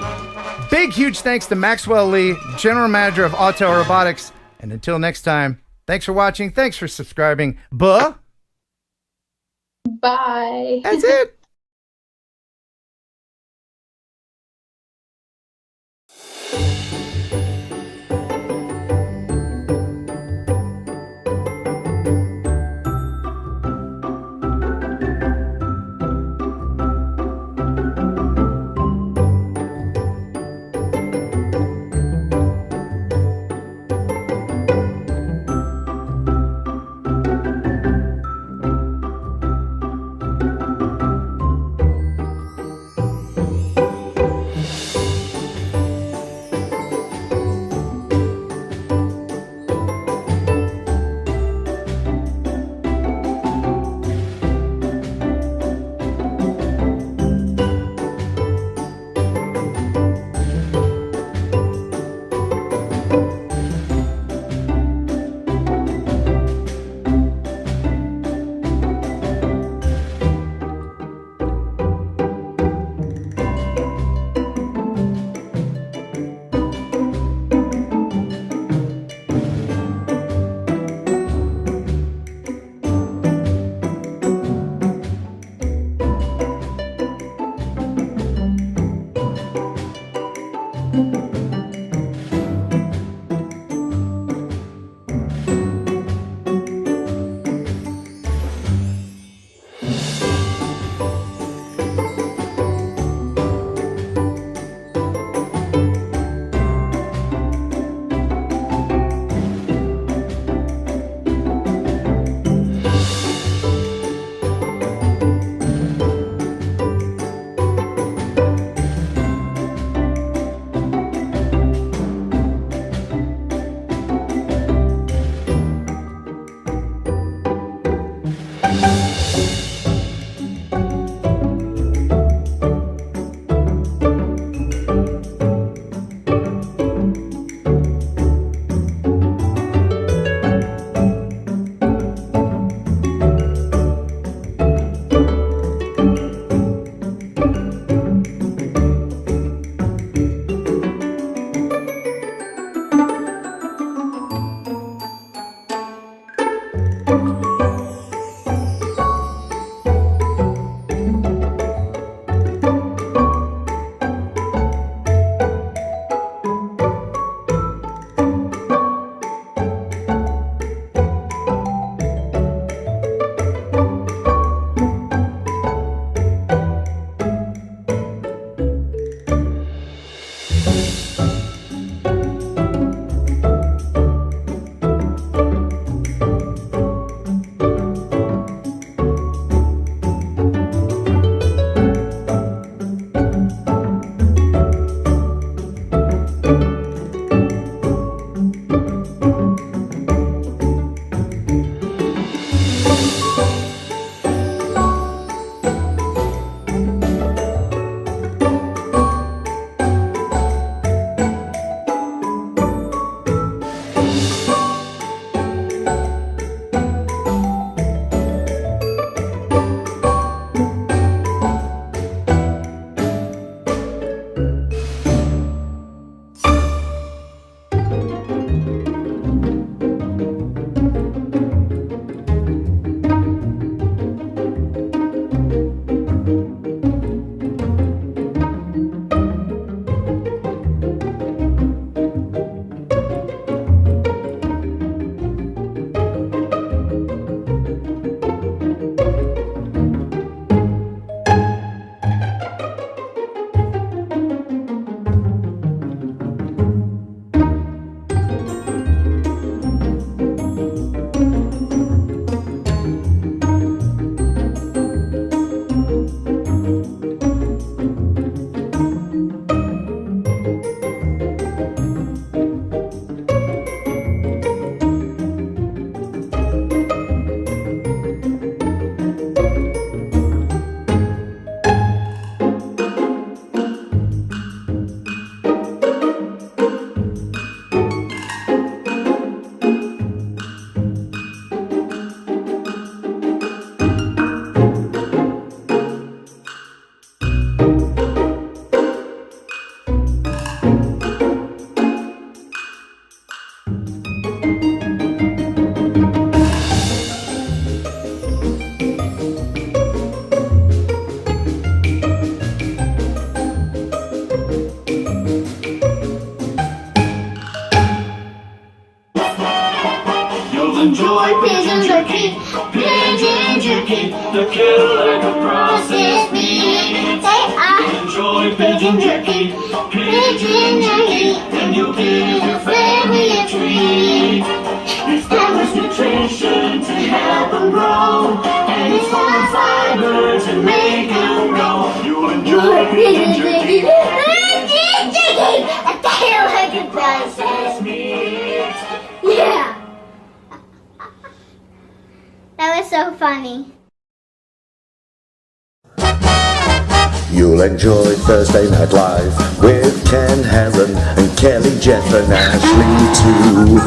Big, huge thanks to Maxwell Lee, General Manager of AUTEL Robotics. And until next time, thanks for watching. Thanks for subscribing. Bye. That's it. enjoy pigeon jerky, pigeon jerky, the killer egg processed meat. Say I enjoy pigeon jerky, and you'll give your family a treat. It's balanced nutrition to help them grow, and it's full of fiber to make them grow. You enjoy pigeon jerky, a killer egg processed meat. Yeah. That was so funny. You'll enjoy Thursday Night Live with Ken Heron and Kelly, Jeff and Ashley too.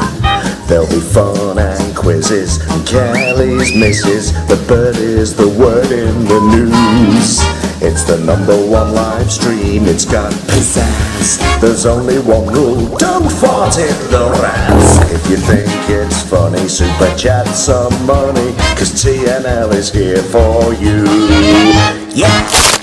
There'll be fun and quizzes and Kelly's misses. The bird is the word in the news. It's the #1 live stream, it's got pizzazz. There's only one rule, don't fart in the rats. If you think it's funny, super chat some money, 'cause TNL is here for you. Yeah!